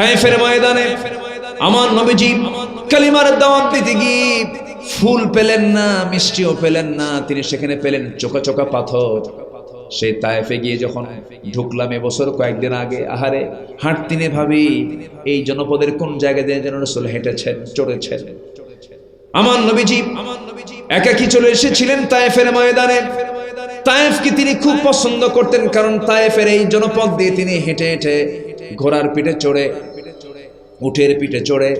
তায়েফের ময়দানে আমার নবীজি কালিমার দাওয়াত দিতে গিয়ে ফুল পেলেন না, মিষ্টিও পেলেন না, তিনি সেখানে পেলেন চোকা চোকা পাথর। সেই তায়েফে গিয়ে যখন ঢুকলাম এবছর কয়েকদিন আগে, আহারে হাঁটতিনে ভাবি এই জনপদের কোন জায়গা দিয়ে যেন রাসূল হেঁটেছেন, চড়েছেন। আমার নবীজি একাকী চলে এসেছিলেন তায়েফের ময়দানে। তায়েফকে তিনি খুব পছন্দ করতেন, কারণ তায়েফের এই জনপদ দিয়ে তিনি হেঁটে হেঁটে ঘোড়ার পিঠে চড়ে, উটের পিঠে চড়ে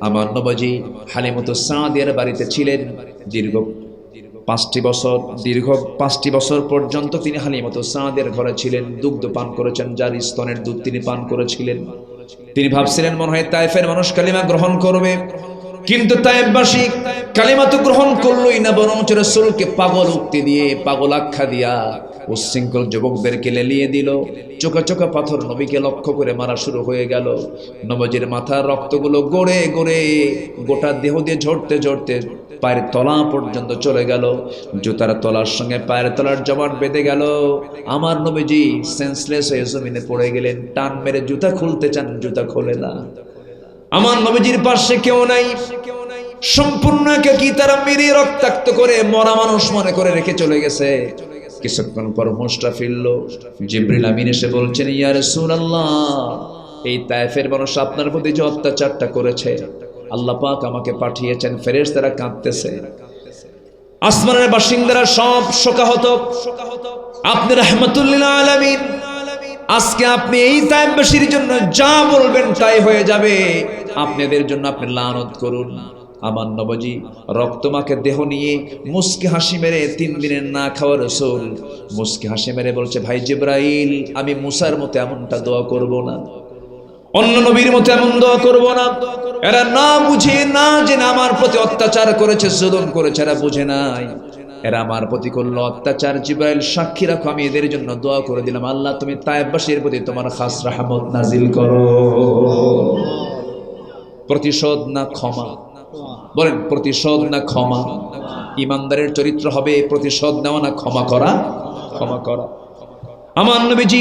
আমার নবীজি হালিমাতুস সাদিয়ার বাড়িতে ছিলেন দীর্ঘ 5টি বছর পর্যন্ত তিনি হালিমাতুস সাদিয়ার ঘরে ছিলেন। দুগ্ধ পান করেছেন, যার স্তনের দুধ তিনি পান করেছিলেন। তিনি ভাবছিলেন মনে হয় তায়েফের মানুষ কালিমা গ্রহণ করবে, কিন্তু তায়েফবাসী কালিমা তো গ্রহণ করলই না, বরং রাসূলকে পাগল উক্তি দিয়ে, পাগল আখ্যা দিয়া উচ্ছৃঙ্খল যুবকদেরকে লেলিয়ে দিল। চোখা চোখা পাথর নবীকে লক্ষ্য করে মারা শুরু হয়ে গেল। নবীজির মাথার রক্তগুলো গড়ে গড়ে গোটা দেহ দিয়ে ঝরতে ঝরতে পায়ের তলা পর্যন্ত চলে গেল। জুতার তলার সঙ্গে পায়ের তলার জমাট বেঁধে গেল। আমার নবীজি সেন্সলেস হয়ে জমিনে পড়ে গেলেন। টান মেরে জুতা খুলতে চান, জুতা খোলে না। আমার নবীজির পাশে কেউ নাই, সম্পূর্ণ একাকী। তারা মেরে রক্তাক্ত করে মরা মানুষ মনে করে রেখে চলে গেছে। কিছুক্ষণ পর হোঁশটা ফিরল। জিবরিল আমিন এসে বলছেন, ইয়া রাসূলুল্লাহ, এই তায়েফের মানুষ আপনার প্রতি যে অত্যাচারটা করেছে, আল্লাহ পাক আমাকে পাঠিয়েছেন। ফেরেশতারা কাঁদতেছে, আসমানের বাসিন্দারা সব শোকাহত। আপনি রাহমাতুল লিল আলামিন, আজকে আপনি এই তায়েফবাসীর জন্য যা বলবেন তাই হয়ে যাবে। আপনাদের জন্য আপনি লানত করুন। আমার নবীজি রক্তমাখা দেহ নিয়ে মুস্কি হাসি মেরে 3 দিনের না খাওয়া রাসূল মুস্কি হাসি মেরে বলছে, ভাই জিবরাইল, আমি মুসার মতো এমনটা দোয়া করব না, অন্য নবীর মতো এমন দোয়া করব না। এরা না বুঝে না জেনে আমার প্রতি অত্যাচার করেছে, জুলুম করেছে, এরা বুঝে নাই। এরা আমার প্রতি করলো অত্যাচার। জিবরাইল সাক্ষী রাখো, আমি এদের জন্য দোয়া করে দিলাম, আল্লাহ তুমি তায়েফবাসীর প্রতি তোমার খাস রহমত নাজিল করো। প্রতিশোধ না ক্ষমা? বলেন, প্রতিশোধ না ক্ষমা? ইমানদারের চরিত্র হবে প্রতিশোধ নেওয়া না ক্ষমা করা। ক্ষমা করা। আমার নবীজি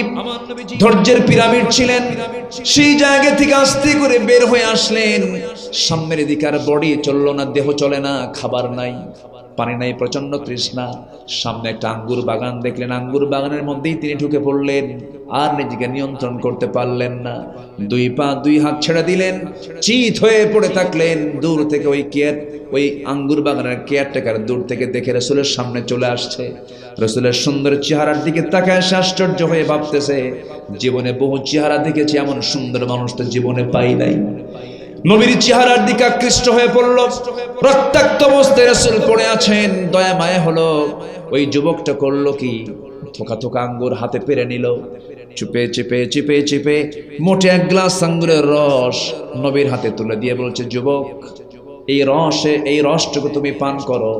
ধৈর্যের পিরামিড ছিলেন। সেই জায়গা থেকে আস্তে করে বের হয়ে আসলেন। সামনের দিকে আর বডি চললো না, দেহ চলে না, খাবার নাই, পানি নাই, প্রচন্ড তৃষ্ণা। সামনে একটা আঙ্গুর বাগান দেখলেন, আঙ্গুর বাগানের মধ্যেই তিনি ঢুকে পড়লেন। আর নিজেকে নিয়ন্ত্রণ করতে পারলেন না। 2 পা 2 হাত ছেড়ে দিলেন, চিত হয়ে পড়ে থাকলেন। দূর থেকে ওই আঙ্গুর বাগানের কেয়ারটেকার দূর থেকে দেখে রাসূলের সামনে চলে আসছে। রাসূলের সুন্দর চেহারার দিকে তাকায় সে আশ্চর্য হয়ে ভাবতেছে, জীবনে বহু চেহারা দেখেছি, এমন সুন্দর মানুষ তো জীবনে পাই নাই। নবীর চেহারার দিকে আকৃষ্ট হয়ে পড়ল। রক্তাক্ত অবস্থায় রাসূল পড়ে আছেন। দয়া মায়া হলো। ওই যুবকটা করলো কি, থোকা থোকা আঙ্গুর হাতে পেরে নিল। চুপে চেপে চেপে চেপে মোটে 1 গ্লাস আঙ্গুরের রস নবীর হাতে তুলে দিয়ে বলছে, যুবক, এই রসটুকু তুমি পান করো।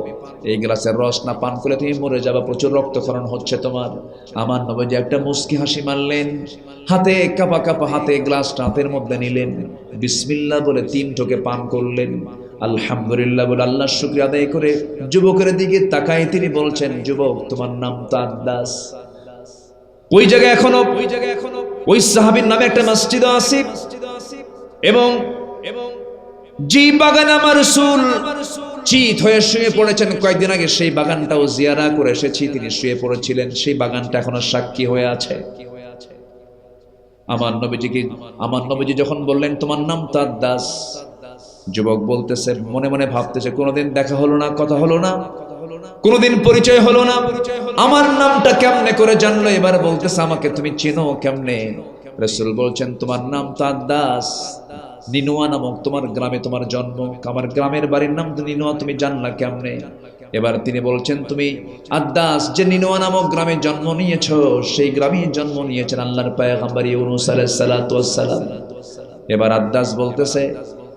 এই গ্লাসের রস না পান করলে তুমি মরে যাবে, প্রচুর রক্তক্ষরণ হচ্ছে তোমার। আমার নবীজি একটা মুস্কি হাসি মারলেন, হাতে কাপা কাপা হাতে গ্লাসটা হাতের মধ্যে নিলেন, বিসমিল্লাহ বলে 3 ঢোকে পান করলেন। আলহামদুলিল্লাহ বলে আল্লাহর শুকরিয়া আদায় করে যুবকের দিকে তাকায় তিনি বলছেন, যুবক, তোমার নাম তো আদ্দাস। ওই জায়গায় এখনো ওই সাহাবীর নামে একটা মসজিদ আছে, এবং যে বাগান আমার রাসূল চিত হয়ে শুয়ে পড়েছেন কয়েকদিন আগে, সেই বাগানটাও জিয়ারা করে এসেছি। তিনি শুয়ে পড়েছিলেন, সেই বাগানটা এখনো সাক্ষী হয়ে আছে। আমার নবীজি যখন বললেন তোমার নাম তো আদ্দাস, যুবক বলতেছে, মনে মনে ভাবতেছে, কোনোদিন দেখা হলো না, কথা হলো না, কোনোদিন পরিচয় হলো না, আমার নামটা কেমনে করে জানলো? এবার বলতেছে, আমাকে তুমি চেনো কেমনে? রাসূল বলছেন, তোমার নাম তো আদ্দাস, নিনুয়া নামক তোমার গ্রামে তোমার জন্ম, আমার গ্রামের বাড়ির নাম তো নিনুয়া, তুমি জানলা কেমনে? এবার তিনি বলছেন, তুমি আদ্দাস যে নিনুয়া নামক গ্রামে জন্ম নিয়েছো, সেই গ্রামে জন্ম নিয়েছেন আল্লাহর পয়গম্বর ইউনূস আলাইহিস সালাতু ওয়াস সালাম। এবার আদ্দাস বলতেছে,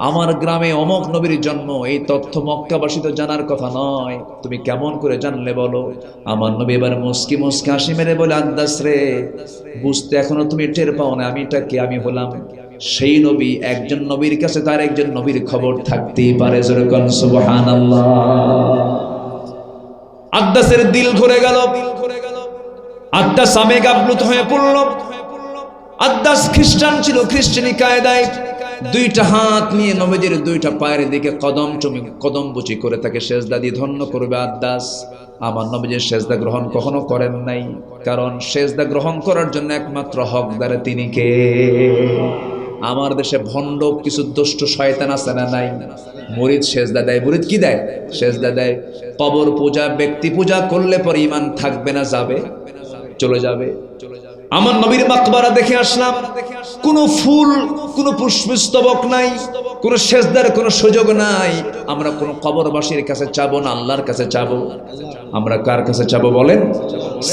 আমার গ্রামে অমক নবীর জন্ম, এই তথ্য মক্কাবাসী তো জানার কথা নয়, তুমি কেমন করে জানলে বলো? আমার নবী এবার মুস্কি মুস্কি হাসি মেরে বলে, আদ্দাস রে, বুঝতে এখনো তুমি টের পাও না আমিটা কে? আমি হলাম সেই নবী। একজন নবীর কাছে তার একজন নবীর খবর থাকতেই পারে। জোরে কোন সুবহানাল্লাহ। আদ্দাসের দিল ঘুরে গেল। আদ্দাস আবেগ আপ্লুত হয়ে পড়ল। আদ্দাস খ্রিস্টান ছিল, খ্রিস্টানি কায়দায় দুইটা হাত নিয়ে নবীজির দুইটা পায়ের দিকে কদম বুচি করে তাকে সেজদা দিয়ে ধন্য করবে আদ্দাস। আমার নবীজির সেজদা গ্রহণ কখনো করেন নাই, কারণ সেজদা গ্রহণ করার জন্য একমাত্র হকদার তিনি কে? আমার দেশে ভণ্ড কিছু দুষ্ট শয়তান আছে না নাই? মুরিদ সেজদা দেয়, মুরিদ কি দেয়? সেজদা দেয়। কবর পূজা, ব্যক্তি পূজা করলে পরে ঈমান থাকবে না, যাবে, চলে যাবে। আমার নবীর মাকবারা দেখে আসলাম, কোনো ফুল, কোনো পুষ্পস্তবক নাই, কোনো সেজদার কোনো সুযোগ নাই। আমরা কোনো কবরবাসীর কাছে চাবো না, আল্লাহর কাছে চাবো। আমরা কার কাছে চাবো বলেন?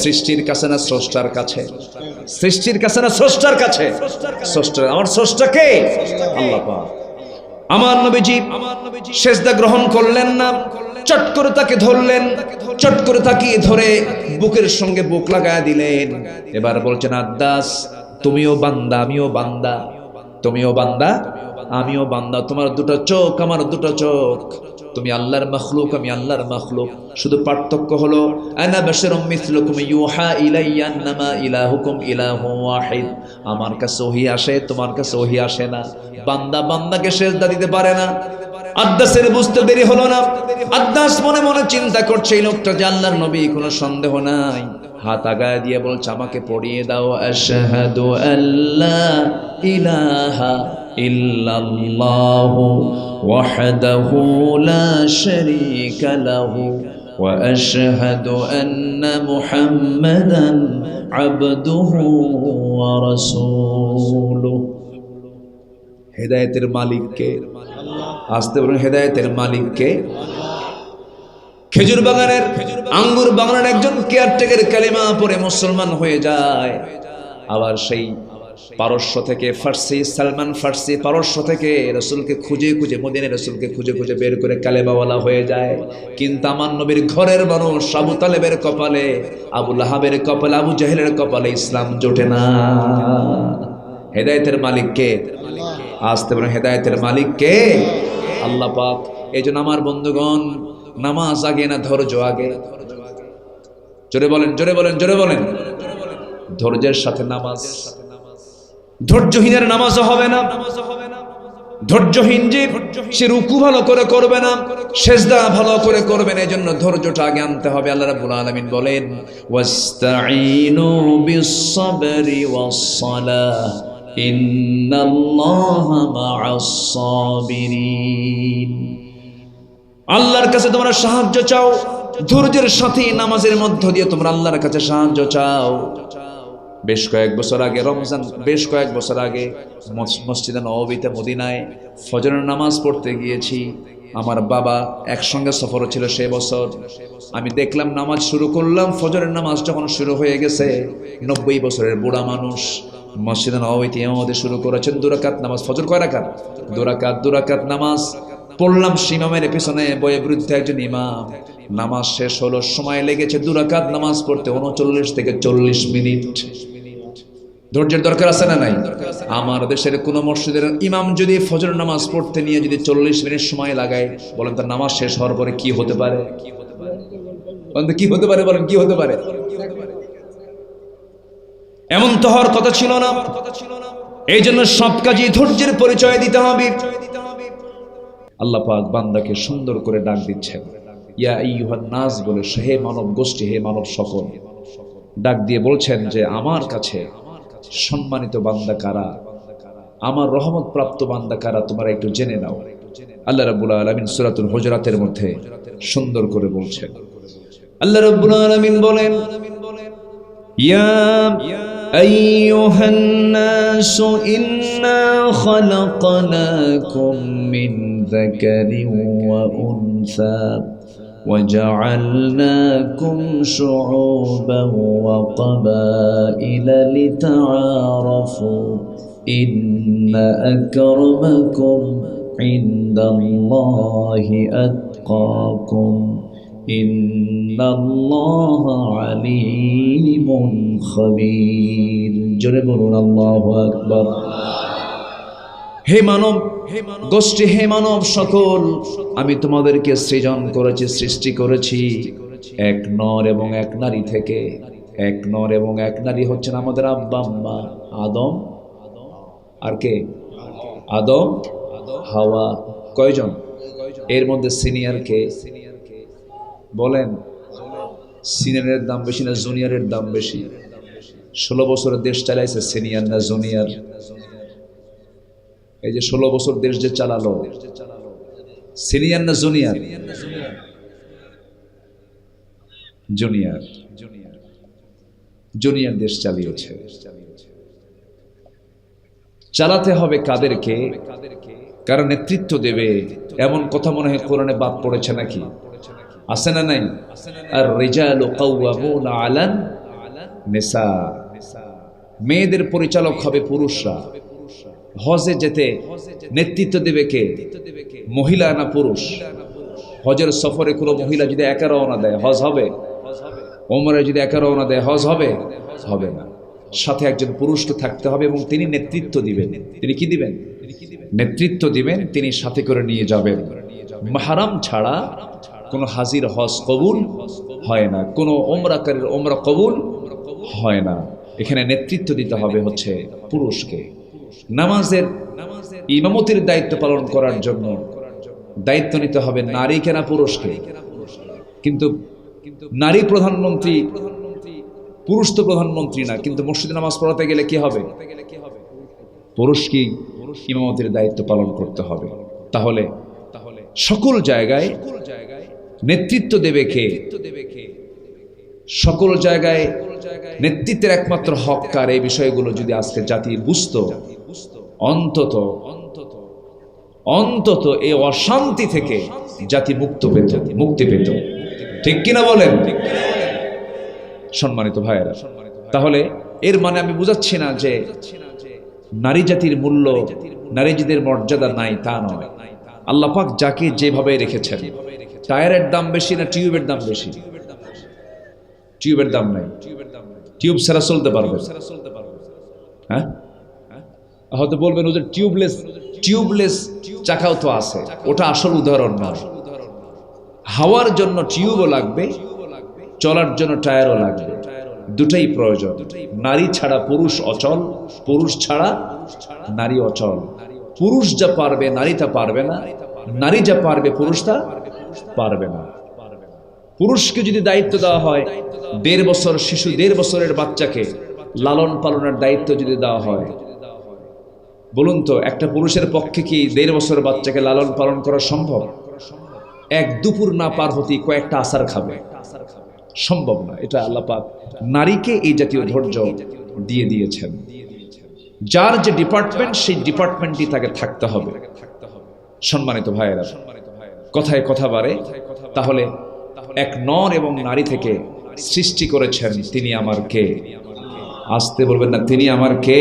সৃষ্টির কাছে না স্রষ্টার কাছে? সৃষ্টির কাছে না স্রষ্টার কাছে? স্রষ্টা। আমার স্রষ্টা কে? আল্লাহ পাক। আমার নবীজি সেজদা গ্রহণ করলেন না, চট করে তাকে ধরলেন, চট করে তাকে ধরে বুকের সঙ্গে বুক লাগায় দিলেন। এবার বলছেন, আদ্দাস তুমিও বান্দা আমিও বান্দা, তুমিও বান্দা আমিও বান্দা, তোমার দুটো চোখ আমার দুটো চোখ, তুমি আল্লাহর মাখলুক আমি আল্লাহর মাখলুক। শুধু পার্থক্য হলো আনা বাশারুম মিসলুকুম ইউহা ইলাইয়া আন্নামা ইলাহুকুম ইলাহুন ওয়াহিদ। আমার কাছে ওহী আসে, তোমার কাছে ওহী আসে না। বান্দা বান্দাকে সেজদা দিতে পারে না। আদ্দাসের বুঝতে দেরি হলো না। আদ্দাস মনে মনে চিন্তা করছে, এই লোকটা যে আল্লাহর নবী, কোনো সন্দেহ নাই। হাত আগায় দিয়ে বলছে, আমাকে পড়িয়ে দাও, আশহাদু আল্লা ইলাহা ইল্লাল্লাহু ওয়াহদাহু লা শারীকা লাহু ওয়া আশহাদু আন্না মুহাম্মাদান আবদুহু ওয়া রাসূলুহু। হেদায়েতের মালিক কে? আসতে বলুন, হেদায়েতের মালিক কে? খেজুর বাগানের, আঙ্গুর বাগানের একজন কেয়ারটেকার কালিমা পড়ে মুসলমান হয়ে যায়। আবার সেই পারস্য থেকে ফার্সি, সালমান ফার্সি পারস্য থেকে রসুলকে খুঁজে খুঁজে, মদিনার রসুলকে খুঁজে খুঁজে বের করে কালেমাওয়ালা হয়ে যায়। কিন্তু আমার নবীর ঘরের মানুষ আবু তালেবের কপালে, আবু লাহাবের কপালে, আবু জাহেলের কপালে ইসলাম জোটে না। হেদায়েতের মালিক কে? আসতে বলেন, হেদায়েতের মালিক কে? আল্লাহ পাক। এই জন্য আমার বন্ধুগণ, নামাজ আগে না ধৈর্য আগে? জোরে বলেন, জোরে বলেন, জোরে বলেন। ধৈর্যের সাথে নামাজ। ধৈর্যহীনের নামাজও হবে না। ধৈর্যহীন যে সে রুকু ভালো করে করবে না, সেজদা ভালো করে করবে না। এজন্য ধৈর্যটা আগে আনতে হবে। আল্লাহ রাব্বুল আলামিন বলেন, ওয়াস্তাঈনু বিস-সাবরি ওয়াস-সালাহ ইন্নাল্লাহা মা'আস-সাবিরিন। আল্লাহর কাছে তোমরা সাহায্য চাও, ধৈর্যের সাথে নামাজের মধ্য দিয়ে তোমরা আল্লাহর কাছে সাহায্য চাও। বেশ কয়েক বছর আগে রমজান, বেশ কয়েক বছর আগে মসজিদে নববীতে মদিনায় ফজরের নামাজ পড়তে গিয়েছি। আমার বাবা একসঙ্গে সফর ছিল সে বছর। আমি দেখলাম নামাজ শুরু করলাম, ফজরের নামাজ যখন শুরু হয়ে গেছে, 90 বছরের বুড়া মানুষ মসজিদে নববীতে ইমামতি শুরু করেছেন। 2 রাকাত নামাজ। ফজর কয় রাকাত? 2 রাকাত নামাজ পড়লাম। ইমামের পিছনে বয়ে বৃদ্ধ একজন ইমাম। নামাজ শেষ হলো, সময় লেগেছে 2 রাকাত নামাজ পড়তে 39 থেকে 40 মিনিট। ধৈর্যের দরকার আছে না নাই? আমার দেশের কোন মসজিদের ইমাম যদি ফজর নামাজ পড়তে নিয়ে যদি 40 মিনিট সময় লাগায়, বলেন তার নামাজ শেষ হওয়ার পরে কি হতে পারে? কি হতে পারে? বলেন কি হতে পারে? এমন তো হওয়ার কথা ছিল না। এই জন্য সব কাজে ধৈর্যের পরিচয় দিতে হবে। আল্লাহ পাক বান্দাকে সুন্দর করে ডাক দিচ্ছেন, ইয়া আইয়ুহান নাস বলে, হে মানব গোষ্ঠী, হে মানব সকল। ডাক দিয়ে বলছেন যে আমার কাছে সম্মানিত বান্দা কারা, আমার রহমত প্রাপ্ত বান্দা কারা, তোমরা একটু জেনে নাও। আল্লাহ রাব্বুল আলামিন সূরাতুল হুজুরাতের মধ্যে সুন্দর করে বলছেন। আল্লাহ রাব্বুল আলামিন বলেন, ইয়া আইয়ুহান নাস ইন্না খালাকনাকুম মিন যাকারিন ওয়া উনসা وجعلناكم شعوبا وقبائل لتعارفوا إن أكرمكم عند الله أتقاكم إن الله عليم خبير। জোরে বলুন আল্লাহু আকবার। হে মানব গোষ্ঠী, হে মানব সকল, আমি তোমাদেরকে সৃজন করেছি, সৃষ্টি করেছি এক নর এবং এক নারী থেকে। এক নর এবং এক নারী হচ্ছেন আমাদের আব্বা আম্মা আদম আর কে? আদম, হাওয়া। কয়জন? এর মধ্যে সিনিয়র কে? বলেন, সিনিয়রের দাম বেশি না জুনিয়রের দাম বেশি? 16 বছরের দেশ চালাইছে সিনিয়র না জুনিয়র? এই যে 16 বছর দেশ যে চালালো, সিনিয়র না জুনিয়র? জুনিয়র। জুনিয়র দেশ চালিয়েছে। চালাতে হবে কাদেরকে? কারণ নেতৃত্ব দেবে এমন কথা মনে হয় কোরআনে বাদ পড়েছে নাকি? আছে না নাই? আর রিজালু কাওয়ামুনা আলান নিসা, মেয়েদের পরিচালক হবে পুরুষরা। হজে যেতে নেতৃত্ব দেবে কে? মহিলা না পুরুষ? হজের সফরে কোনো মহিলা যদি একা রওনা দেয় হজ হবে? ওমরে যদি একা রওনা দেয় হজ হবে? হবে না। সাথে একজন পুরুষ তো থাকতে হবে এবং তিনি নেতৃত্ব দিবেন। তিনি কি দিবেন? নেতৃত্ব দিবেন, তিনি সাথে করে নিয়ে যাবেন। মাহরাম ছাড়া কোনো হাজির হজ কবুল হয় না, কোনো ওমরাকারীর ওমরা কবুল হয় না। এখানে নেতৃত্ব দিতে হবে হচ্ছে পুরুষকে। নামাজের ইমামতির দায়িত্ব পালন করার জন্য দায়িত্ব নিতে হবে নারীকে না পুরুষকে? কিন্তু নারী প্রধানমন্ত্রী, পুরুষ তো প্রধানমন্ত্রী না, কিন্তু মসজিদে নামাজ পড়াতে গেলে কি হবে? পুরুষ কি ইমামতির দায়িত্ব পালন করতে হবে। তাহলে সকল জায়গায় নেতৃত্ব দেবে কে? সকল জায়গায় নেতৃত্বের একমাত্র হককার এই বিষয়গুলো যদি আজকে জাতি বুঝতো, অন্তত অন্তত এই অশান্তি থেকে জাতি মুক্তি পেত। ঠিক কিনা বলেন? সম্মানিত ভাইয়েরা, তাহলে এর মানে আমি বুঝাচ্ছি না যে নারী জাতির মূল্য, নারী জাতির মর্যাদা নাই, তা নয়। আল্লাহ পাক যাকে যেভাবে রেখেছেন, টায়ারের দাম বেশি না টিউবের দাম বেশি? টিউবের দাম নাই, টিউব ছাড়া চলতে পারবে। হ্যাঁ, হয়তো বলবেন ওদের টিউবলেস চাকাও তো আছে, ওটা আসল উদাহরণ নয়। হাওয়ার জন্য টিউবও লাগবে, চলার জন্য টায়ারও লাগবে, দুটাই প্রয়োজন। নারী ছাড়া পুরুষ অচল, পুরুষ ছাড়া নারী অচল। পুরুষ যা পারবে নারী তা পারবে না, নারী যা পারবে পুরুষ তা পারবে না। পুরুষকে যদি দায়িত্ব দেওয়া হয়, 1.5 বছর শিশু, 1.5 বছরের বাচ্চাকে লালন পালনের দায়িত্ব যদি দেওয়া হয়, বলুন তো একটা পুরুষের পক্ষে কি 1.5 বছরের বাচ্চাকে লালন পালন করা সম্ভব? এক দুপুর না পার হতে কয়েকটা আসার খাবে, সম্ভব না। এটা আল্লাহ পাক নারীকে এই জাতীয় ধৈর্য দিয়ে দিয়েছেন। যার যে ডিপার্টমেন্ট, সেই ডিপার্টমেন্টই তাকে থাকতে হবে। সম্মানিত ভাইয়েরা, কথায় কথা বাড়ে। তাহলে এক নর এবং নারী থেকে সৃষ্টি করেছেন তিনি আমার কে? আসতে বলবেন না, তিনি আমার কে?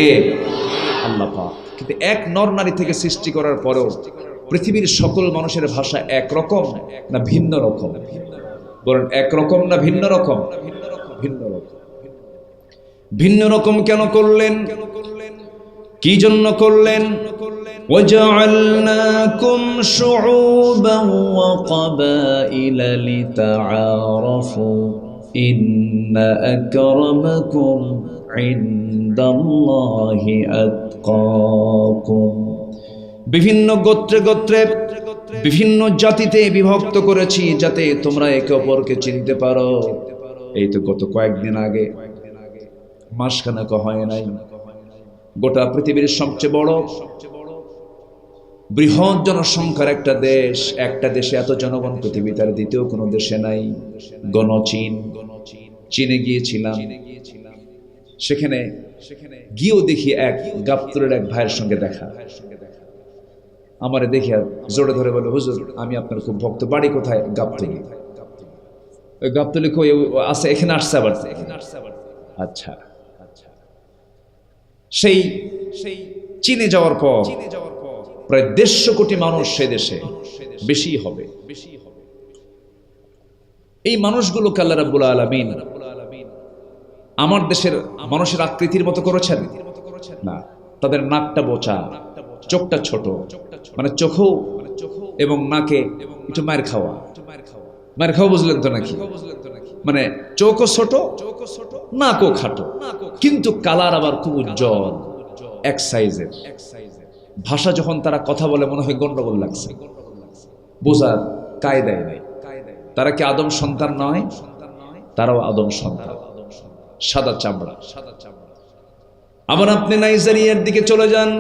আল্লাহ পাক। কিন্তু এক নর নারী থেকে সৃষ্টি করার পরেও পৃথিবীর সকল মানুষের ভাষা একরকম না ভিন্ন রকম? বলেন, একরকম না ভিন্ন রকম? ভিন্ন রকম। ভিন্ন রকম কেন করলেন? কি জন্য করলেন? وَجَعَلْنَاكُمْ شُعُوبًا وَقَبَائِلَ لِتَعَارَفُوا إِنَّ أَكْرَمَكُمْ عِندَ اللَّهِ أَتْقَاكُمْ। বিভিন্ন গোত্রে গোত্রে বিভিন্ন জাতিতে বিভক্ত করেছি যাতে তোমরা একে অপরকে চিনতে পারো। এই তো গত কয়েকদিন আগে, মাসখানেক হয় নাই, গোটা পৃথিবীর সবচেয়ে বড় বৃহৎ জনসংখ্যার একটা দেশে এত জনগণ পৃথিবী তার দ্বিতীয় কোনো দেশে নাই, গণচীন। চীনে গিয়েছিলাম, সেখানে গিয়েও দেখি এক গাবতলের এক ভাইয়ের সঙ্গে দেখা। আমারে দেখে জোরে ধরে বলে, হুজুর আমি আপনার খুব ভক্ত। বাড়ি কোথায়? গাবতলী। ওই গাবতলী কই আছে? এখানে আসছে আবার। আচ্ছা, সেই চীনে যাওয়ার পর প্রায় 150 কোটি মানুষ সে দেশে, বেশি হবে। এই মানুষগুলোকে আল্লাহ রাব্বুল আলামিন আমার দেশের মানুষের আকৃতির মতো করেছেন না। তাদের নাকটা বোচা, চোখটা ছোট, মানে চোখও এবং নাকে একটু মায়ের খাওয়া। মায়ের খাওয়া বুঝলেন তো নাকি? মানে চোখও ছোট, নাকও খাটো, কিন্তু কালার আবার খুব উজ্জ্বল। এক সাইজের। ভাষা যখন তারা কথা বলে মনে হয় গন্ডগোল লাগছে, বোঝার কায়দায় নাই। তারা কি আদম সন্তান নয়? তারাও আদম সন্তান, সাদা চামড়া। আবার আপনি নাইজেরিয়ার দিকে চলে যান,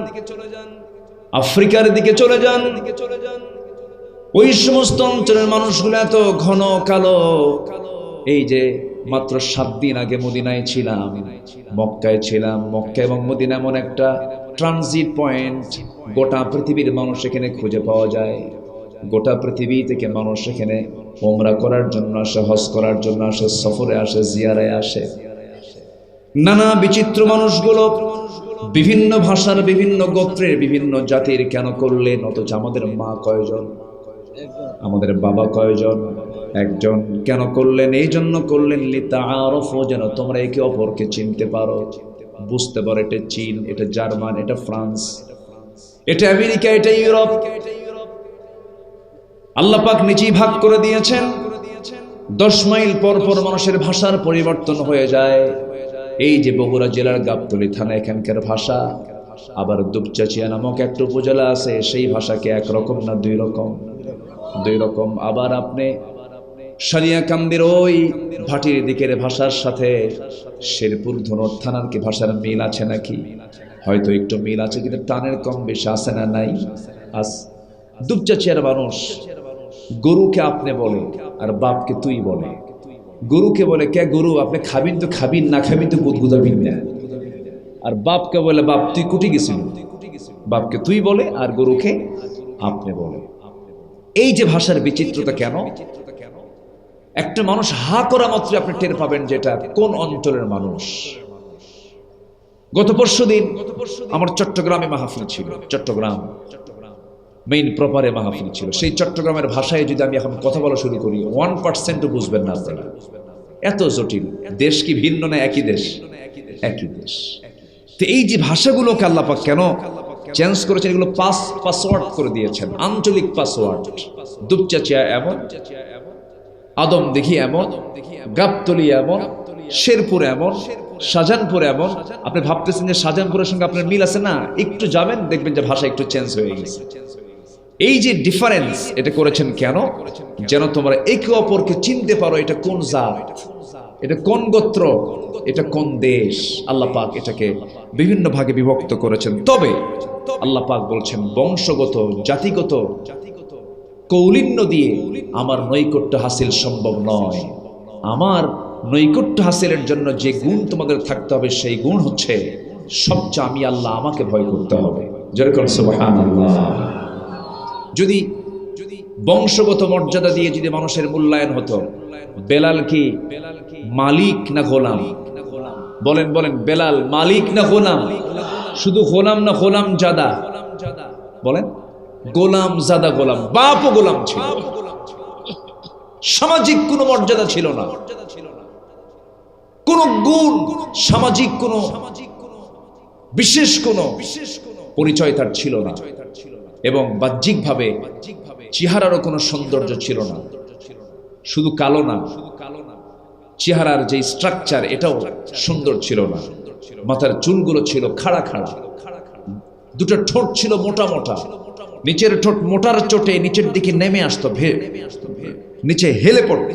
আফ্রিকার দিকে চলে যান, ওই সমস্ত অঞ্চলের মানুষগুলো এত ঘন কালো। এই যে মাত্র 7 দিন আগে মদিনায় ছিলাম, মক্কায় ছিলাম। মক্কা এবং মদিনা এমন একটা ট্রানজিট পয়েন্ট, গোটা পৃথিবীর মানুষ এখানে খুঁজে পাওয়া যায়। গোটা পৃথিবী থেকে মানুষ এখানে ওমরা করার জন্য আসে, হজ করার জন্য আসে, সফরে আসে, জিয়ারায় আসে। নানা বিচিত্র মানুষগুলো, বিভিন্ন ভাষার, বিভিন্ন গোত্রের, বিভিন্ন জাতির। কেন করলেন? অথচ আমাদের মা কয়জন, আমাদের বাবা কয়জন? একজন। কেন করলেন? এই জন্য করলেন লিতাআরাফু, যেন তোমরা একে অপরকে চিনতে পারো, বুঝতে পারো এটা চীন, এটা জার্মান, এটা ফ্রান্স, এটা আমেরিকা, এটা ইউরোপ। আল্লাহ পাক নিজেই ভাগ করে দিয়েছেন। 10 মাইল পর পর মানুষের ভাষার পরিবর্তন হয়ে যায়। এই যে বগুড়া জেলার গাবতলী থানা, এখানকার ভাষা, আবার দুপচাচিয়া নামক একটা উপজেলা আছে, সেই ভাষাকে একরকম না দুই রকম? দুই রকম। আবার আপনি সারিয়াকান্দির ওই ভাটির দিকের ভাষার সাথে শেরপুর ধনুর থানার কি ভাষার মিল আছে নাকি? হয়তো একটু মিল আছে, কিন্তু টানের কম বেশি আছে না নাই? আস। দুপচাচিয়ার মানুষ গরুকে আপনি বলে আর বাপকে তুই বলে। গরুকে বলে কে গরু, আপনি খাবিন তো খাবিন, না খাবিন তো গুদগুদাবিন না। আর বাপকে বলে বাপ তুই কুটি গেছিল, বাপকে তুই বলে আর গরুকে আপনি বলে। এই যে ভাষার বিচিত্রতা, কেন? একটা মানুষ হা করা মাত্র আপনি টের পাবেন যেটা কোন অঞ্চলের মানুষ। গত পরশুদিন আমার চট্টগ্রামে মাহফিল ছিল, চট্টগ্রাম মেইন প্রপারে মাহফিল ছিল। সেই চট্টগ্রামের ভাষায় যদি আমি এখন কথা বলা শুরু করি, 1% বুঝবেন না আপনারা, এত জটিল। দেশ কি ভিন্ন না একই দেশ? একই দেশ। তো এই যে ভাষাগুলোকে আল্লাহ পাক কেন চেঞ্জ করেছেন? এগুলো পাসওয়ার্ড করে দিয়েছেন, আঞ্চলিক পাসওয়ার্ড। দুপচাচিয়া এমন, আদম দেখি এমন, গাবতলী এমন, শেরপুর এমন, শাহজাহানপুর এমন। আপনি ভাবতেছেন যে শাহজাহানপুরের সঙ্গে আপনার মিল আছে না, একটু যাবেন দেখবেন যে ভাষা একটু চেঞ্জ হয়ে গেছে। এই যে ডিফারেন্স, এটা করেছেন কেন? যেন তোমরা একে অপরকে চিনতে পারো, এটা কোন জাত, এটা কোন গোত্র, এটা কোন দেশ। আল্লাহ পাক এটাকে বিভিন্ন ভাগে বিভক্ত করেছেন। তবে আল্লাহ পাক বলছেন বংশগত, জাতিগত কৌলিন্য দিয়ে আমার নৈকট্য হাসিল সম্ভব নয়। আমার নৈকট্য হাসিলের জন্য যে গুণ তোমাদের থাকতে হবে, সেই গুণ হচ্ছে সবচেয়ে আমি আল্লাহ, আমাকে ভয় করতে হবে। যেরকম সুবহানাল্লাহ। যদি বংশগত মর্যাদা দিয়ে যদি মানুষের মূল্যায়ন হতো, বেলাল কি মালিক না গোলাম? বলেন বলেন, বেলাল মালিক না গোলাম? শুধু গোলাম না গোলাম জাদা? বলেন, গোলাম জাদা গোলাম। বাপও গোলাম ছিল। সামাজিক কোনো মর্যাদা ছিল না, কোন গুণ, সামাজিক কোন বিশেষ কোন পরিচয় তার ছিল না, এবং বাহ্যিকভাবে চেহারারও কোনো সৌন্দর্য ছিল না। শুধু কালো না, চেহারার যে স্ট্রাকচার এটাও সুন্দর ছিল না। মাথার চুলগুলো ছিল খাড়া খাড়া, দুটো ঠোঁট ছিল মোটা মোটা, নিচের ঠোঁট মোটার চোটে নিচের দিকে নেমে আসতো, নিচে হেলে পড়তো।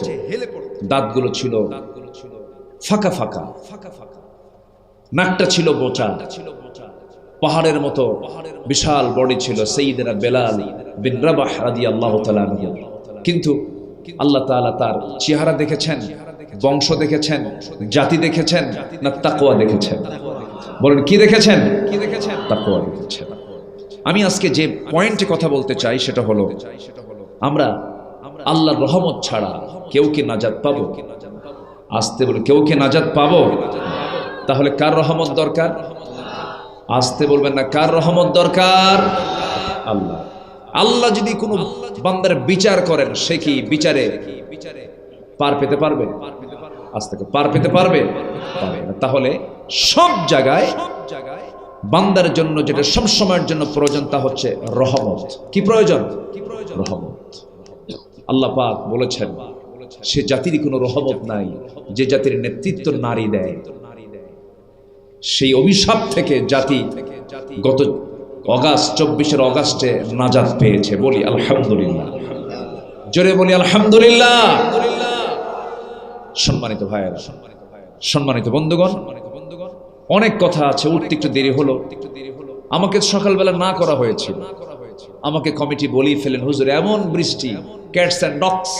দাঁতগুলো ছিল ফাঁকা ফাঁকা, নাকটা ছিল বোচা, পাহাড়ের মতো বিশাল বডি ছিল সাইয়্যিদনা বেলাল বিন রাবাহ রাদিয়াল্লাহু তাআলা আনহু। কিন্তু আল্লাহ তাআলা তার চেহারা দেখেছেন, বংশ দেখেছেন, জাতি দেখেছেন, না তাকওয়া দেখেছেন? বলেন কি দেখেছেন? তাকওয়া দেখেছেন। আমি আজকে যে পয়েন্টে কথা বলতে চাই সেটা হলো, আমরা আল্লাহর রহমত ছাড়া কেউ কি নাজাত পাবো? আসতে বলে, কেউ কি নাজাত পাবো? তাহলে কার রহমত দরকার? আসতে বলবেন না, কার রহমত দরকার? আল্লাহ। আল্লাহ যদি কোনো বান্দার বিচার করেন, সে কি বিচারে পার পেতে পারবে? আসতে পার পেতে পারবে? পারবে না। তাহলে সব জায়গায় বান্দার জন্য যেটা সব সময়ের জন্য প্রয়োজন, তা হচ্ছে রহমত। কি প্রয়োজন? রহমত। আল্লাহ পাক বলেছেন সে জাতির কোনো রহমত নাই যে জাতির নেতৃত্ব নারী দেয়। সেই অভিশাপ থেকে জাতি গত অগাস্ট 24 অগাস্টে নাজাত পেয়েছে। বলি আলহামদুলিল্লাহ, জোরে বলি আলহামদুলিল্লাহ। সম্মানিত ভাইয়েরা, সম্মানিত বন্ধুগণ, অনেক কথা আছে, উঠতে একটু দেরি হলো। আমাকে সকালবেলা না করা হয়েছিল, আমাকে কমিটি বলেই ফেলেন, হুজুর এমন বৃষ্টি, ক্যাটস অ্যান্ড ডগস,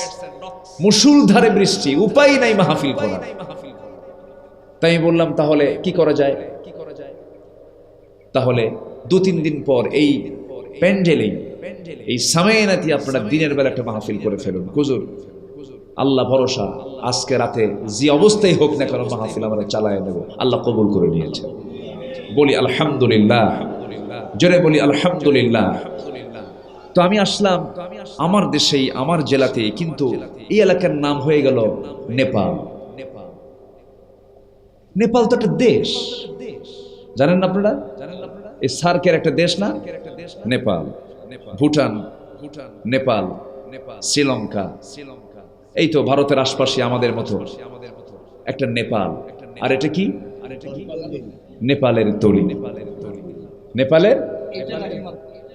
মুষলধারে বৃষ্টি, উপায় নাই মাহফিল করার। তাই আমি বললাম তাহলে কি করা যায়? তাহলে 2-3 দিন পর এই প্যান্ডেলেই, এই সামেনাতি আপনারা দিনের বেলা একটা মাহফিল করে ফেলুন। হুজুর আল্লাহ ভরসা, আজকে রাতে যে অবস্থায় হোক না কেন মাহফিল আমরা চালায় নেব, আল্লাহ কবুল করে নিয়েছে। বলি আলহামদুলিল্লাহ, জোরে বলি আলহামদুলিল্লাহ। তো আমি আসলাম আমার দেশেই, আমার জেলাতেই, কিন্তু এই এলাকার নাম হয়ে গেল নেপাল। নেপাল তো একটা দেশ, জানেন না আপনারা? এই সার্কের একটা দেশ না নেপাল? ভুটান, নেপাল, শ্রীলঙ্কা, এই তো ভারতের আশপাশে আমাদের মতো একটা নেপাল। আর এটা কি? নেপালের তলি। নেপালের,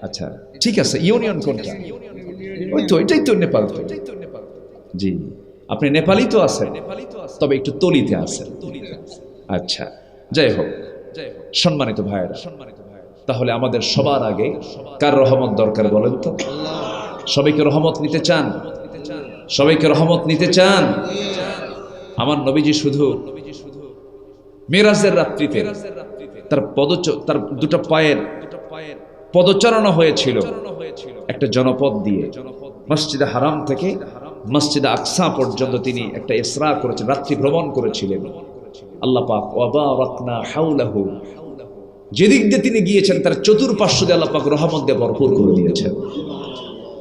আচ্ছা ঠিক আছে, ইউনিয়ন কোনটা? ওই তো, এটাই তো নেপাল। জি, আপনি নেপালি তো আছেন, তবে একটু তলিতে আছেন। আচ্ছা, যাই হোক, সম্মানিত ভাইয়েরা, তাহলে আমাদের সবার আগে কার রহমত দরকার বলেন তো? সবাইকে রহমত নিতে চান? সবাইকে রহমত নিতে চান? আমার নবীজি শুধু মিরাজের রাত্রিতে তার দুটো পায়ের পদচারণা হয়েছিল একটা জনপদ দিয়ে। মসজিদে হারাম থেকে মসজিদে আকসা পর্যন্ত তিনি একটা ইসরা করেছেন, রাত্রি ভ্রমণ করেছিলেন। আল্লাহ পাক ওয়াবারাকনা হাওলাহু, যেদিক দিয়ে তিনি গিয়েছেন তার চতুর্পার্শ্ব দিয়ে আল্লাহ পাক রহমত দিয়ে ভরপুর করে দিয়েছেন।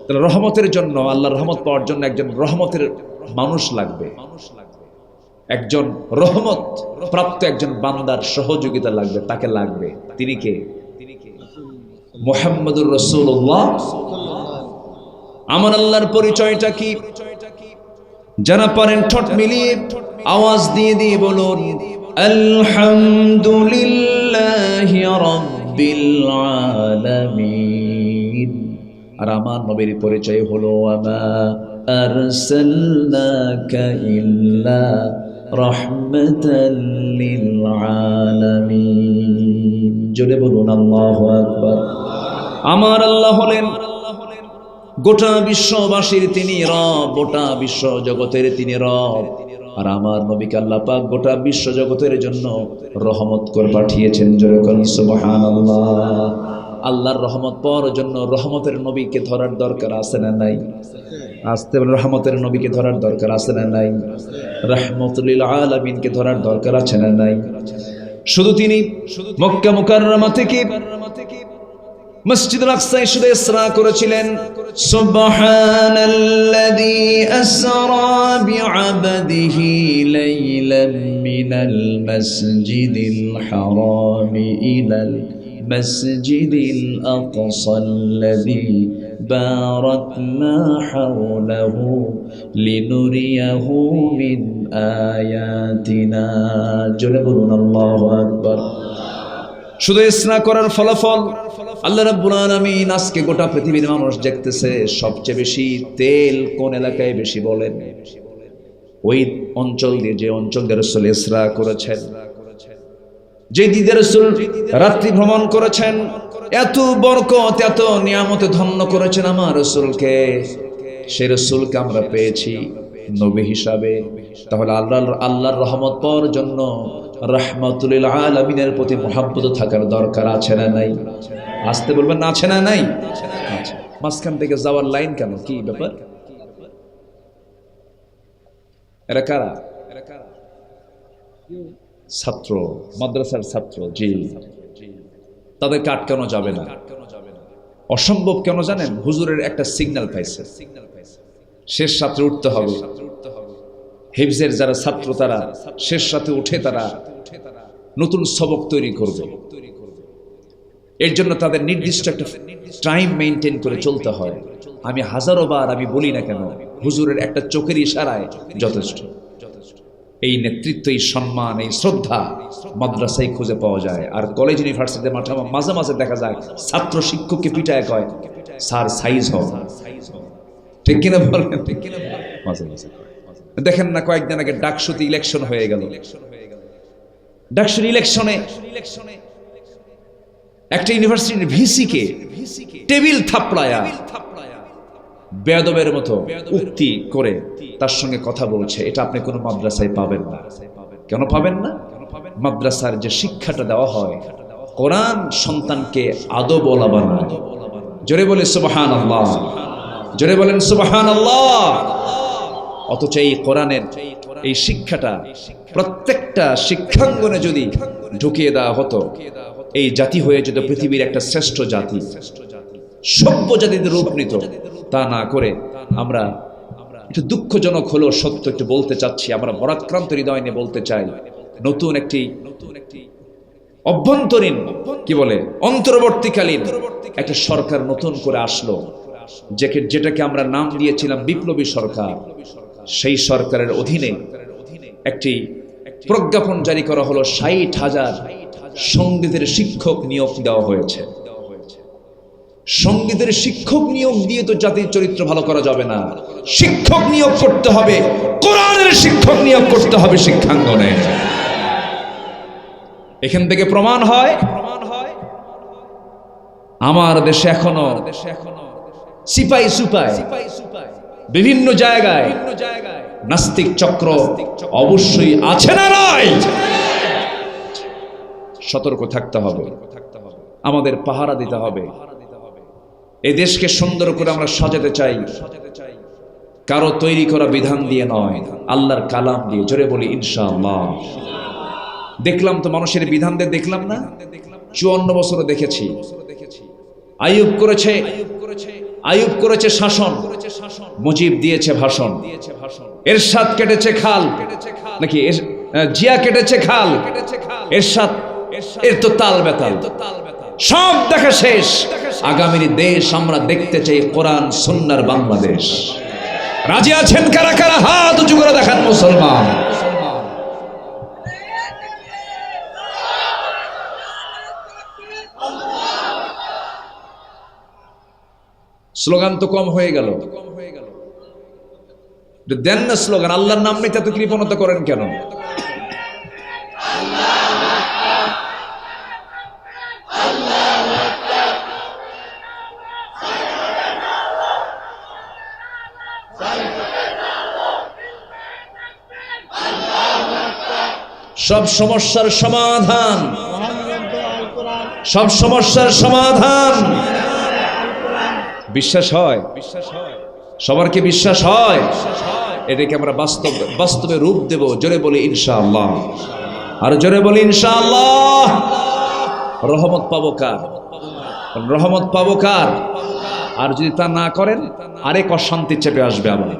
তাহলে রহমতের জন্য, আল্লাহর রহমত পাওয়ার জন্য একজন রহমতের মানুষ লাগবে, একজন রহমত প্রাপ্ত একজন বান্দার সহযোগিতা লাগবে, তাকে লাগবে। তিনি কে? মুহাম্মদুর রাসূলুল্লাহ। আমার আল্লাহর পরিচয়টা কি? যারা পারেন ঠোঁট মিলিয়ে আওয়াজ দিয়ে দিয়ে বলুন আলহামদুলিল্লাহি রাব্বিল আলামিন। আর আমার নবীর পরিচয় হলো ওয়ামা আরসালনাকা ইল্লা রাহমাতাল লিল আলামিন। জোরে বলুন আল্লাহু আকবার। আমার আল্লাহ হলেন গোটা বিশ্ববাসীর তিনি রব, গোটা বিশ্ব জগতের তিনি রব। আর আমার নবীকে আল্লাহ পাক গোটা বিশ্ব জগতের জন্য রহমত করে পাঠিয়েছেন। জোরে বলুন সুবহানাল্লাহ। আল্লাহর রহমত পাওয়ার জন্য রহমতের নবীকে ধরার দরকার আছে না নাই? আসতে বলে রহমতের নবীকে ধরার দরকার আছে না নাই? রাহমাতুল লিল আলামিনকে ধরার দরকার আছে না নাই? শুধু তিনি মক্কা মুকাররমা থেকে মসজিদুল আকসায় শুধু ইসরা করেছিলেন। সুবহানাল্লাযী আসরা বিআবদিহি লাইলাম মিনাল মাসজিদিল হারামি ইলাল মাসজিদিল আকসাল্লাযী বারাকনা হাওলাহু লিনুরিয়াহু মিন আয়াতিনা। জোরে বলুন আল্লাহু আকবার। শুধু ইসরা করার ফলাফল আল্লাহ রাব্বুল আলামিন আজকে গোটা পৃথিবীর মানুষ দেখতেছে। সবচেয়ে বেশি তেল কোন এলাকায় বেশি বলেন? ওই অঞ্চল দিয়ে, যে অঞ্চল দিয়ে রাসূল ইসরা করেছেন, যে দিকে রাসূল রাত্রি ভ্রমণ করেছেন, এত বরকত এত নিয়ামতে ধন্য করেছেন আমার রাসূলকে। সেই রাসূলকে আমরা পেয়েছি নবী হিসাবে। তাহলে আল্লাহর রহমত পাওয়ার জন্য রাহমাতুল লিল আলামিনের প্রতি মুহাব্বত থাকার দরকার আছে না নাই? আসতে বলবেন না, আছে না নাই? আচ্ছা, মাঝখান থেকে যাওয়ার লাইন কেন? কি ব্যাপার? এরা কারা? ছাত্র, মাদ্রাসার ছাত্র। জি, তাদেরকে আটকানো যাবে না। অসম্ভব কেন জানেন? হুজুরের একটা সিগন্যাল পাইছে, শেষ সাথে উঠতে হবে। হিফজের যারা ছাত্র তারা শেষ সাথে উঠে তারা নতুন সবক তৈরি করবে। এর জন্য তাদের নির্দিষ্ট একটা টাইম মেইনটেইন করে চলতে হয়। আমি হাজারো বার আমি বলি না কেন, হুজুরের একটা চোখের ইশারায় যথেষ্ট। এই নেতৃত্ব, এই সম্মান, এই শ্রদ্ধা মাদ্রাসায় খুঁজে পাওয়া যায়। আর কলেজ ইউনিভার্সিটিতে মাঝে মাঝে দেখা যায় ছাত্র শিক্ষককে পিটায় কয় স্যার সাইজ হও, ঠিক কিনা বলেন? মাঝে মাঝে দেখেন না, কয়েকদিন আগে ডাকসুতে ইলেকশন হয়ে গেল। ডাকসুর ইলেকশনে একটা ইউনিভার্সিটির ভিসিকে টেবিল থাপড়ায়া বেয়াদবের মতো উক্তি করে তার সঙ্গে কথা বলছে। এটা আপনি কোনো মাদ্রাসায় পাবেন না। কেন পাবেন না? মাদ্রাসার যে শিক্ষাটা দেওয়া হয়, কোরআন সন্তানকে আদব ওয়ালা বানায়। জোরে বলে সুবহানাল্লাহ, জোরে বলেন সুবহানাল্লাহ। অথচ এই কোরআনের এই শিক্ষাটা প্রত্যেকটা শিক্ষাঙ্গনে যদি ঢুকিয়ে দেওয়া হতো, এই জাতি হয়ে যেত পৃথিবীর একটা শ্রেষ্ঠ জাতি, সভ্য জাতিতে রূপ নিত। তা না করে আমরা একটু দুঃখজনক হলেও সত্য একটু বলতে চাচ্ছি, আমরা পরাক্রান্ত হৃদয় নিয়ে বলতে চাই, নতুন একটি অভ্যন্তরীণ কি বলে অন্তর্বর্তীকালীন একটা সরকার নতুন করে আসলো, যেটাকে আমরা নাম দিয়েছিলাম বিপ্লবী সরকার। সেই সরকারের অধীনে একটি প্রজ্ঞাপন জারি করা হলো, 60,000 সঙ্গীতের শিক্ষক নিয়োগ দেওয়া হয়েছে। সঙ্গীতের শিক্ষক নিয়োগ দিয়ে তো জাতির চরিত্র ভালো করা যাবে না। শিক্ষক নিয়োগ করতে হবে, কোরআনের শিক্ষক নিয়োগ করতে হবে শিক্ষাঙ্গনে। এখান থেকে প্রমাণ হয় আমার দেশে এখনো সিপাই সুপাই বিভিন্ন জায়গায় নাস্তিক চক্র অবশ্যই আছে না নয়? সতর্ক থাকতে হবে, আমাদের পাহারা দিতে হবে। এই দেশকে সুন্দর করে আমরা সাজাতে চাই, কারো তৈরি করা বিধান দিয়ে নয়, আল্লাহর কালাম দিয়ে। জোরে বলি ইনশাআল্লাহ। দেখলাম তো মানুষের বিধান দিয়ে দেখলাম না, 54 বছরে দেখেছি। আইয়ুব করেছে শাসন, মুজিব দিয়েছে ভাষণ। এরশাদ কেটেছে খাল, নাকি জিয়া কেটেছে খাল, এরশাদ এর তো তাল বেতাল, সব দেখা শেষ। আগামীর দেশ আমরা দেখতে চাই কোরআন সুন্নাহর বাংলাদেশ। রাজি আছেন কারা কারা? হাত উঁচু করে দেখান মুসলমান। স্লোগান তো কম হয়ে গেল, দেন না স্লোগান। আল্লাহর নাম নিতে এত কৃপণতা করেন কেন? সব সমস্যার সমাধান, সব সমস্যার সমাধান বিশ্বাস হয়। সবার কি বিশ্বাস হয়? এটাকে আমরা বাস্তবে রূপ দেব। জোরে বলি ইনশাআল্লাহ, আর জোরে বলি ইনশাআল্লাহ। রহমত পাবো কার? রহমত পাবো কার? আর যদি তা না করেন, আরেক অশান্তি চেপে আসবে, আবার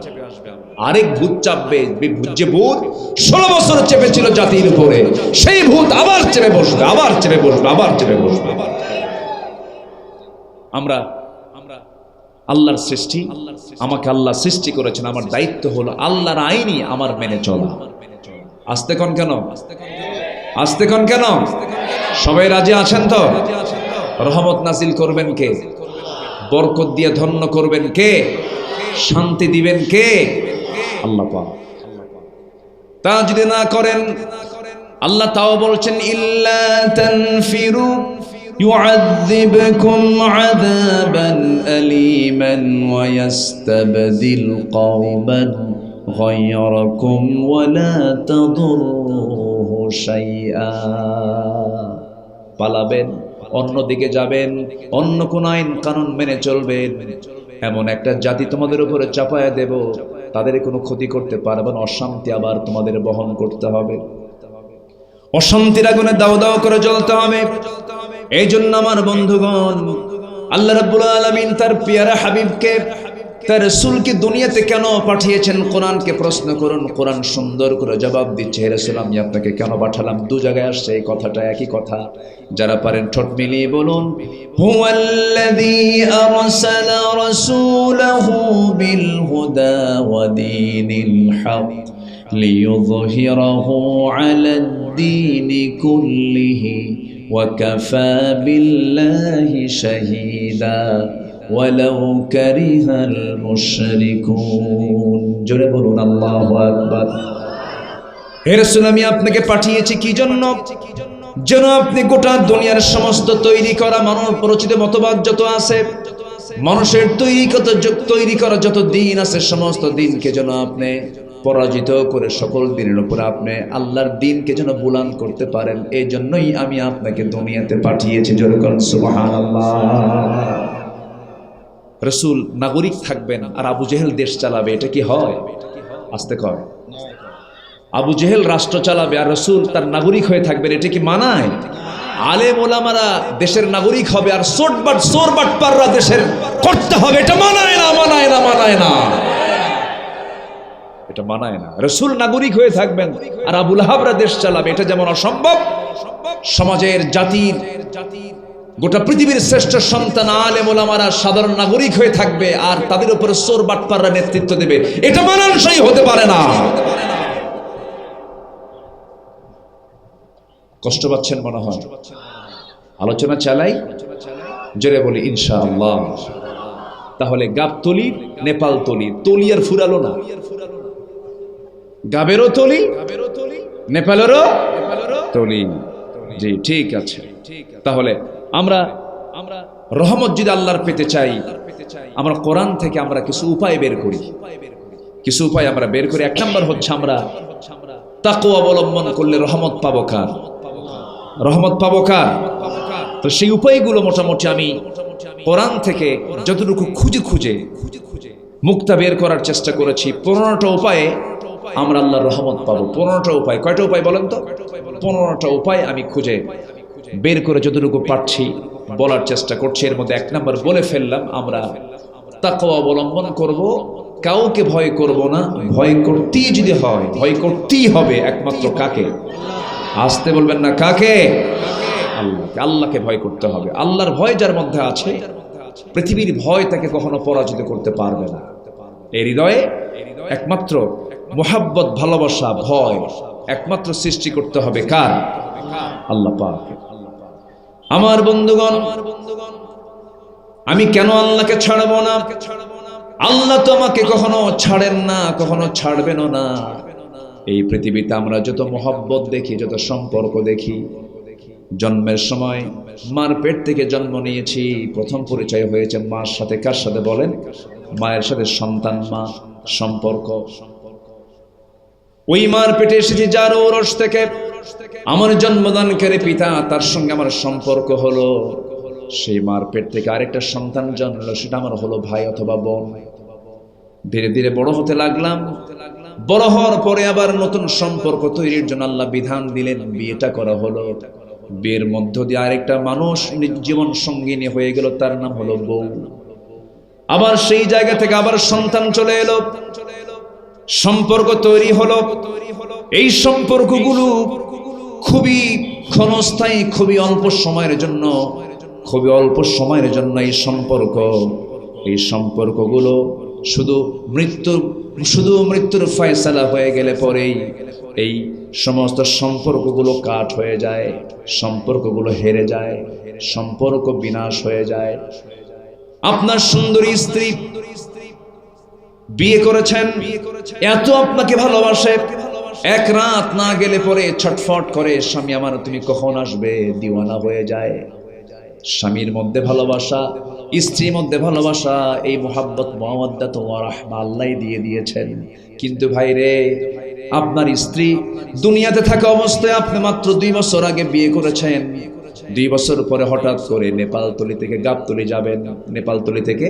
আরেক ভূত চাপবে। যে ভূত 16 বছর চেপেছিল জাতির উপরে, সেই ভূত আবার চেপে বসবে, আবার চেপে বসবে, আবার চেপে বসবে। আমরা আল্লাহর সৃষ্টি, আমাকে আল্লাহ সৃষ্টি করেছেন, আমার দায়িত্ব হলো আল্লাহর আইনই আমার মেনে চলা। আস্তে কোন কেন? আস্তে কোন কেন? সবাই রাজি আছেন তো? রহমত নাজিল করবেন কে? বরকত দিয়ে ধন্য করবেন কে? শান্তি দিবেন কে? আল্লাহ পাক। তা যদি না করেন, আল্লাহ তাও বলছেন ইল্লা তানফিরু يعذبكم عذابا أليما ويستبدل قوما غيركم ولا تضروه شيئا। পালাবেন, অন্যদিকে যাবেন, অন্য কোন আইন কানুন মেনে চলবেন, এমন একটা জাতি তোমাদের উপরে চাপায়া দেব, তাদের কোনো ক্ষতি করতে পারবে না। অশান্তি আবার তোমাদের বহন করতে হবে, অশান্তির আগুনে দাও দাও করে জ্বলতে হবে। এই জন্য আমার বন্ধুগণ, আল্লাহ রাব্বুল আলামিন তার পেয়ারা হাবিবকে, তার রাসূলকে দুনিয়াতে কেন পাঠিয়েছেন? কোরআনকে প্রশ্ন করুন, কোরআন সুন্দর করে জবাব দিচ্ছে। হে রাসূল, আমি আপনাকে কেন পাঠালাম? দু জায়গায় আসছে এই কথাটা, একই কথা। যারা পারেন ঠোঁট মিলিয়ে বলুন, হুয়াল্লাযী আরসালা রাসূলাহু বিল হুদা ওয়া দীনিল হক লিয়ুযহিরাহু আলাদ-দীনি কুল্লিহি ওয়া কাফা বিল্লাহি শাহীদা ওয়ালাউ কারিহাল মুশরিকুন। জোরে বলুন আল্লাহু আকবার। হে রাসূল, আমি আপনাকে পাঠিয়েছি কি জন্য? যেন আপনি গোটা দুনিয়ার সমস্ত তৈরি করা মানব প্রচিত মতবাদ যত আছে, মানুষের তৈরি করা যত দিন আছে, সমস্ত দিনকে যেন আপনি পরাজিত করে সকল দিনের উপর আপনি আল্লাহর দিনকে যেন বুলন্দ করতে পারেন। এই জন্যই আমি আপনাকে দুনিয়াতে পাঠিয়েছি। জোরে বলুন সুবহানাল্লাহ। রাসূল নাগরিক থাকবেন আর আবু জেহেল দেশ চালাবে, এটা কি হয়? আস্তে কয়। আবু জেহেল রাষ্ট্র চালাবে আর রাসূল তার নাগরিক হয়ে থাকবেন, এটা কি মানায়? আলেম ওলামারা দেশের নাগরিক হবে আর সোরবাট পাররা দেশের করতে হবে, এটা মানায় না, মানায় না, মানায় না, এটা মানায় না। রাসূল নাগরিক হয়ে থাকবেন আর আবু লাহাবরা দেশ চালাবে, এটা যেমন অসম্ভব, সমাজের জাতির গোটা পৃথিবীর শ্রেষ্ঠ সন্তান আলেম ওলামারা সাধারণ নাগরিক হয়ে থাকবে আর তাদের উপরে সোরবাট পাররা নেতৃত্ব দেবে, এটা মানানসই হতে পারে না। কষ্ট পাচ্ছেন মনে হয়? আলোচনা চালাই, জোরে বলি ইনশাআল্লাহ। তাহলে গাবতলি, নেপাল তলি, তলি আর ফুরালো না, গাবেরও তলি, নেপালেরও তলি। জি ঠিক আছে। তাহলে আমরা রহমত যদি আল্লাহর পেতে চাই, আমরা কোরআন থেকে আমরা কিছু উপায় বের করি, কিছু উপায় আমরা বের করি। এক নম্বর হচ্ছে আমরা তাকওয়া অবলম্বন করলে রহমত পাবো কার? রহমত পাবো কার? তো সেই উপায়গুলো মোটামুটি আমি কোরআন থেকে যতটুকু খুঁজে মুক্তা বের করার চেষ্টা করেছি। 15টা উপায়ে আমরা আল্লাহর রহমত পাবো। 15টা উপায়। কয়টা উপায় বলেন তো? 15টা উপায় আমি খুঁজে বের করে যতটুকু পারছি বলার চেষ্টা করছি। এর মধ্যে 1 নম্বর বলে ফেললাম, আমরা তাকওয়া অবলম্বন করব, কাউকে ভয় করব না। ভয় করতেই যদি হয়, ভয় করতেই হবে একমাত্র কাকে? আসতে বলবেন না, কাকে? আল্লাহকে। আল্লাহকে ভয় করতে হবে। আল্লাহর ভয় যার মধ্যে আছে, পৃথিবীর ভয় তাকে কখনো পরাজিত করতে পারবে না। এই হৃদয়ে একমাত্র মুহাব্বত, ভালোবাসা, ভয় একমাত্র সৃষ্টি করতে হবে কার? আল্লাহ পাক। আমার বন্ধুগণ, আমি কেন আল্লাহকে ছাড়বো না? আল্লাহ তো আমাকে কখনো ছাড়েন না, কখনো ছাড়বেনও না। এই পৃথিবীতে আমরা যত মহব্বত দেখি, যত সম্পর্ক দেখি, জন্মের সময় মার পেট থেকে জন্ম নিয়েছি, প্রথম পরিচয় হয়েছে মার সাথে। কার সাথে বলেন? মায়ের সাথে। সন্তান মা সম্পর্ক। ওই মার পেটে এসেছি যার ওরস থেকে, আমার জন্মদানকারী পিতা, তার সঙ্গে আমার সম্পর্ক হলো। সেই মার পেট থেকে আরেকটা সন্তান জন্মলো, সেটা আমার হলো ভাই অথবা বোন। ধীরে ধীরে বড় হতে লাগলাম। বড় হওয়ার পরে আবার নতুন সম্পর্ক তৈরির জন্য আল্লাহ বিধান দিলেন, বিয়েটা করা হলো। বিয়ের মধ্য দিয়ে আরেকটা মানুষ জীবন সঙ্গিনী হয়ে গেল, তার নাম হলো বউ। আবার সেই জায়গা থেকে আবার সন্তান চলে এলো, সম্পর্ক তৈরি হলো। এই সম্পর্কগুলো খুবই ক্ষণস্থায়ী, খুবই অল্প সময়ের জন্য, খুবই অল্প সময়ের জন্য এই সম্পর্কগুলো শুধু মৃত্যুর ফয়সালা হয়ে গেলে পরেই এই সমস্ত সম্পর্কগুলো কাট হয়ে যায়, সম্পর্কগুলো হেরে যায়, সম্পর্ক বিনাশ হয়ে যায়। আপনার সুন্দরী স্ত্রী বিয়ে করেছেন, এত আপনাকে ভালোবাসে, এক রাত না গেলে পরে ছটফট করে, স্বামী আমার তুমি কখন আসবে, দিওয়ানা হয়ে যায়। স্বামীর মধ্যে ভালোবাসা, স্ত্রীর মধ্যে ভালোবাসা, এই মুহাব্বত মাওয়াদ্দাত ওয়া রাহমা আল্লাহ দিয়ে দিয়েছেন। কিন্তু ভাই রে, আপনার স্ত্রী দুনিয়াতে থাকা অবস্থায় আপনি মাত্র 2 বছর আগে বিয়ে করেছেন। 2 বছর পরে হঠাৎ করে নেপালতলি থেকে গাবতলি যাবেন, নেপালতলি থেকে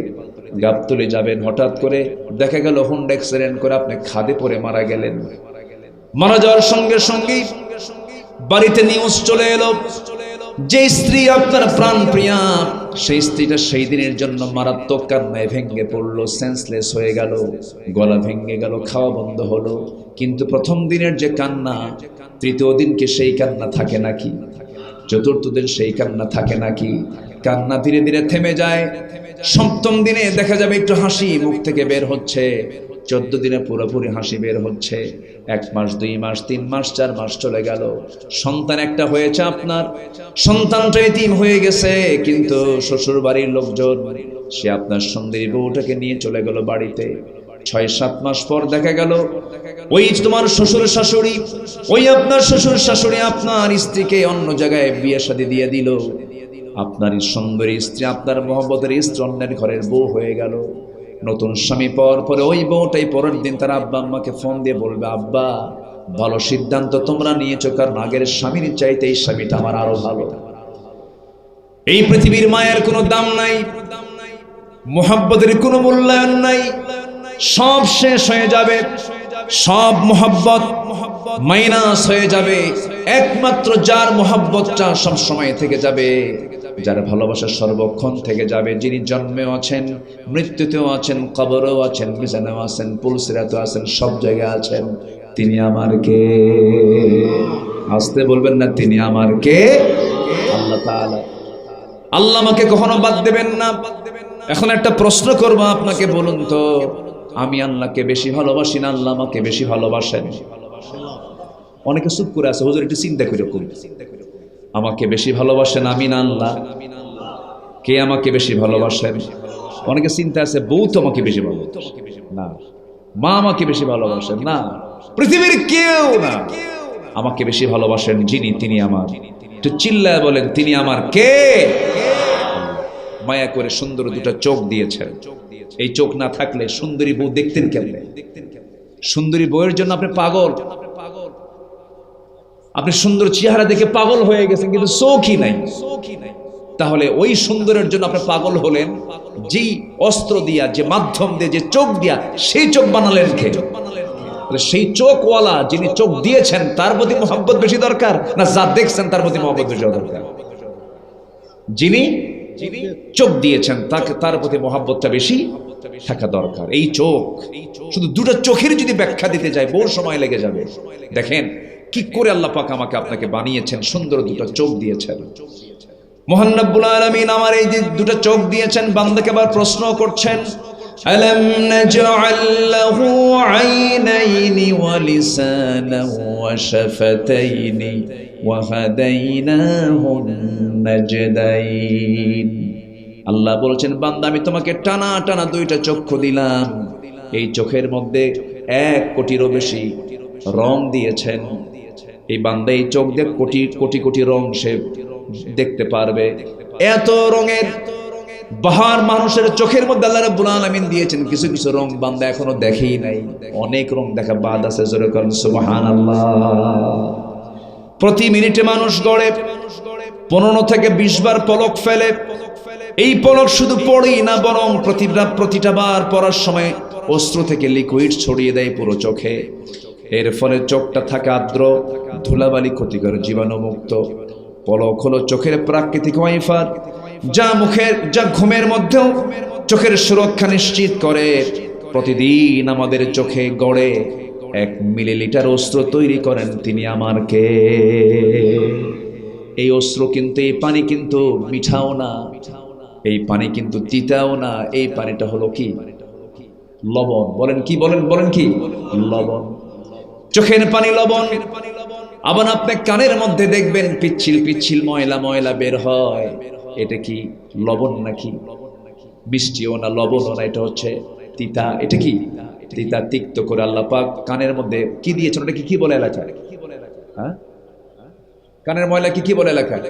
গাবতলি যাবেন, হঠাৎ করে দেখা গেল হুন্ডা অ্যাক্সিডেন্ট করে আপনি খাদে পড়ে মারা গেলেন। মারা যাওয়ার সঙ্গে সঙ্গেই বাড়িতে নিউজ চলে এলো, যে স্ত্রী আপনার প্রাণ প্রিয়া, সেই স্ত্রীটা সেই দিনের জন্য মারাত্মক কান্নায় ভেঙে পড়লো, সেন্সলেস হয়ে গেল, গলা ভেঙে গেল, খাওয়া বন্ধ হলো। কিন্তু প্রথম দিনের যে কান্না, তৃতীয় দিনকে সেই কান্না থাকে নাকি? চতুর্থ দিন সেই কান্না থাকে নাকি? কান্না ধীরে ধীরে থেমে যায়। সপ্তম দিনে দেখা যাবে একটু হাসি মুখ থেকে বের হচ্ছে। 14 দিনে পুরোপুরি হাসি বের হচ্ছে। 1 মাস 2 মাস 3 মাস 4 মাস চলে গেল, সন্তান একটা হয়েছে আপনার, সন্তানটা এতিম হয়ে গেছে, কিন্তু শ্বশুর বাড়ির লোকজন সে আপনার সুন্দরী বউটাকে নিয়ে চলে গেল বাড়িতে। 6-7 মাস পর দেখা গেল ওই তোমার শ্বশুর শাশুড়ি, ওই আপনার শ্বশুর শাশুড়ি আপনার স্ত্রীকে অন্য জায়গায় বিয়ে শাদী দিয়ে দিল। আপনার সুন্দরী স্ত্রী, আপনার মহব্বতের স্ত্রী অন্যের ঘরের বউ হয়ে গেল। নতুন স্বামী পাওয়ার পরে ওই বউটাই পরের দিন তার আব্বা আম্মাকে ফোন দিয়ে বলবে, আব্বা ভালো সিদ্ধান্ত তোমরা নিয়েছো, কারণ আগের স্বামীর চাইতে এই স্বামীটা আমার আরো ভালো। এই পৃথিবীর মায়ের কোনো দাম নাই, মহব্বতের কোনো মূল্যায়ন নাই, সব শেষ হয়ে যাবে, সব মহব্বত মাইনাস হয়ে যাবে। একমাত্র যার মহব্বতটা সব সময় থেকে যাবে, যার ভালোবাসা সর্বক্ষণ থেকে যাবে, যিনি জন্মেও আছেন, মৃত্যুতেও আছেন, কবরেও আছেন, মিজানেও আছেন, পুলসিরাতেও আছেন, সব জায়গায় আছেন, তিনি আমার কে? আসতে বলবেন না, তিনি আমার কে? আল্লাহ তাআলা। আল্লাহ আমাকে কখনো বাদ দেবেন না। এখন একটা প্রশ্ন করব আপনাকে, বলুন তো আমি আল্লাহকে বেশি ভালোবাসি না আল্লাহ আমাকে বেশি ভালোবাসেন? অনেকে চুপ করে আছে, হুজুর একটু চিন্তা করে করুন, আমাকে বেশি ভালোবাসেন আমি না আল্লাহ? কে আমাকে বেশি ভালোবাসেন? অনেকে চিন্তা আছে, বউ তো আমাকে বেশি ভালোবাসেন না, মা আমাকে বেশি ভালোবাসেন না, পৃথিবীর কেউ না, আমাকে বেশি ভালোবাসেন যিনি, তিনি আমার। একটু চিল্লায় বলেন, তিনি আমার কে? মায়া করে সুন্দর দুটো চোখ দিয়েছেন, এই চোখ না থাকলে সুন্দরী বউ দেখতেন কেমনে? সুন্দরী বউয়ের জন্য আপনি পাগল, আপনি সুন্দর চেহারা দেখে পাগল হয়ে গেছেন, কিন্তু চোখই নাই। তাহলে ওই সুন্দরের জন্য আপনি পাগল হলেন, যেই অস্ত্র দিয়া, যে মাধ্যম দিয়ে, যে চোখ দিয়া, সেই চোখ বানালেন কে? সেই চোখওয়ালা যিনি চোখ দিয়েছেন তার প্রতি মহব্বত বেশি দরকার, না যা দেখছেন তার প্রতি মহব্বত বেশি দরকার? যিনি চোখ দিয়েছেন তার প্রতি মহব্বতটা বেশি থাকা দরকার। এই চোখ, শুধু দুটো চোখের যদি ব্যাখ্যা দিতে যায় বহু সময় লেগে যাবে। দেখেন কি করে আল্লাহ পাক আমাকে আপনাকে বানিয়েছেন, সুন্দর দুটো চোখ দিয়েছেন। মহান রব্বুল আলামিন আমার এই যে দুটো চোখ দিয়েছেন, বান্দাকে আবার প্রশ্ন করছেন, আলাম নাজআল লাহু আইনাইনি ওয়া লিসানান ওয়া শাফাতাইনি ওয়া হাদাইনাহু নাজদাইন। আল্লাহ বলছেন, বান্দা আমি তোমাকে টানা টানা দুইটা চক্ষু দিলাম, এই চোখের মধ্যে 1 কোটিরও বেশি রং দিয়েছেন। এই বান্দা এই চোখ দিয়ে কোটি কোটি কোটি রং সে দেখতে পারবে। এত রঙের বাহার মানুষের চোখের মধ্যে আল্লাহ রাব্বুল আলামিন দিয়েছেন, কিছু কিছু রং বান্দা এখনো দেখেই নাই, অনেক রং দেখা বাদ আছে। জোরে বলেন সুবহানাল্লাহ। প্রতি মিনিটে মানুষ গড়ে 15 থেকে 20 বার পলক ফেলে। এই পলক শুধু পড়েই না, বরং প্রতিটা বার পড়ার সময় অশ্রু থেকে লিকুইড ছড়িয়ে দেয় পুরো চোখে। এর ফলে চোখটা থাকে আর্দ্র, ধুলাবালি, ক্ষতিকর জীবাণুমুক্ত। পলক হলো চোখের প্রাকৃতিক ওয়াইফার, যা ঘুমের মধ্যেও চোখের সুরক্ষা নিশ্চিত করে। প্রতিদিন আমাদের চোখে গড়ে 1 মিলিলিটার অস্ত্র তৈরি করেন, তিনি আমার কে? এই অস্ত্র কিন্তু, এই পানি কিন্তু মিঠাও না, এই পানি কিন্তু তিতাও না, এই পানিটা হলো কি? লবণ। বলেন কি? বলেন কি? লবণ। চোখের পানি লবণ। আবার আপনি কানের মধ্যে দেখবেন পিচ্ছিল পিচ্ছিল ময়লা ময়লা বের হয়, এটা কি লবণ নাকি? মিষ্টিও না, লবণও না, এটা হচ্ছে তিতা। এটা কি? তিতা, তিক্ত করে আল্লাহ পাক কানের মধ্যে কি দিয়েছেন? ওটা কি বলে এলাকায়? হ্যাঁ, কানের ময়লা কি বলে এলাকায়?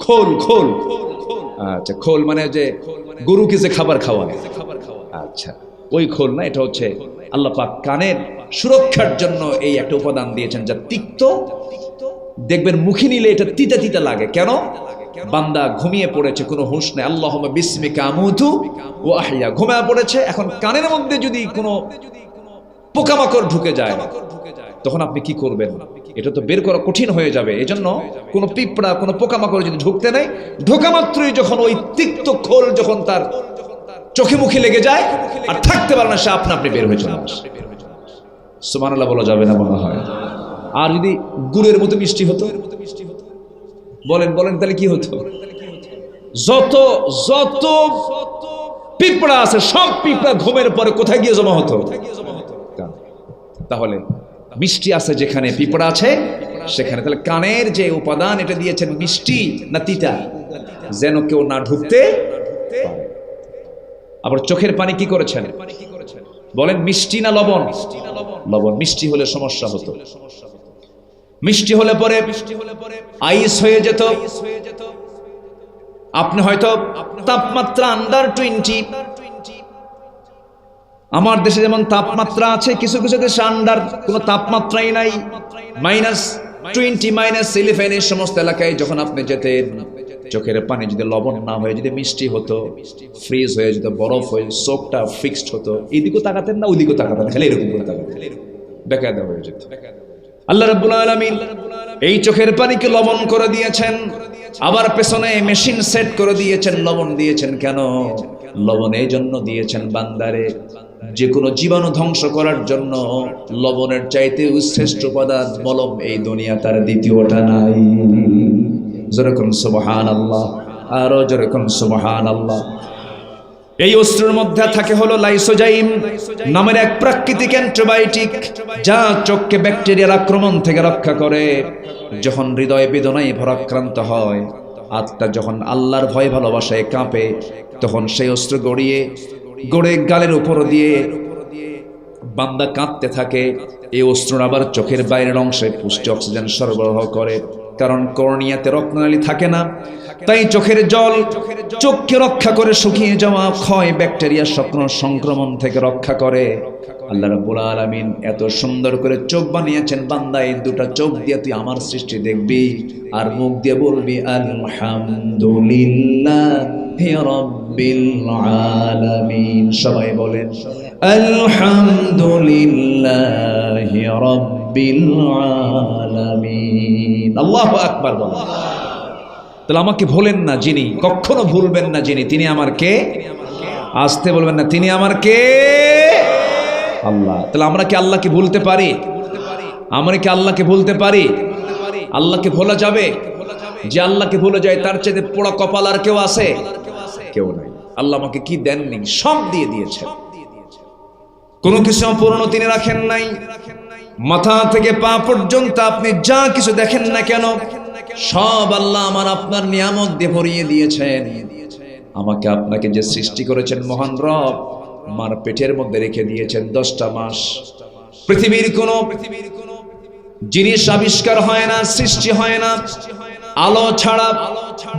খোল। খোল, আচ্ছা, খোল মানে যে গরুকে যে খাবার খাওয়ায়, আচ্ছা ওই খোল না, এটা হচ্ছে আল্লাহ পাক কানের সুরক্ষার জন্য এই একটা উপাদান দিয়েছেন, যা তিক্ত। দেখবেন মুখে নিলে এটা তিতা তিতা লাগে। কেন? বান্দা ঘুমিয়ে পড়েছে, কোনো হুঁশ নেই, আল্লাহুম্মা বিসমিকা আমুতু ওয়া আহইয়া, ঘুমিয়ে পড়েছে। এখন কানের মধ্যে যদি কোনো পোকামাকড় ঢুকে যায়, তখন আপনি কি করবেন? এটা তো বের করা কঠিন হয়ে যাবে। এজন্য কোনো পিঁপড়া, কোনো পোকামাকড় যদি ঢুকতে নেই, ঢোকা মাত্রই যখন ওই তিক্ত খোল যখন তার চোখে মুখে লেগে যায়, আর থাকতে পারে না, সে আপনি বের হয়ে চলে আসে। সুবহানাল্লাহ বলা যাবে না মনে হয়। আর যদি গুড়ের মতো মিষ্টি হতো, বলেন তাহলে কি হতো? যত পিঁপড়া আছে, সব পিঁপড়া ঘুমের পরে কোথায় গিয়ে জমা হতো? তাহলে মিষ্টি আছে যেখানে পিঁপড়া আছে সেখানে। তাহলে কানের যে উপাদান এটা দিয়েছেন মিষ্টি না তিতা, যেন কেউ না ঢুকতে পারে। আবার চোখের পানি কি করেছেন বলেন, মিষ্টি না লবণ? লবণ। মিষ্টি হলে সমস্যা হতো, মিষ্টি হলে পরে আইস হয়ে যেত। আপনি হয়তো তাপমাত্রা আন্ডার 20, আমার দেশে যেমন তাপমাত্রা আছে, কিছু কিছু দেশে আন্ডার কোনো তাপমাত্রাই নাই, -20 -11 এই সমস্ত এলাকায় যখন আপনি যেতেন, চোখের পানি যদি লবণ না হয়ে যদি মিষ্টি হতো, ফ্রিজ হয়ে যেত, বরফ হয়ে চোখটা ফিক্সড হতো, এদিকেও তাকাতেন না ওইদিকেও তাকাতেন, খালি এরকম করে তাকাতেন, বেকায়দা হয়ে যেত। আল্লাহ রাব্বুল আলামিন এই চোখের পানিকে লবণ করে দিয়েছেন, আবার পেছনে মেশিন সেট করে দিয়েছেন, লবণ দিয়েছেন। কেন লবণ এই জন্য দিয়েছেন? বান্দারে যে কোনো জীবাণু ধ্বংস করার জন্য লবণের চাইতে শ্রেষ্ঠ উপাদান মলম এই দুনিয়া তার দ্বিতীয়টা নাই। যেরকম সুবহানাল্লাহ, আরো যেরকম সুবহানাল্লাহ। এই অস্ত্রের মধ্যে থাকে হলো লাইসোজাইম নামের এক প্রাকৃতিক অ্যান্টিবায়োটিক, যা চোখকে ব্যাকটেরিয়ার আক্রমণ থেকে রক্ষা করে। যখন হৃদয় বেদনায় ভারাক্রান্ত হয়, আত্মা যখন আল্লাহর ভয় ভালোবাসায় কাঁপে, তখন সেই অস্ত্র গড়ে গালের উপর দিয়ে বান্দা কাঁদতে থাকে। এই অস্ত্র আবার চোখের বাইরের অংশে পুষ্টি অক্সিজেন সরবরাহ করে, কারণ কর্নিয়াতে রক্তনালী থাকে না, তাই চোখের জল চোখকে রক্ষা করে, শুকিয়ে যাওয়া ক্ষয় ব্যাকটেরিয়া সংক্রমণ থেকে রক্ষা করে। আল্লাহ রাব্বুল আলামিন এত সুন্দর করে চোখ বানিয়েছেন, বান্দা এই দুটা চোখ দিয়ে তুই আমার সৃষ্টি দেখবি আর মুখ দিয়ে বলবি আলহামদুলিল্লাহি রাব্বিল আলামিন। সবাই বলেন আলহামদুলিল্লাহি রাব্বিল আলামিন। আল্লাহু আকবার বলেন। তাহলে আমাকে ভুলেন না যিনি, কখনো ভুলবেন না যিনি, তিনি আমার কে? আসতে বলবেন না, তিনি আমার কে? আল্লাহ। তাহলে আমরা কি আল্লাহকে ভুলতে পারি? আমরা কি আল্লাহকে ভুলতে পারি? আল্লাহকে ভোলা যাবে? যে আল্লাহকে ভুলে যায় তার চেয়ে পোড়া কপাল আর কেউ আছে? কেউ নাই। আল্লাহ আমাকে কি দেননি? সব দিয়ে দিয়েছেন, কোনো কিছু অপূর্ণ তিনি রাখেন নাই। মাথা থেকে পা পর্যন্ত আপনি যা কিছু দেখেন না কেন, সব আল্লাহ আমার আপনার নিয়ামত দিয়ে ভরিয়ে দিয়েছেন। আমাকে আপনাকে যে সৃষ্টি করেছেন মহান রব, মার পেটের মধ্যে রেখে দিয়েছেন 10টা মাস। পৃথিবীর কোনো জিনিস আবিষ্কার হয় না, সৃষ্টি হয় না আলো ছাড়া।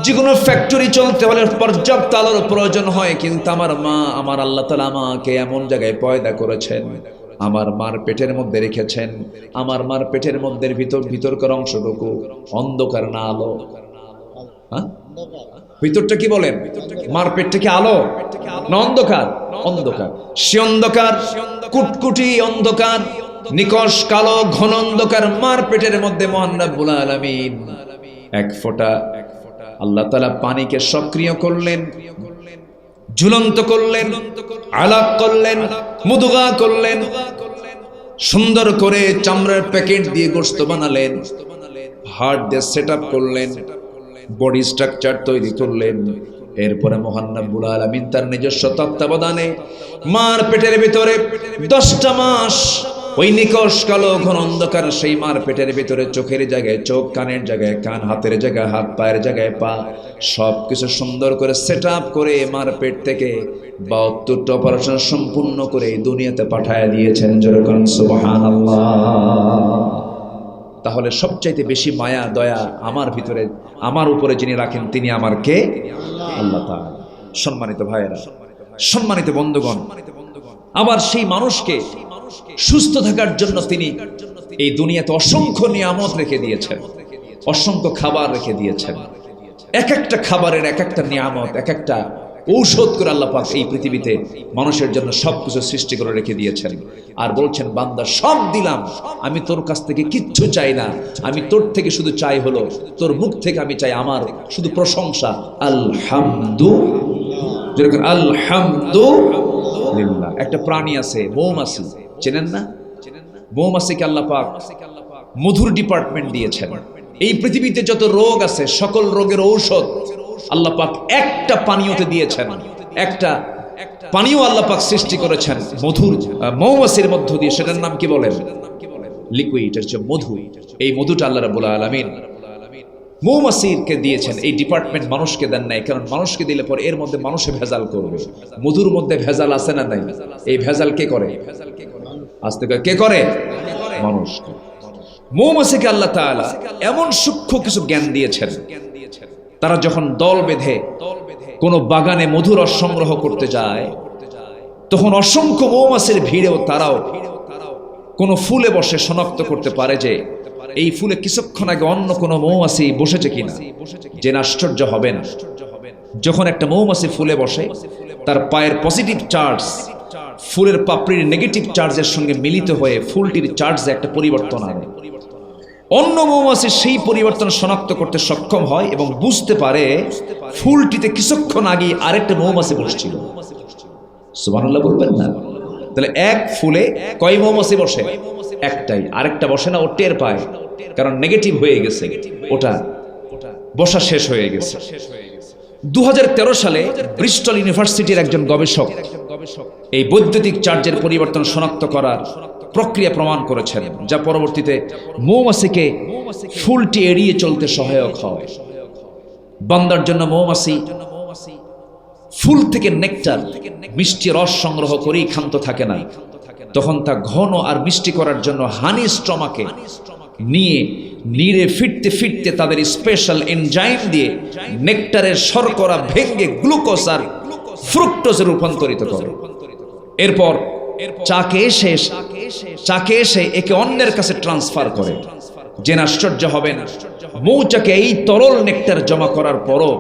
যে কোনো ফ্যাক্টরি চলতে হলে পর্যাপ্ত আলোর প্রয়োজন হয়, কিন্তু আমার মা, আমার আল্লাহ তাআলা আমাকে এমন জায়গায় পয়দা করেছেন, আমার মার পেটের মধ্যে রেখেছেন। আমার মার পেটের মধ্যে ভিতরকার অংশটুকু অন্ধকার না আলো? হ্যাঁ, ভিতরটা কি বলেন? মার পেটটা কি আলো না অন্ধকার? অন্ধকার। সে অন্ধকার কুটকুটি অন্ধকার, নিকষ কালো ঘন অন্ধকার। মার পেটের মধ্যে মহান রব্বুল আলামিন এক ফোঁটা আল্লাহ তাআলা পানিকে সক্রিয় করলেন, ঝুলন্ত করলেন, আলাক করলেন, মুদগা করলেন, সুন্দর করে চামড়ার প্যাকেট দিয়ে গোশত বানালেন, হার্ট দিয়ে সেট আপ করলেন, বডি স্ট্রাকচার তৈরি করলেন। এরপরে মহান রব্বুল আলামিন তার নিজস্ব তত্ত্বাবধানে মার পেটের ভিতরে 10টা মাস ওই নিকষ কালো ঘন অন্ধকার সেই মার পেটের ভিতরে চোখের জায়গায় চোখ, কানের জায়গায় কান, হাতের জায়গায় হাত, পায়ের জায়গায় পা, সবকিছু সুন্দর করে সেট আপ করে মার পেট থেকে 72টা অপারেশন সম্পূর্ণ করে এই দুনিয়াতে পাঠায় দিয়েছেন। যেরকম সুবহানাল্লাহ। তাহলে সবচাইতে বেশি মায়া দয়া আমার ভিতরে, আমার উপরে যিনি রাখেন তিনি আমার কে? আল্লাহ তাআলা। সম্মানিত ভাইয়েরা, সম্মানিত বন্ধুগণ, আবার সেই মানুষকে সুস্থ থাকার জন্য তিনি এই দুনিয়াতে অসংখ্য নিয়ামত রেখে দিয়েছেন, অসংখ্য খাবার রেখে দিয়েছেন। এক একটা খাবারের এক একটা নিয়ামত, এক একটা ঔষধ করে আল্লাহ পাক এই পৃথিবীতে মানুষের জন্য সবকিছু সৃষ্টি করে রেখে দিয়েছেন। আর বলছেন, বান্দা সব দিলাম, আমি তোর কাছ থেকে কিচ্ছু চাই না, আমি তোর থেকে শুধু চাই হলো, তোর মুখ থেকে আমি চাই আমার শুধু প্রশংসা। আলহামদুলিল্লাহ, আলহামদুলিল্লাহ। একটা প্রাণী আছে মৌমাছি, চেনেন না? মৌমাছিকে আল্লাহ পাক মধুর ডিপার্টমেন্ট দিয়েছেন। এই পৃথিবীতে যত রোগ আছে সকল রোগের ঔষধ আল্লাহ পাক একটা পানীয়তে দিয়েছেন, পানিও আল্লাহ পাক সৃষ্টি করেছেন মধুর মৌমাছির মধ্য দিয়ে, সেটার নাম কি বলেন? লিকুইড, হচ্ছে মধু। এই মধুটা আল্লাহ রাব্বুল আলামিন মৌমাছিকে দিয়েছেন। এই ডিপার্টমেন্ট মানুষকে দেন নাই, কারণ মানুষকে দিলে পরে এর মধ্যে মানুষে ভেজাল করবে। মধুর মধ্যে ভেজাল আছে না নাই? এই ভেজাল কে করে? আস্তে করে কে করে? মানুষ। মৌমাছিকে আল্লাহ তাআলা এমন সূক্ষ্ম কিছু জ্ঞান দিয়েছেন, তারা যখন দল বেঁধে কোনো বাগানে মধুর রস সংগ্রহ করতে যায়, তখন অসংখ্য মৌমাছির ভিড়েও তারাও কোনো ফুলে বসে শনাক্ত করতে পারে যে এই ফুলে কিছুক্ষণ আগে অন্য কোনো মৌমাছি বসেছে কিনা। যে আশ্চর্য হবেন, যখন একটা মৌমাছি ফুলে বসে, তার পায়ের পজিটিভ চার্জ ফুলের পাপড়ির নেগেটিভ চার্জের সঙ্গে মিলিত হয়ে ফুলটির চার্জে একটা পরিবর্তন আনে। অন্য মৌমাছি সেই পরিবর্তন শনাক্ত করতে সক্ষম হয় এবং বুঝতে পারে ফুলটিতে কিছুক্ষণ আগে আরেকটা মৌমাছি বসছিল। সুবহানাল্লাহ বলবেন না? তাহলে এক ফুলে কয় মৌমাছি বসে? একটাই, আরেকটা বসে না। ও টের পায়, কারণ নেগেটিভ হয়ে গেছে, ওটা বসা শেষ হয়ে গেছে। 2013 সালে ব্রিস্টল ইউনিভার্সিটির একজন গবেষক এই বৈদ্যুতিক চার্জের পরিবর্তন শনাক্ত করার প্রক্রিয়া প্রমাণ করেছেন, যা পরবর্তীতে মৌমাছিকে ফুলটি এড়িয়ে চলতে সহায়ক হয়। বান্দার জন্য মৌমাছি ফুল থেকে নেকটার, মিষ্টি রস সংগ্রহ করেই ক্ষান্ত থাকে না, তখন তা ঘন আর মিষ্টি করার জন্য হানি স্টমাকে নিয়ে নিরে ফিরতে ফিরতে তাদের স্পেশাল এনজাইম দিয়ে নেকটারের শর্করা ভেঙে গ্লুকোজ আর ফ্রুক্টোজে রূপান্তরিত করে। এরপর চাকে এসে একে অন্যের কাছে ট্রান্সফার করে। জেনে আশ্চর্য হবেন, মৌচাকে এই তরল নেকটার জমা করার পরও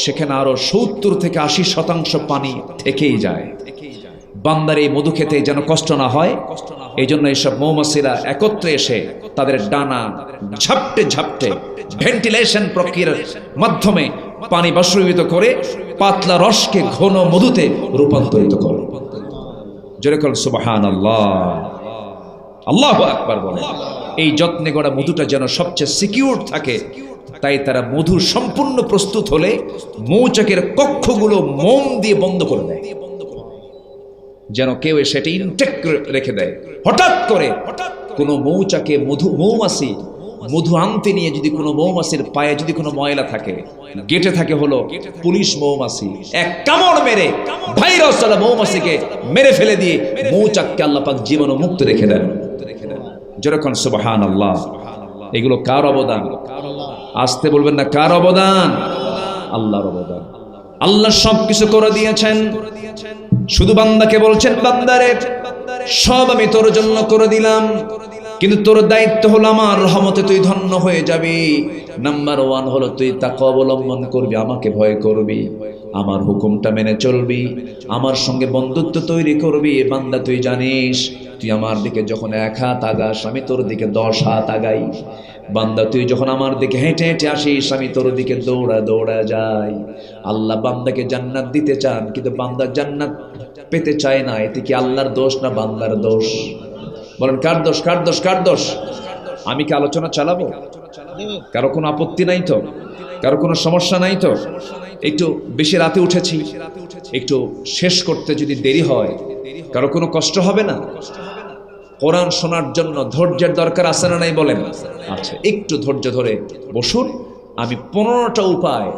সেখানে আরো 70 থেকে 80% পানি থেকেই যায়। বান্দার এই মধু খেতে যেন কষ্ট না হয়, এই জন্য এইসব মৌমাছিরা একত্রে এসে তাদের ডানা ঝাপটে ঝাপটে ভেন্টিলেশন প্রক্রিয়ার মাধ্যমে পানি বাষ্পীভূত করে পাতলা রসকে ঘন মধুতে রূপান্তরিত করে। জোরে বলেন সুবহানাল্লাহ, আল্লাহু আকবার বলেন। এই যত্নে গড়া মধুটা যেন সবচেয়ে সিকিউর থাকে, তাই তারা মধু সম্পূর্ণ প্রস্তুত হলে মৌচাকের কক্ষগুলো মোম দিয়ে বন্ধ করে দেয়, যেন কেউ সেটা ইনটেক রেখে দেয়। হঠাৎ করে কোনো মৌচাকে মৌমাছি মধু আনতে নিয়ে যদি কোনো মৌমাছির পায়ে যদি কোনো ময়লা থাকে, গেটে থাকে হলো পুলিশ মৌমাছি, এক কামড় মেরে ভাইরাস চলা মৌমাছিকে মেরে ফেলে দিয়ে মৌচাককে আল্লাহ পাক জীবন মুক্ত রেখে দেন। যেরকম সুবহানাল্লাহ। এগুলো কার অবদান? আসতে বলবেন না, কার অবদান? আল্লাহর অবদান। আল্লাহ সবকিছু করে দিয়েছেন, শুধু বান্দাকে বলছেন, বান্দারে সব আমি তোর জন্য করে দিলাম, কিন্তু তোর দায়িত্ব হলো আমার রহমতে তুই ধন্য হয়ে যাবি। নাম্বার 1 হলো তুই তাকওয়া অবলম্বন করবি, আমাকে ভয় করবি, আমার হুকুমটা মেনে চলবি, আমার সঙ্গে বন্ধুত্ব তৈরি করবি। বান্দা তুই জানিস, তুই আমার দিকে যখন 1 হাত আগাস, আমি তোর দিকে 10 হাত আগাই। বান্দা তুই যখন আমার দিকে হেঁটে হেঁটে আসিস, আমি তোর দিকে দৌড়া দৌড়া যাই। আল্লাহ বান্দাকে জান্নাত দিতে চান, কিন্তু বান্দা জান্নাত পেতে চায় না। এতে কি আল্লাহর দোষ না বান্দার দোষ? বলেন কার দোষ? কার দোষ? কার দোষ? আমি কি আলোচনা চালাবো? কারো কোনো আপত্তি নাই তো? কারো কোনো সমস্যা নাই তো? একটু বেশি রাতে উঠেছি, একটু শেষ করতে যদি দেরি হয়, কারো কোনো কষ্ট হবে না? কোরআন শোনার জন্য ধৈর্যের দরকার আছে না নাই বলেন? আচ্ছা, একটু ধৈর্য ধরে বসুন। আমি 15টা উপায়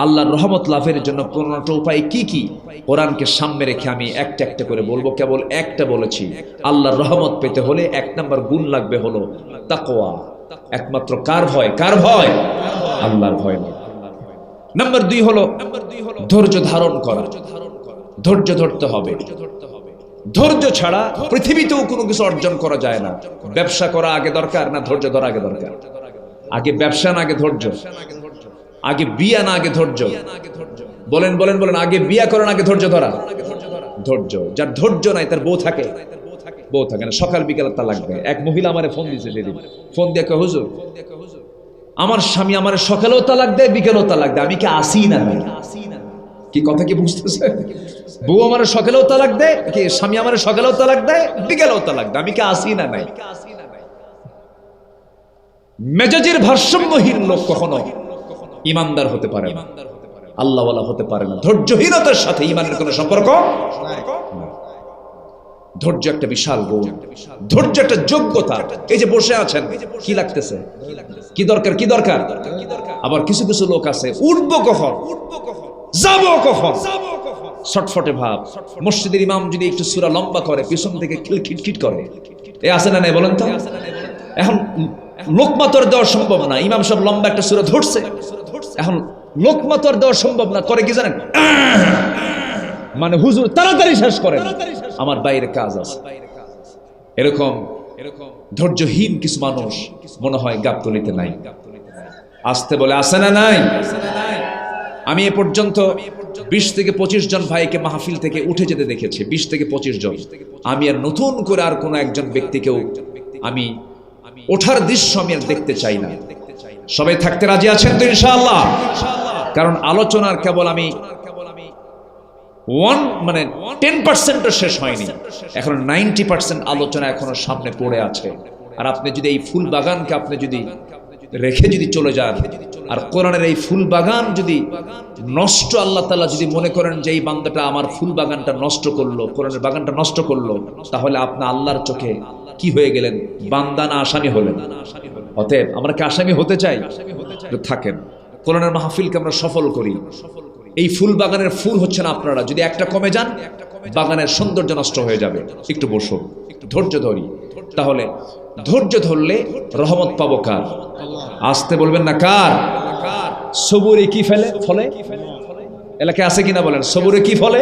আল্লাহর রহমত লাভের জন্য, 15টা উপায় কি কি কোরআনকে সামনে রেখে আমি একটা একটা করে বলবো। কেবল একটা বলেছি, আল্লাহর রহমত পেতে হলে 1 নম্বর গুণ লাগবে হলো তাকওয়া। একমাত্র কার ভয়? কার ভয়? আল্লাহর ভয়। নাম্বার 2 হলো ধৈর্য ধারণ করা। ধৈর্য ধরতে হবে। ধৈর্য ছাড়া পৃথিবীতেও কোনো কিছু অর্জন করা যায় না। ব্যবসা করা আগে দরকার না ধৈর্য ধরা আগে দরকার? আগে ব্যবসা না আগে ধৈর্য? আগে বিয়া না আগে ধৈর্য? বলেন বলেন বলেন, আগে বিয়া করা না আগে ধৈর্য ধরা? ধৈর্য। যার ধৈর্য নাই তার বউ থাকে? বউ থাকে না। সকাল বিকাল তা লাগবে। এক মহিলা আমারে ফোন দিয়েছে সেদিন, ফোন দিয়ে কয়, হুজুর আমার স্বামী আমার সকালেও তালাক দেয়, বিকেলেও তালাক দেয়, আমি কি আসি না? কি কথা কি বুঝতেছে? বউ আমার সকালেও তালাক দেয়, কি স্বামী আমার সকালেও তালাক দেয়, বিকেলেও তালাক দেয়, আমি কি আসি না? নাই। মেজাজের ভারসাম্যহীন লোক কখনো ইমানদার হতে পারে না। আল্লাহওয়ালা হতে পারে না। ধৈর্যহীনতার সাথে ঈমানের কোনো সম্পর্ক নাই। ধৈর্য একটা বিশাল গুণ, ধৈর্য একটা যোগ্যতা। এই যে বসে আছেন, কি লাগতেছে, কি দরকার, কি দরকার? আবার কিছু কিছু লোক আছে, উঠবো কখন, যাবো কখন, ছটফটে ভাব। মসজিদের ইমাম যদি একটু সূরা লম্বা করে, পিছন থেকে খিটখিট করে, এ আছে না নাই বলেন তো? এখন লোকমা তো আর দেওয়া সম্ভব না, ইমাম সাহেব লম্বা একটা সূরা ধরছে, এখন লোকমা তো আর দেওয়া সম্ভব না, করে কি জানেন? মানে হুজুর তাড়াতাড়ি শেষ করেন, আমার বাইরে কাজ আছে। এরকম ধৈর্যহীন কিছু মানুষ মনে হয় গাবতলীতে নাই। আসতে বলে আসে না নাই? আমি এ পর্যন্ত 20 থেকে 25 জন ভাইকে মাহফিল থেকে উঠে যেতে দেখেছি, 20 থেকে 25 জন। আমি আর নতুন করে আর কোনো একজন ব্যক্তিকেও আমি ওঠার দৃশ্য আমি আর দেখতে চাই না। সবাই থাকতে রাজি আছেন তো ইনশাআল্লাহ? কারণ আলোচনার কেবল আমি 10% শেষ হয়নি, এখন 90% আলোচনা এখনো সামনে পড়ে আছে। আর আপনি যদি এই ফুল বাগানকে আপনি যদি রেখে যদি চলে যান, আর কোরআনের এই ফুল বাগান যদি নষ্ট, আল্লাহ তাআলা যদি মনে করেন যে এই বান্দাটা আমার ফুল বাগানটা নষ্ট করলো, কোরআনের বাগানটা নষ্ট করলো, তাহলে আপনি আল্লাহর চোখে কি হয়ে গেলেন? বান্দা না আসামি হলেন। অতএব আমরা কি আসামি হতে চাই? থাকেন, কোরআনের মাহফিলকে আমরা সফল করি। এই ফুল বাগানের ফুল হচ্ছেন আপনারা, যদি একটা কমে যান বাগানের সৌন্দর্য নষ্ট হয়ে যাবে। একটু বসো, ধৈর্য ধরি, তাহলে ধৈর্য ধরলে রহমত পাবো কার? আসতে বলবেন না কার? সবুরে কি ফলে? এলাকায় আছে কিনা বলেন, সবুরে কি ফলে?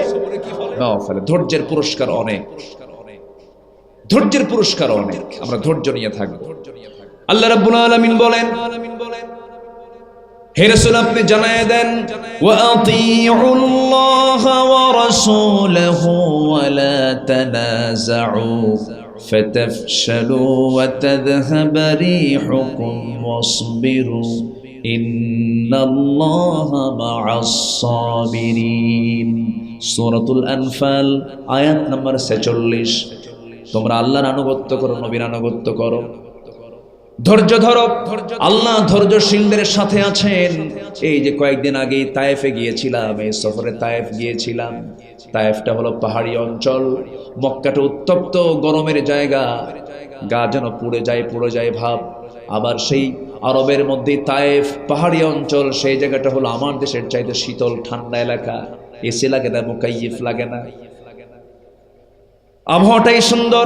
ফলে। ধৈর্যের পুরস্কার অনেক, ধৈর্যের পুরস্কার অনেক। আমরা ধৈর্য নিয়ে থাকবো। আল্লাহ রাব্বুল আলামিন বলেন, হে রাসূল আপনি জানায়ে দেন, ওয়া আতিউল্লাহ ওয়া রাসূলাহু ওয়া লা তানাযাউ ফাতাফশালু ওয়া তাযহাবা রিহুকুম ওয়াসবিরু ইন্নাল্লাহা মা'আস সাবিরিন। সূরাতুল আনফাল আয়াত নাম্বার 46। তোমরা আল্লাহর আনুগত্য করো, নবীর আনুগত্য করো, ধৈর্য ধরো। আল্লাহ ধৈর্যশীলদের সাথে আছেন। এই যে কয়েকদিন আগে তায়েফে গিয়েছিলাম, এই সফরে তায়েফ গিয়েছিলাম। তায়েফটা হলো পাহাড়ি অঞ্চল, মক্কাটা উত্তপ্ত গরমের জায়গা, গা যেন পুড়ে যায় ভাব। আবার সেই আরবের মধ্যে তায়েফ পাহাড়ি অঞ্চল, সেই জায়গাটা হলো আমার দেশের চাইতে শীতল ঠান্ডা এলাকা। এসি লাগে না, মুকাইয়িফ লাগে না, আবহাওয়াটাই সুন্দর।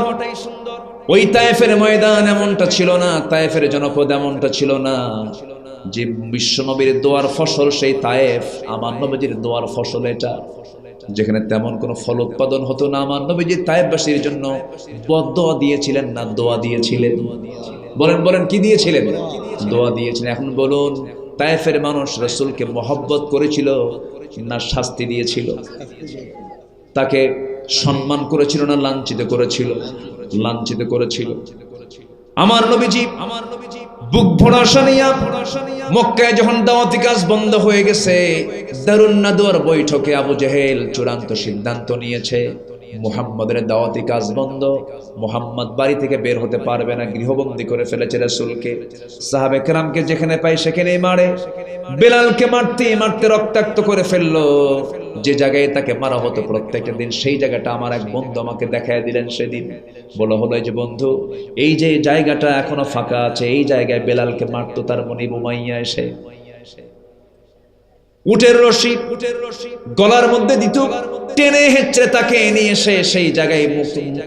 ওই তায়েফের ময়দান এমনটা ছিল না, তায়েফের জনপদ এমনটা ছিল না। যে বিশ্ব নবীর দোয়ার ফসল সেই তায়েফ, আমার নবীজির দোয়ার ফসল এটা, যেখানে তেমন কোনো ফল উৎপাদন হতো না। আমার নবীজি তায়েফবাসীর জন্য বদদোয়া দিয়েছিলেন না দোয়া দিয়েছিলেন? বলেন কি দিয়েছিলেন? দোয়া দিয়েছিলেন। এখন বলুন, তায়েফের মানুষ রাসূলকে মহব্বত করেছিল না শাস্তি দিয়েছিল? তাকে সম্মান করেছিল না লাঞ্ছিত করেছিল? লাঞ্ছিত করেছিল। আমার নবীজি বুক ভরা আশা নিয়া মক্কায় যখন দাওয়াতি কাজ বন্ধ হয়ে গেছে, দারুন নাদওয়ার বৈঠকে আবু জেহেল চূড়ান্ত সিদ্ধান্ত নিয়েছে, মুহাম্মাদের দাওয়াতি কাজ বন্ধ, মুহাম্মদ বাড়ি থেকে বের হতে পারবে না, গৃহবন্দী করে ফেলেছে রাসূলকে। সাহাবে কেরামকে যেখানে পায় সেখানেই মারে। বেলালকে মারতে মারতে রক্তাক্ত করে ফেললো। যে জায়গায় তাকে মারা হতো প্রত্যেকটা দিন, সেই জায়গাটা আমার এক বন্ধু আমাকে দেখায় দিলেন সেদিন। বলা হলো, যে বন্ধু, এই যে জায়গাটা এখনো ফাঁকা আছে, এই জায়গায় বেলালকে মারতো তার মনিব উমাইয়া এসে। উটের রশি গলার মধ্যে দিত, টেনে হেঁচড়ে তাকে নিয়ে এসে সেই জায়গায়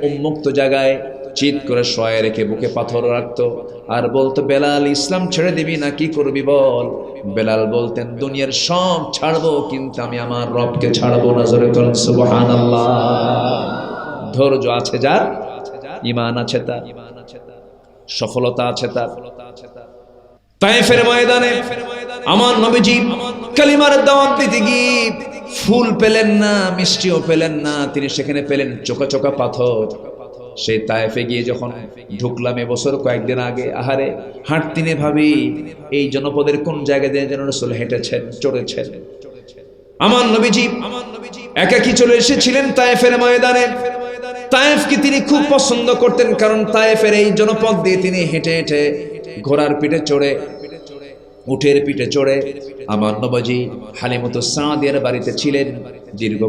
উন্মুক্ত জায়গায় চিৎ করে শোয়ায় রেখে বুকে পাথর রাখতো আর বলতো, বেলাল ইসলাম ছেড়ে দিবি না কি করবি বল? বেলাল বলতেন, দুনিয়ার সব ছাড়বো কিন্তু আমি আমার রবকে ছাড়বো না। জোরে বলেন সুবহানাল্লাহ। ধৈর্য আছে যার, ঈমান আছে তার, সফলতা আছে তার। তায়েফের ময়দানে আমার নবীজি কালিমার দাওয়াত দিতে গিয়ে ফুল পেলেন না, মিষ্টিও পেলেন না, তিনি সেখানে পেলেন চোকা চোকা পাথর। সেই তায়েফে গিয়ে যখন ঢুকলাম এবছর কয়েকদিন আগে, আহারে হাঁটতিনে ভাবি এই জনপদের কোন জায়গা দিয়ে যেন রাসূল হেঁটেছেন, চড়েছেন। আমার নবীজি একাকী চলে এসেছিলেন তায়েফের ময়দানে। তায়েফকে তিনি খুব পছন্দ করতেন, কারণ তায়েফের এই জনপদ দিয়ে তিনি হেঁটে হেঁটে ঘোড়ার পিঠে চড়ে উটের পিঠে চড়ে আমার নবজি হালিমাতুস সাদিয়ার বাড়িতে ছিলেন দীর্ঘ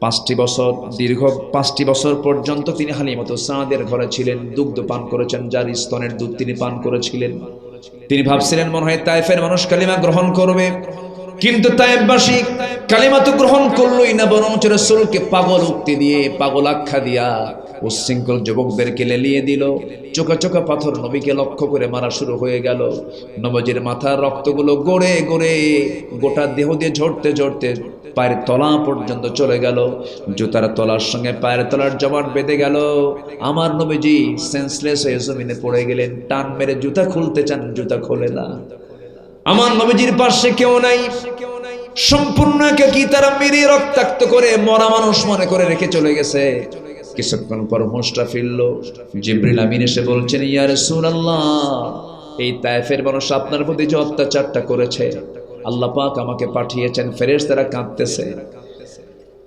5টি বছর পর্যন্ত তিনি হালিমাতুস সাদিয়ার ঘরে ছিলেন। দুগ্ধ পান করেছেন, যার স্তনের দুধ তিনি পান করেছিলেন। তিনি ভাবছিলেন মনে হয় তায়েফের মানুষ কালিমা গ্রহণ করবে, কিন্তু তায়েফবাসী কালিমা তো গ্রহণ করলই না, বরং রাসূলকে পাগল উক্তি দিয়ে, পাগল আখ্যা দিয়া উচ্ছৃঙ্খল যুবকদেরকে লেলিয়ে দিল। চোখা চোখা পাথর নবীকে লক্ষ্য করে মারা শুরু হয়ে গেল। নবজির মাথার রক্তগুলো গড়ে গড়ে গোটা দেহ দিয়ে ঝরতে ঝরতে পায়ের তলা পর্যন্ত চলে গেল। জুতার তলার সঙ্গে পায়ের তলার জমাট বেঁধে গেল। আমার নবীজি সেন্সলেস হয়ে জমিনে পড়ে গেলেন। টান মেরে জুতা খুলতে চান, জুতা খোলে না। আমার নবীজির পাশে কেউ নাই, সম্পূর্ণ একাকী। তারা মেরে রক্তাক্ত করে মরা মানুষ মনে করে রেখে চলে গেছে। কিছুক্ষণ পর হোঁশটা ফিরল। জিবরিল আমিন এসে বলছেন, ইয়া রাসূলুল্লাহ, এই তায়েফের মানুষ আপনার প্রতি যে অত্যাচারটা করেছে, আল্লাহ পাক আমাকে পাঠিয়েছেন। ফেরেশতারা কাঁদতেছে,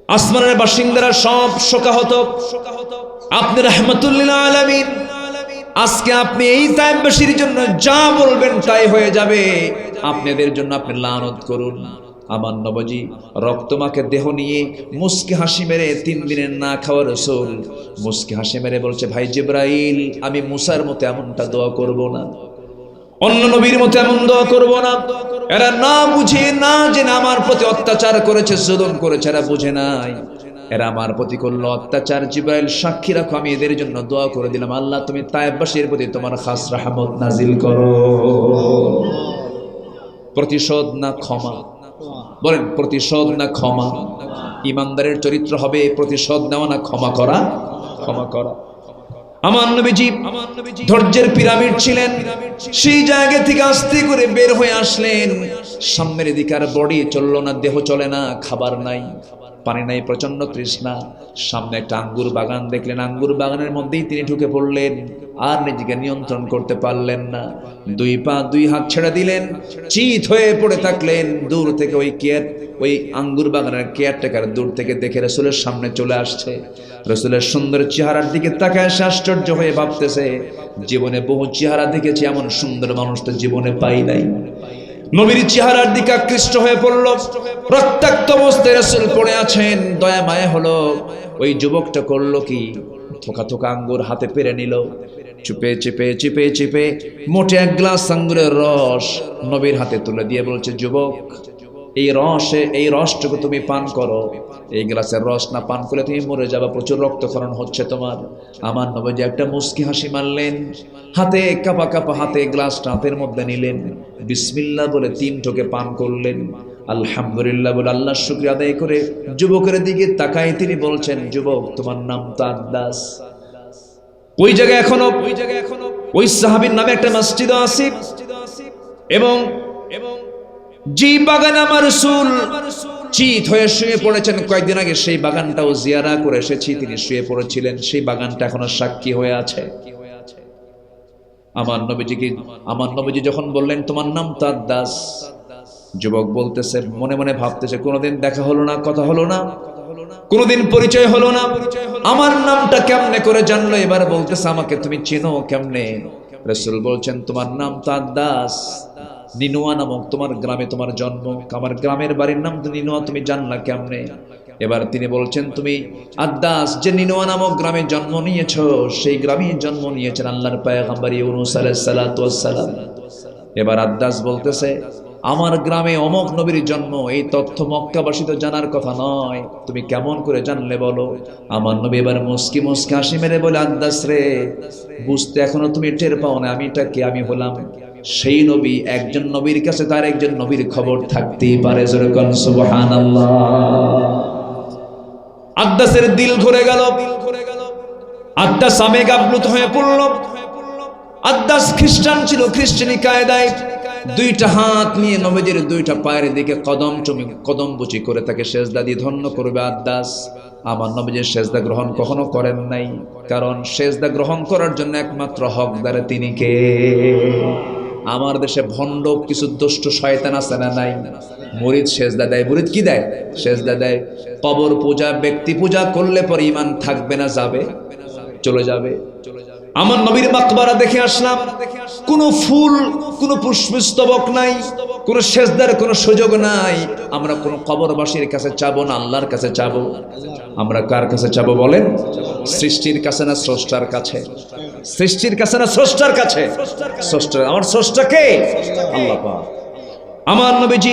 আসমানের বাসিন্দারা সব শোকাহত। আপনি রাহমাতুল লিল আলামিন, আজকে আপনি এই তায়েফবাসীর জন্য যা বলবেন তাই হয়ে যাবে। আপনাদের জন্য আপনি লানত করুন। আমার নবজি রক্তমাখে দেহ নিয়ে মুস্কি হাসি মেরে 3 দিনের না খাওয়া রাসূল মুস্কি হাসি মেরে বলছে, ভাই জিবরাইল, আমি মুসার মতো এমনটা দোয়া করব না, অন্য নবীর মতো এমন দোয়া করব না। এরা না বুঝে না জেনে আমার প্রতি অত্যাচার করেছে, জুলুম করেছে, এরা বুঝে নাই। এরা আমার প্রতি করলো অত্যাচার। জিবরাইল, সাক্ষী রাখো, আমি এদের জন্য দোয়া করে দিলাম, আল্লাহ তুমি তায়েফবাসীর প্রতি তোমার খাস রহমত নাজিল করো। প্রতিশোধ না ক্ষমা? বলেন, প্রতিশোধ না ক্ষমা? ইমানদারের চরিত্র হবে প্রতিশোধ নেওয়া না ক্ষমা করা। ক্ষমা করা। আমার নবীজি ধৈর্যের পিরামিড ছিলেন। সেই জায়গা থেকে আস্তে করে বের হয়ে আসলেন। সামনের দিকে আর বডি চললো না, দেহ চলে না, খাবার নাই, পানি নাই, প্রচন্ড তৃষ্ণা। সামনে একটা আঙ্গুর বাগান দেখলেন, আঙ্গুর বাগানের মধ্যেই তিনি ঢুকে পড়লেন। আর নিজেকে নিয়ন্ত্রণ করতে পারলেন না। 2 পা 2 হাত ছেড়ে দিলেন, চিত হয়ে পড়ে থাকলেন। দূর থেকে ওই আঙ্গুর বাগানের কেয়ারটেকার দূর থেকে দেখে রাসূলের সামনে চলে আসছে। রাসূলের সুন্দর চেহারার দিকে তাকায় সে আশ্চর্য হয়ে ভাবতেছে, জীবনে বহু চেহারা দেখেছি, এমন সুন্দর মানুষ তো জীবনে পাই নাই। নবীর চেহারার দিকে আকৃষ্ট হয়ে পড়ল। রক্তাক্ত অবস্থায় রাসূল পড়ে আছেন। দয়া মায়া হলো। ওই যুবকটা করলো কি, থোকা থোকা আঙ্গুর হাতে পেরে নিল। চুপে চেপে চেপে চেপে মোটে 1 গ্লাস আঙ্গুরের রস নবীর হাতে তুলে দিয়ে বলছে, যুবক, এই রসটুকু তুমি পান করো। এই গ্লাসের রস না পান করলে তুমি মরে যাবে, প্রচুর রক্তক্ষরণ হচ্ছে তোমার। আমার নবীজি একটা মুস্কি হাসি মারলেন, হাতে কাপা কাপা হাতে গ্লাসটা হাতের মধ্যে নিলেন, বিসমিল্লাহ বলে 3 ঢোকে পান করলেন। আলহামদুলিল্লাহ বলে আল্লাহর শুকরিয়া আদায় করে যুবকের দিকে তাকায় তিনি বলছেন, যুবক, তোমার নাম তো আদ্দাস। ওই জায়গায় এখনো ওই সাহাবীর নামে একটা মসজিদ আছে। এবং যে বাগানে আমার রাসূল চিত হয়ে শুয়ে পড়েছেন কয়েকদিন আগে, সেই বাগানটাও জিয়ারা করে এসেছি। তিনি শুয়ে পড়েছিলেন, সেই বাগানটা এখনো সাক্ষী হয়ে আছে। আমার নবীজি যখন বললেন তোমার নাম তো আদ্দাস, যুবক বলতেছে, মনে মনে ভাবতেছে, কোনোদিন দেখা হলো না, কথা হলো না, কোনোদিন পরিচয় হলো না, আমার নামটা কেমনে করে জানলো? এবার বলতেছে, আমাকে তুমি চেনো কেমনে? রাসূল বলছেন, তোমার নাম তো আদ্দাস, নিনুয়া নামক তোমার গ্রামে তোমার জন্ম, আমার গ্রামের বাড়ির নাম তো নিনুয়া, তুমি জানলা কেমনে? এবার তিনি বলছেন, তুমি আদ্দাস যে নিনুয়া নামক গ্রামে জন্ম নিয়েছো, সেই গ্রামে জন্ম নিয়েছেন আল্লাহর পয়গম্বর ইউনূস আলাইহিস সালাতু ওয়াস সালাম। এবার আদ্দাস বলতেছে, আমার গ্রামে অমুক নবীর জন্ম, এই তথ্য মক্কাবাসী তো জানার কথা নয়, তুমি কেমন করে জানলে বলো? আমার নবী এবার মুস্কি মুস্কি হাসি মেরে বলে, আদ্দাস রে, বুঝতে এখনো তুমি টের পাও না আমিটা কে? আমি হলাম সেই নবী। একজন নবীর কাছে তার একজন নবীর খবর থাকতেই পারে। জোরে কোন সুবহানাল্লাহ। আদ্দাসের দিল ঘুরে গেল। আদ্দাস আবেগ আপ্লুত হয়ে পড়ল। আদ্দাস খ্রিস্টান ছিল, খ্রিস্টানি কায়দায় 2টা হাত নিয়ে নবীজির 2টা পায়ের দিকে কদম বুচি করে তাকে সেজদা দিয়ে ধন্য করবে আদ্দাস। আমার নবীজির সেজদা গ্রহণ কখনো করেন নাই, কারণ সেজদা গ্রহণ করার জন্য একমাত্র হকদার তিনি কে? আমার দেশে ভণ্ড কিছু দুষ্ট শয়তান আছে না নাই? মুরিদ সেজদা দেয়। মুরিদ কি দেয়? সেজদা দেয়। কবর পূজা, ব্যক্তি পূজা করলে পরে ঈমান থাকবে না, যাবে, চলে যাবে। আমার নবীর মাকবারা দেখে আসলাম, কোনো ফুল, কোনো পুষ্পস্তবক নাই, কোনো সেজদার কোনো সুযোগ নাই। আমরা কোনো কবরবাসীর কাছে চাবো না, আল্লাহর কাছে চাবো। আমরা কার কাছে চাবো বলেন? সৃষ্টির কাছে না স্রষ্টার কাছে? সৃষ্টির কাছে না স্রষ্টার কাছে? স্রষ্টা। আমার স্রষ্টা কে? আল্লাহ পাক। আমার নবীজি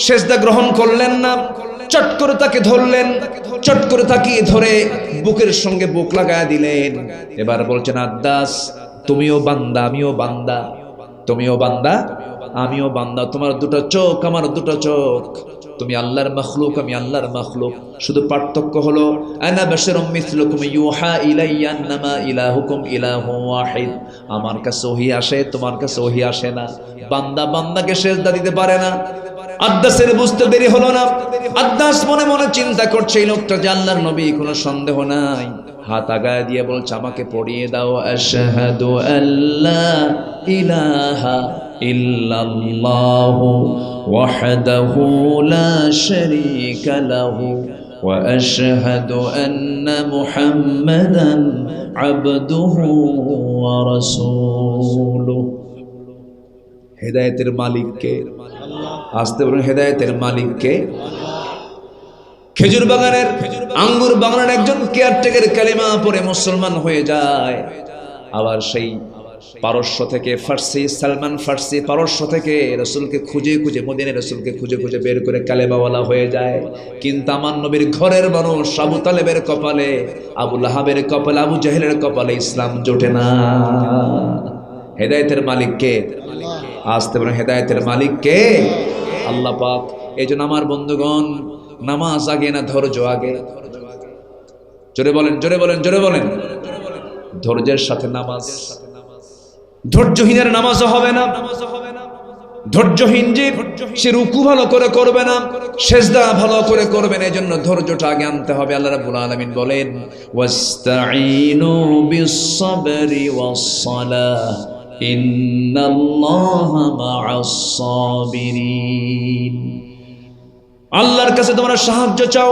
সেজদা গ্রহণ করলেন না, চট করে তাকে ধরলেন, চট করে তাকে ধরে বুকের সঙ্গে বুক লাগায় দিলেন। এবার বলছেন, আদ্দাস, তুমিও বান্দা আমিও বান্দা, তুমিও বান্দা আমিও বান্দা, তোমার দুটো চোখ আমার দুটো চোখ, তুমি আল্লাহর মাখলুক আমি আল্লাহর মাখলুক। শুধু পার্থক্য হলো আনা বাশারুম মিসলুকুম ইউহা ইলাইয়া আন্নামা ইলাহুকুম ইলাহু ওয়াহিদ। আমার কাছে ওহী আসে, তোমার কাছে ওহী আসে না। বান্দা বান্দাকে সেজদা দিতে পারে না। আদ্দাসের বুঝতে দেরি হলো না। আদ্দাস মনে মনে চিন্তা করছে, এই লোকটা যে আল্লাহর নবী, কোনো সন্দেহ নাই। হাত আগায় দিয়ে বলছে, আমাকে পড়িয়ে দাও, আশহাদু আল্লা ইলাহা ইল্লাল্লাহু ওয়াহদাহু লা শারীকা লাহু ওয়া আশহাদু আন্না মুহাম্মাদান আবদুহু ওয়া রাসূলুহু। হেদায়েতের মালিক কে? আসতে বলুন, হেদায়েতের মালিক কে? খেজুর বাগানের, আঙ্গুর বাগানের একজন কেয়ারটেকার কালেমা পড়ে মুসলমান হয়ে যায়। আবার সেই পারস্য থেকে ফার্সি, সালমান ফার্সি পারস্য থেকে রসুলকে খুঁজে খুঁজে, মদিনার রসুলকে খুঁজে খুঁজে বের করে কালেমাওয়ালা হয়ে যায়। কিন্তু আমার নবীর ঘরের মানুষ আবু তালেবের কপালে, আবু লাহাবের কপালে, আবু জাহেলের কপালে ইসলাম জোটে না। হেদায়েতের মালিক কে? আসতে বলেন, হেদায়েতের মালিক কে? আল্লাহ পাক। এই জন্য আমার বন্ধুগণ, নামাজ আগে না ধৈর্য আগে? জোরে বলেন, জোরে বলেন, জোরে বলেন। ধৈর্যের সাথে নামাজ। ধৈর্যহীনের নামাজও হবে না। ধৈর্যহীন যে সে রুকু ভালো করে করবে না, সেজদা ভালো করে করবে না। এজন্য ধৈর্যটা আগে আনতে হবে। আল্লাহ রাব্বুল আলামিন বলেন, ওয়াস্তাঈনু বিস-সাবরি ওয়াস-সালাহ ইন্নাল্লাহা মা'আস সাবিরিন। আল্লাহর কাছে তোমরা সাহায্য চাও,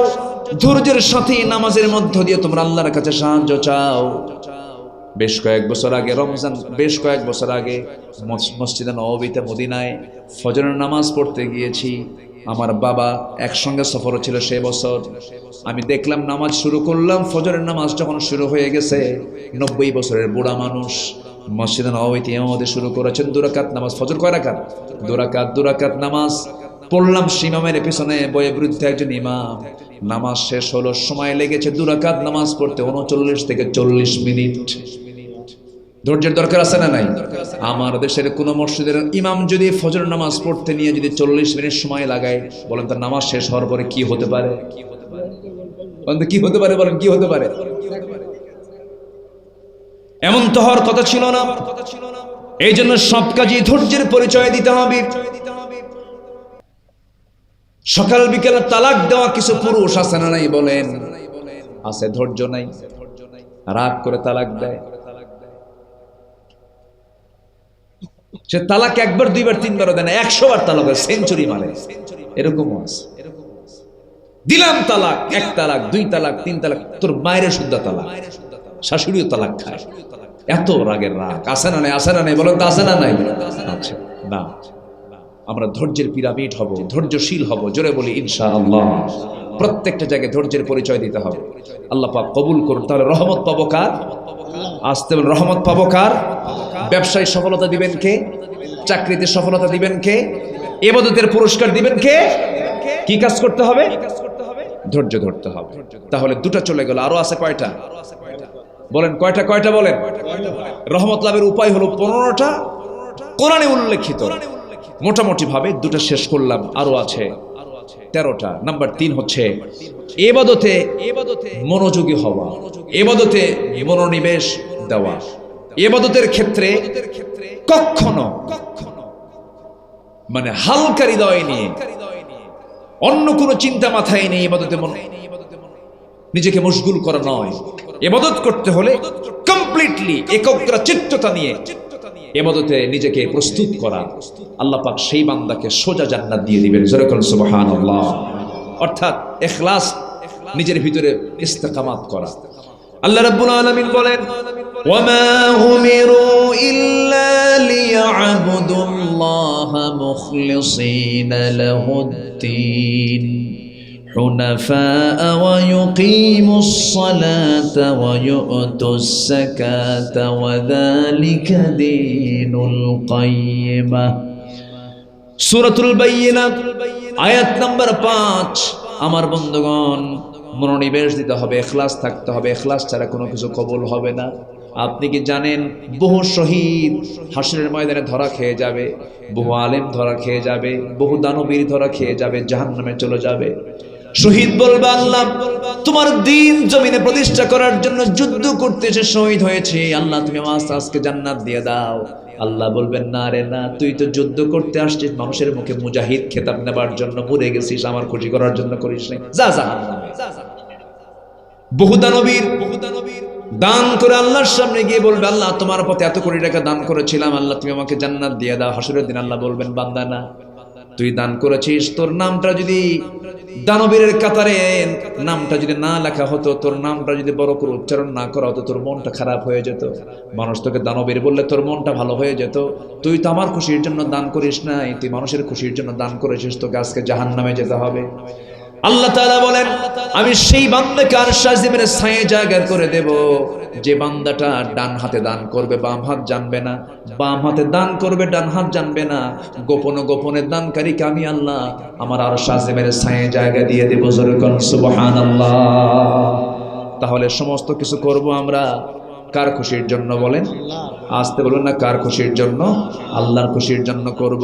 ধৈর্যের সাথে নামাজের মধ্য দিয়ে তোমরা আল্লাহর কাছে সাহায্য চাও। বেশ কয়েক বছর আগে রমজান, বেশ কয়েক বছর আগে মসজিদে নববীতে মদিনায় ফজরের নামাজ পড়তে গিয়েছি। আমার বাবা একসঙ্গে সফর ছিল সে বছর। আমি দেখলাম নামাজ শুরু করলাম, ফজরের নামাজ যখন শুরু হয়ে গেছে, 90 বছরের বুড়া মানুষ মসজিদে নববীতে ইমামতি শুরু করেছেন। 2 রাকাত নামাজ। ফজর কয় রাকাত? 2 রাকাত নামাজ পড়লাম ইমামের পিছনে, বয়ে বৃদ্ধ একজন ইমাম। নামাজ শেষ হলো, সময় লেগেছে 2 রাকাত নামাজ পড়তে 39 থেকে 40 মিনিট। ধৈর্যের দরকার আছে না নাই? আমার দেশের কোন মসজিদের ইমাম যদি ফজর নামাজ পড়তে নিয়ে যদি 40 মিনিট সময় লাগায়, বলেন তার নামাজ শেষ হওয়ার পরে কি হতে পারে? কি হতে পারে বলেন, কি হতে পারে? এমন তো হওয়ার কথা ছিল না। এই জন্য সব কাজই ধৈর্যের পরিচয় দিতে হবে। সকাল বিকেল তালাক দেওয়া কিছু পুরুষ আছে না নাই বলেন? আছে। ধৈর্য নাই, রাগ করে তালাক দেয়। সে তালাক 1 বার 2 বার 3 বার দেয় না, 100 বার তালাক, সেঞ্চুরি মারে। এরকমও আছে। দিলাম তালাক, 1 তালাক 2 তালাক 3 তালাক, তোর মায়ের শুদ্ধ তালাক, শাশুড়িও তালাক খায়। এত রাগের রাগ আছে না নাই? আছে না নাই বলেন তো, আছে না নাই? আচ্ছা না, আমরা ধৈর্যের পিরামিড হব, ধৈর্যশীল হব। জোরে বলি ইনশাআল্লাহ। প্রত্যেকটা জায়গায় ধৈর্যের পরিচয় দিতে হবে। আল্লাহ পাক কবুল করুন। তাহলে রহমত পাবো কার? আসতে বলেন, রহমত পাবো কার? ব্যবসায় সফলতা দিবেন কে? চাকরিতে সফলতা দিবেন কে? ইবাদতের পুরস্কার দিবেন কে? কি কাজ করতে হবে? ধৈর্য ধরতে হবে। তাহলে 2টা চলে গেল, আরো আছে কয়টা? বলেন কয়টা? কয়টা বলেন? রহমত লাভের উপায় হলো 15টা, কোরআনে উল্লেখিত। মোটামুটি ভাবে 2টা শেষ করলাম, আরো আছে 13টা। নাম্বার 3 হচ্ছে ইবাদতে মনোযোগী হওয়া, ইবাদতে মনোনিবেশ দেওয়া। ইবাদতের ক্ষেত্রে কখনো মানে হালকা হৃদয় নিয়ে, অন্য কোনো চিন্তা মাথায় নিয়ে ইবাদতে নিজেকে মশগুল করা নয়। ইবাদত করতে হলে কমপ্লিটলি একাগ্রচিত্ততা নিয়ে ইবাদতে নিজেকে প্রস্তুত করা। আল্লাহ পাক সেই বান্দাকে সোজা জান্নাত দিয়ে দিবেন। জোরে বলেন সুবহানাল্লাহ। অর্থাৎ ইখলাস, নিজের ভিতরে ইস্তেকামাত করা। আল্লাহ রাব্বুল আলামিন বলেন ওয়ামা উমিরু ইল্লা লিয়াবুদুল্লাহা মুখলিসিনা লাহুদ-দ্বীন হুনাফাআ ওয়া ইউকিমুস সালাতা ওয়া ইউতুস যাকাতা ওয়া যালিকা দীনুল কাইয়্যিমাহ। সূরাতুল বাইয়িনাত আয়াত নাম্বার 5। আমার বন্ধুগণ, মনোনিবেশ দিতে হবে, ইখলাস থাকতে হবে। ইখলাস ছাড়া কোনো কিছু কবুল হবে না। আপনি কি জানেন বহু শহীদ হাসরের ময়দানে ধরা খেয়ে যাবে, বহু আলেম ধরা খেয়ে যাবে, বহু দানবীর ধরা খেয়ে যাবে, জাহান্নামে চলে যাবে। শহীদ বলবে আল্লাহ তোমার দ্বীন জমিনে প্রতিষ্ঠা করার জন্য যুদ্ধ করতে এসে শহীদ হয়েছে, আল্লাহ তুমি আজকে জান্নাত দিয়ে দাও। আল্লাহ বলবেন না রে না, তুই তো যুদ্ধ করতে আসছিস মানুষের মুখে মুজাহিদ খেতাব নেবার জন্য, মরে গেছিস আমার খুশি করার জন্য করিস নাই, যা জাহান্নামে। বহু দানবীর দান করে আল্লাহর সামনে গিয়ে বলবে আল্লাহ তোমার পথে এত কোটি টাকা দান করেছিলাম, আল্লাহ তুমি আমাকে জান্নাত দিয়ে দাও। হাসরের দিন আল্লাহ বলবেন বান্দা না, তুই দান করেছিস, তোর নামটা যদি দানবীরের কাতারে নামটা যদি না লেখা হতো, তোর নামটা যদি বড় করে উচ্চারণ না করা হতো, তোর মনটা খারাপ হয়ে যেত। মানুষ তোকে দানবীর বললে তোর মনটা ভালো হয়ে যেত। তুই তো আমার খুশির জন্য দান করিস নাই, তুই মানুষের খুশির জন্য দান করেছিস, তোকে আজকে জাহান্নামে যেতে হবে। আল্লাহ তাআলা বলেন আমি সেই বান্দাকে আরশ-এর ছায়ে জায়গা করে দেব যে বান্দাটা ডান হাতে দান করবে, বাম হাত জানবে না, বাম হাতে দান করবে, ডান হাত জানবে না। গোপনে গোপনে দানকারীকে আমি আল্লাহ আমার আরশ-এর ছায়ে জায়গা দিয়ে দেব। জোরে কোন সুবহানাল্লাহ। তাহলে সমস্ত কিছু করব আমরা কার খুশির জন্য বলেন? আসতে বলুন না, কার খুশির জন্য? আল্লাহর খুশির জন্য করব।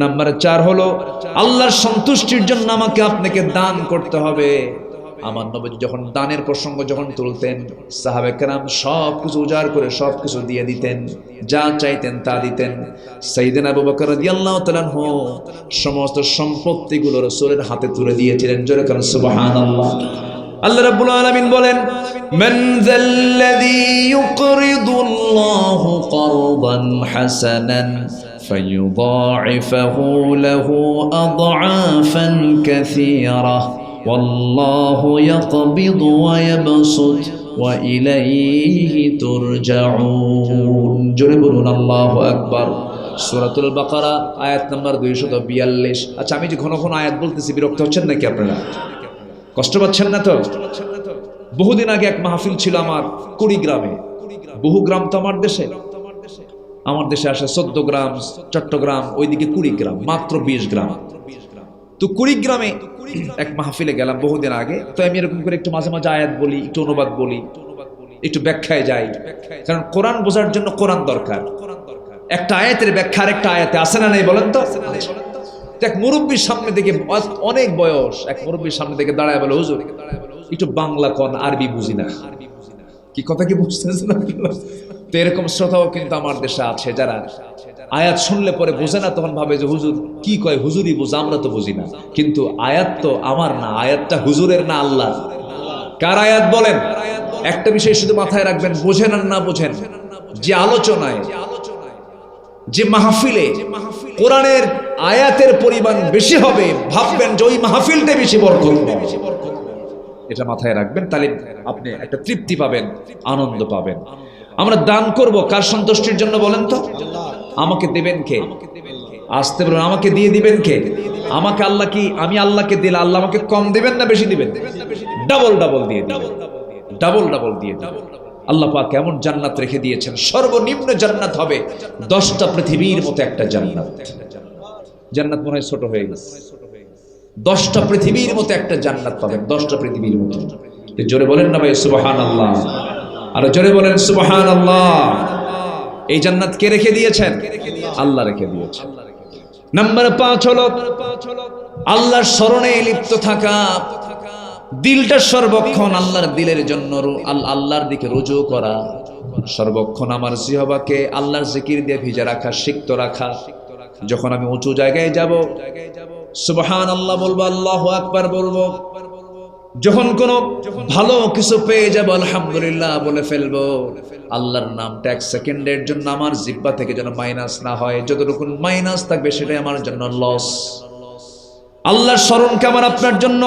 নাম্বার 4 হলো আল্লাহর সন্তুষ্টির জন্য আমাকে আপনাকে দান করতে হবে। আমার নবী যখন দানের প্রসঙ্গ যখন তুলতেন, সাহাবে কেরাম সব কিছু উজাড় করে সব কিছু দিয়ে দিতেন, যা চাইতেন তা দিতেন। সাইয়েদনা আবু বকর রাদিয়াল্লাহু তাআলা আনহু সমস্ত সম্পত্তিগুলো রাসূলের হাতে তুলে দিয়েছিলেন। জোরে কারণ সুবহানাল্লাহ। আল্লাহ রাব্বুল আলামিন বলেন মান যাল্লাযী ইউকরিদুল্লাহু করদান হাসানান ফায়ুদাঈফাহু লাহু আদআফান কাসীরা ওয়াল্লাহু ইয়াকবিদু ওয়া ইয়াবসুত ওয়া ইলাইহি তুরজাউন। জোরে বলুন আল্লাহু আকবার। সূরাতুল বাকারা আয়াত নাম্বার 242। আচ্ছা, আমি যে ঘন ঘন আয়াত বলতেছি, বিরক্ত হচ্ছেন নাকি আপনারা? কষ্ট পাচ্ছেন না তো? বহুদিন আগে এক মাহফিল ছিল আমার কুড়িগ্রামে। বহু গ্রাম তো আমার দেশে আসে 14 গ্রাম, চট্টগ্রাম, ওইদিকে কুড়িগ্রাম, মাত্র 20 গ্রাম। তো কুড়িগ্রামে এক মাহফিলে গেলাম বহুদিন আগে। তো আমি এরকম করে একটু মাঝে মাঝে আয়াত বলি, একটু অনুবাদ বলি, একটু ব্যাখ্যায় যাই, কারণ কোরআন বোঝার জন্য কোরআন দরকার। একটা আয়াতের ব্যাখ্যা আরেকটা আয়াতে আছে না নেই বলেন তো? এক মুরব্বীর সামনে থেকে, অনেক বয়স, এক মুরব্বীর সামনে থেকে দাঁড়ায় বলে হুজুর একটু বাংলা কোন, আরবি বুঝি না। কি কথা কি বুঝতেছেন না? তো এরকম শ্রোতাও কিন্তু আমার দেশে আছে যারা আয়াত শুনলে পরে বোঝে না, তখন ভাবে যে হুজুর কি কয়, হুজুরই বুঝে, আমরা তো বুঝি না। কিন্তু আয়াত তো আমার না, আয়াতটা হুজুরের না আল্লাহ। কার আয়াত বলেন? একটা বিষয় শুধু মাথায় রাখবেন, বোঝেন আর না বোঝেন, যে আলোচনায়, যে মাহফিলে কোরআনের আয়াতের পরিমাণ বেশি হবে, ভাববেন যে ওই মাহফিলটা বেশি বরকত। এটা মাথায় রাখবেন, তাহলে আপনি একটা তৃপ্তি পাবেন, আনন্দ পাবেন। আমরা দান করব কার সন্তুষ্টির জন্য বলেন তো? আমাকে দেবেন কে? আসতে বলুন, আমাকে দিয়ে দিবেন কে? আমাকে আল্লাহ কি, আমি আল্লাহকে দিলে আল্লাহ আমাকে কম দিবেন না বেশি দিবেন? ডাবল ডাবল দিয়ে দিবেন, ডাবল ডাবল দিয়ে দিবেন। আল্লাহ পাক কেমন জান্নাত রেখে দিয়েছেন, সর্বনিম্ন জান্নাত হবে 10টা পৃথিবীর মতো একটা জান্নাত। জান্নাত মনে হয় ছোট হয়ে গেছে। 10টা পৃথিবীর মতো একটা জান্নাত পাবেন, 10টা পৃথিবীর মতো। জোরে বলেন না ভাই সুবহানাল্লাহ, আর জোরে বলেন সুবহানাল্লাহ। এই জান্নাত কে রেখে দিয়েছেন? আল্লাহ রেখে দিয়েছেন। নাম্বার 5 হলো আল্লাহর স্মরণে লিপ্ত থাকা, দিলটা সর্বক্ষণ আল্লাহর দিলের জন্য আল্লাহর দিকে রুজু করা, সর্বক্ষণ আমার জিহ্বাকে আল্লাহর জিকির দিয়ে ভিজে রাখা, সিক্ত রাখা। যখন আমি উঁচু জায়গায় যাব সুবহানাল্লাহ বলবো, আল্লাহু আকবার বলবো। যখন কোনো ভালো কিছু পেয়ে যাব আলহামদুলিল্লাহ বলে ফেলবো। আল্লাহর নামটা 1 সেকেন্ডের জন্য আমার জিহ্বা থেকে যেন মাইনাস না হয়। যতটুকু মাইনাস থাকবে সেটাই আমার জন্য লস। আল্লাহর স্মরণকে আমার আপনার জন্য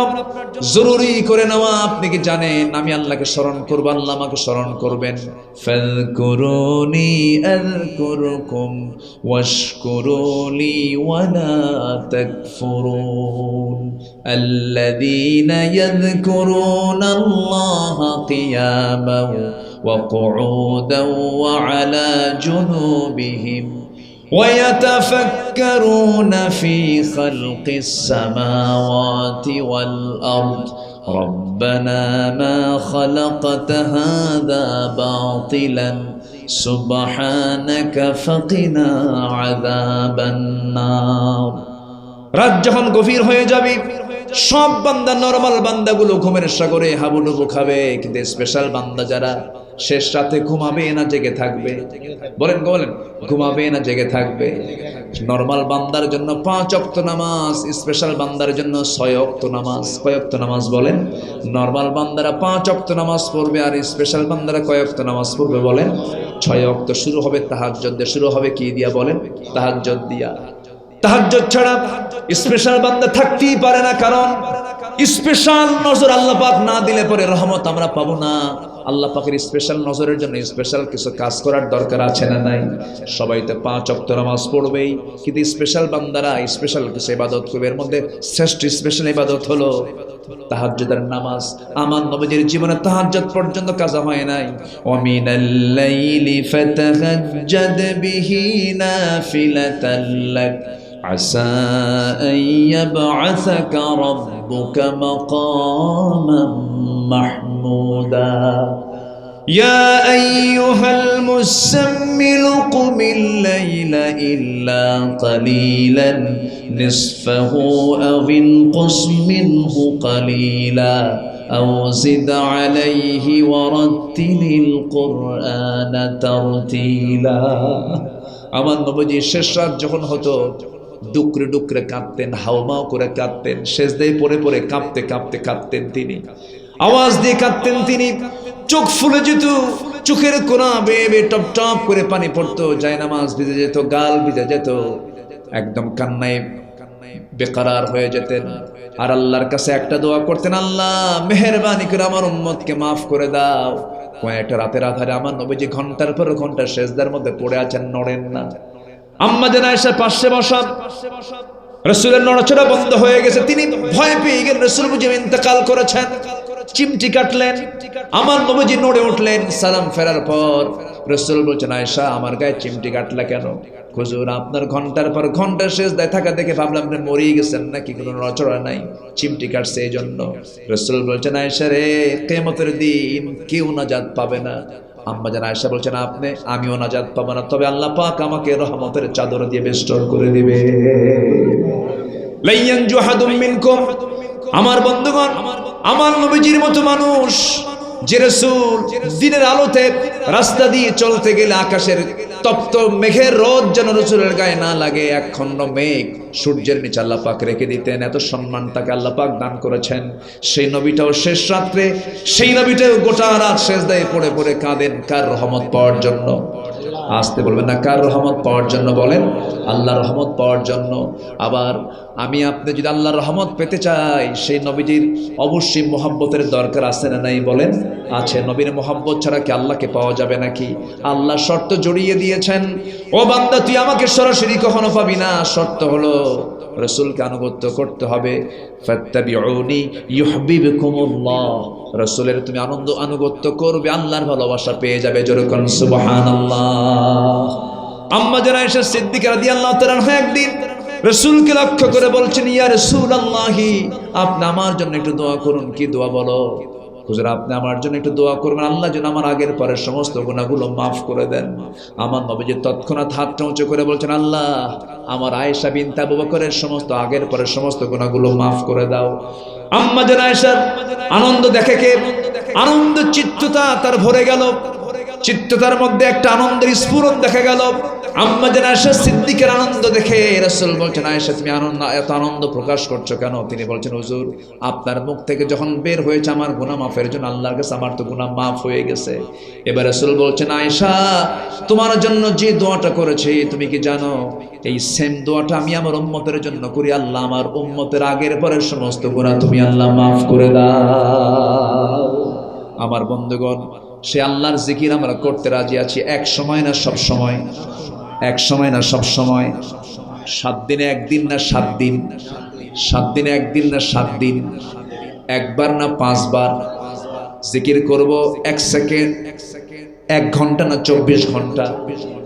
জরুরি করে নেওয়া। আপনি কি জানেন আমি আল্লাহকে স্মরণ করব, আল্লাহ আমাকে স্মরণ করবেন। ফাযকুরুনি আযকুরুকুম ওয়াশকুরুলি ওয়ালা তাকফুরুন। আল্লাযীনা ইয়াযকুরুনাল্লাহা কিয়ামান ওয়া কুউদান ওয়া আলা জুনুবিহিম ويتفكرون في خلق السماوات والأرض ربنا ما خلقت هذا باطلا سبحانك فقنا عذاب النار। রাত যখন গভীর হয়ে যাবে সব বান্দা, নরমাল বান্দাগুলো ঘুমের সাগরে হাবুডুবু খাবে, কিন্তু স্পেশাল বান্দা যারা শেষ রাতে ঘুমাবে না জেগে থাকবে? বলেন বলেন, ঘুমাবে না জেগে থাকবে? নরমাল বান্দার জন্য 5 ওয়াক্ত নামাজ, স্পেশাল বান্দার জন্য 6 ওয়াক্ত নামাজ। কয় ওয়াক্ত নামাজ বলেন? নরমাল বান্দারা 5 ওয়াক্ত নামাজ পড়বে, আর স্পেশাল বান্দারা কয় ওয়াক্ত নামাজ পড়বে বলেন? 6 ওয়াক্ত। শুরু হবে তাহাজ্জুদ দিয়ে। শুরু হবে কি দিয়া বলেন? তাহাজ্জুদ দিয়া। তাহাজ্জুদ ছাড়া স্পেশাল বান্দা থাকতেই পারে না, কারণ স্পেশাল নজর আল্লাহ পাক না দিলে পরে রহমত আমরা পাবো না। আল্লাহ পাকের স্পেশাল নজরের জন্য স্পেশাল কিছু কাজ করার দরকার আছে না নাই? সবাই তো 5 ওয়াক্ত নামাজ পড়বেই, কিন্তু স্পেশাল বান্দারা স্পেশাল কিছু ইবাদত করবে। এর মধ্যে শ্রেষ্ঠ স্পেশাল ইবাদত হলো তাহাজ্জুদের নামাজ। আমার নবীর জীবনে তাহাজ্জুদ পর্যন্ত কাজা হয় নাই। ওয়া মিনাল লাইলি ফাতাহাজ্জাদ বিহি নাফিলাতাল লাক আসা আন ইয়াবআসাকা রাব্বুকা মাকামান মাহমুদা। يا أيها المزمل قم الليل إلا قليلا نصفه أو انقص منه قليلا أو زد عليه ورتل القرآن ترتيلا। আমার নবী শেষ রাত যখন হতো ডুকরে ডুকরে কাঁদতেন, হাওমাও করে কাঁদতেন, সেজদায় পড়ে পড়ে কাঁপতে কাঁপতে কাঁদতেন তিনি, আওয়াজ দিয়ে কাঁদতেন তিনি। চোখ ফুলে যেত, চোখের কোনা বেয়ে বেয়ে টপ টপ করে পানি পড়তো, জায়নামাজ ভিজে যেত, গাল ভিজে যেত, একদম কান্নায় বেকারার হয়ে যেতেন। আর আল্লাহর কাছে একটা দোয়া করতেন, আল্লাহ মেহেরবানি করে আমার উম্মতকে মাফ করে দাও। কয়েকটা রাতের আধারে আমার নবীজি ঘন্টার পর ঘন্টা সেজদার মধ্যে পড়ে আছেন, নড়েন না। আম্মা জান আয়েশা পাশে বসা, রাসূলের নড়াচড়া বন্ধ হয়ে গেছে, তিনি ভয় পেয়ে গেলেন রাসূল বুঝি ইন্তেকাল করেছেন। চিমটি কাটলেন, আমার নবীজি নড়ে উঠলেন। সালাম ফেরার পর রাসূল বলছেন, আয়েশা আমার গায়ে চিমটি কাটলা কেন? হুজুর আপনার ঘন্টার পর ঘন্টা সেজদায় থাকা দেখে ভাবলাম আপনি মরেই গেছেন নাকি, কোনো নড়াচড়া নাই, চিমটি কাটছে এই জন্য। রাসূল বলছেন, আয়েশা রে, কিয়ামতের দিন কেউ নাজাত পাবে না। আম্মা জান আয়েশা বলছেন, আমিও নাজাত পাবো না, তবে আল্লাহ পাক আমাকে রহমতের চাদর দিয়ে বেষ্টন করে দিবে। লাইয়ানজু আহাদুম মিনকুম, আমার বন্ধুগণ, আমার নবীজির মতো মানুষ যে রাসূল দিনের আলোতে রাস্তা দিয়ে চলতে গেলে আকাশের তপ্ত মেঘের রোদ যেন রাসূলের গায়ে না লাগে, এক খণ্ড মেঘ সূর্যের নিচে আল্লাহ পাক রেখে দিতেন। এত সম্মান তাকে আল্লাহ পাক দান করেছেন। সেই নবীটাও শেষ রাত্রে, সেই নবীটাও গোটা রাত সেজদায় পড়ে পড়ে কাঁদেন, কার রহমত পাওয়ার জন্য? আসতে বলবেন না, কার রহমত পাওয়ার জন্য বলেন? আল্লাহর রহমত পাওয়ার জন্য। আবার আমি আপনি যদি আল্লাহর রহমত পেতে চাই, সেই নবীজির অবশ্যই মোহাব্বতের দরকার আছে না নাই বলেন? আছে। নবীর মোহাব্বত ছাড়া কি আল্লাহকে পাওয়া যাবে নাকি? আল্লাহ শর্ত জড়িয়ে দিয়েছেন, ও বান্দা তুই আমাকে সরাসরি কখনো পাবি না, শর্ত হলো রাসূলকে আনুগত্য করতে হবে। ফাত্তাবিউনি ইউহিব্বুকুমুল্লাহ, রাসূলের তুমি আনুগত্য করবে, আল্লাহর ভালোবাসা পেয়ে যাবে। জোরে কোন সুবহানাল্লাহ। আম্মা জান আয়েশা সিদ্দিকা রাদিয়াল্লাহু তাআলা একদিন রাসূলকে লক্ষ্য করে বলছেন, ইয়া রাসূলুল্লাহি, আপনি আমার জন্য একটু দোয়া করুন। কি দোয়া বলো? হুজুর আপনি আমার জন্য একটু দোয়া করবেন, আল্লাহ যেন আমার আগের পরের সমস্ত গুনাহগুলো মাফ করে দেন। আমার নবীজি তৎক্ষণাৎ হাতটা উঁচু করে বলছেন, আল্লাহ আমার আয়েশা বিনতে আবু বকরের সমস্ত আগের পরের সমস্ত গুনাহগুলো মাফ করে দাও। আম্মা জান আয়েশার আনন্দ দেখে কে, আনন্দ চিত্ততা তার ভরে গেল, চিত্ততার মধ্যে একটা আনন্দের স্ফুরণ দেখা গেল। আম্মা জান আয়েশা সিদ্দিকের আনন্দ দেখে রাসূল বলছেন, আয়েশা তুমি এত আনন্দ প্রকাশ করছো কেন? তিনি বলছেন, হুজুর আপনার মুখ থেকে যখন বের হয়েছে আমার গুনাহ মাফের জন্য, আল্লাহর কাছে আমার তো গুনাহ মাফ হয়ে গেছে। এবার রাসূল বলছেন, আয়েশা তোমার জন্য যে দোয়াটা করেছি তুমি কি জানো? এই সেম দোয়াটা আমি আমার উম্মতের জন্য করি, আল্লাহ আমার উম্মতের আগের পরের সমস্ত গুনাহ তুমি আল্লাহ মাফ করে দাও। আমার বন্ধুগণ, সে আল্লাহর জিকির আমরা করতে রাজি আছি, এক সময় না সব সময়, এক সময় না সব সময়, 7 দিনে একদিন না 7 দিন, 7 দিনে একদিন না 7 দিন, একবার না 5 বার জিকির করব, 1 সেকেন্ড 1 ঘন্টা না 24 ঘন্টা,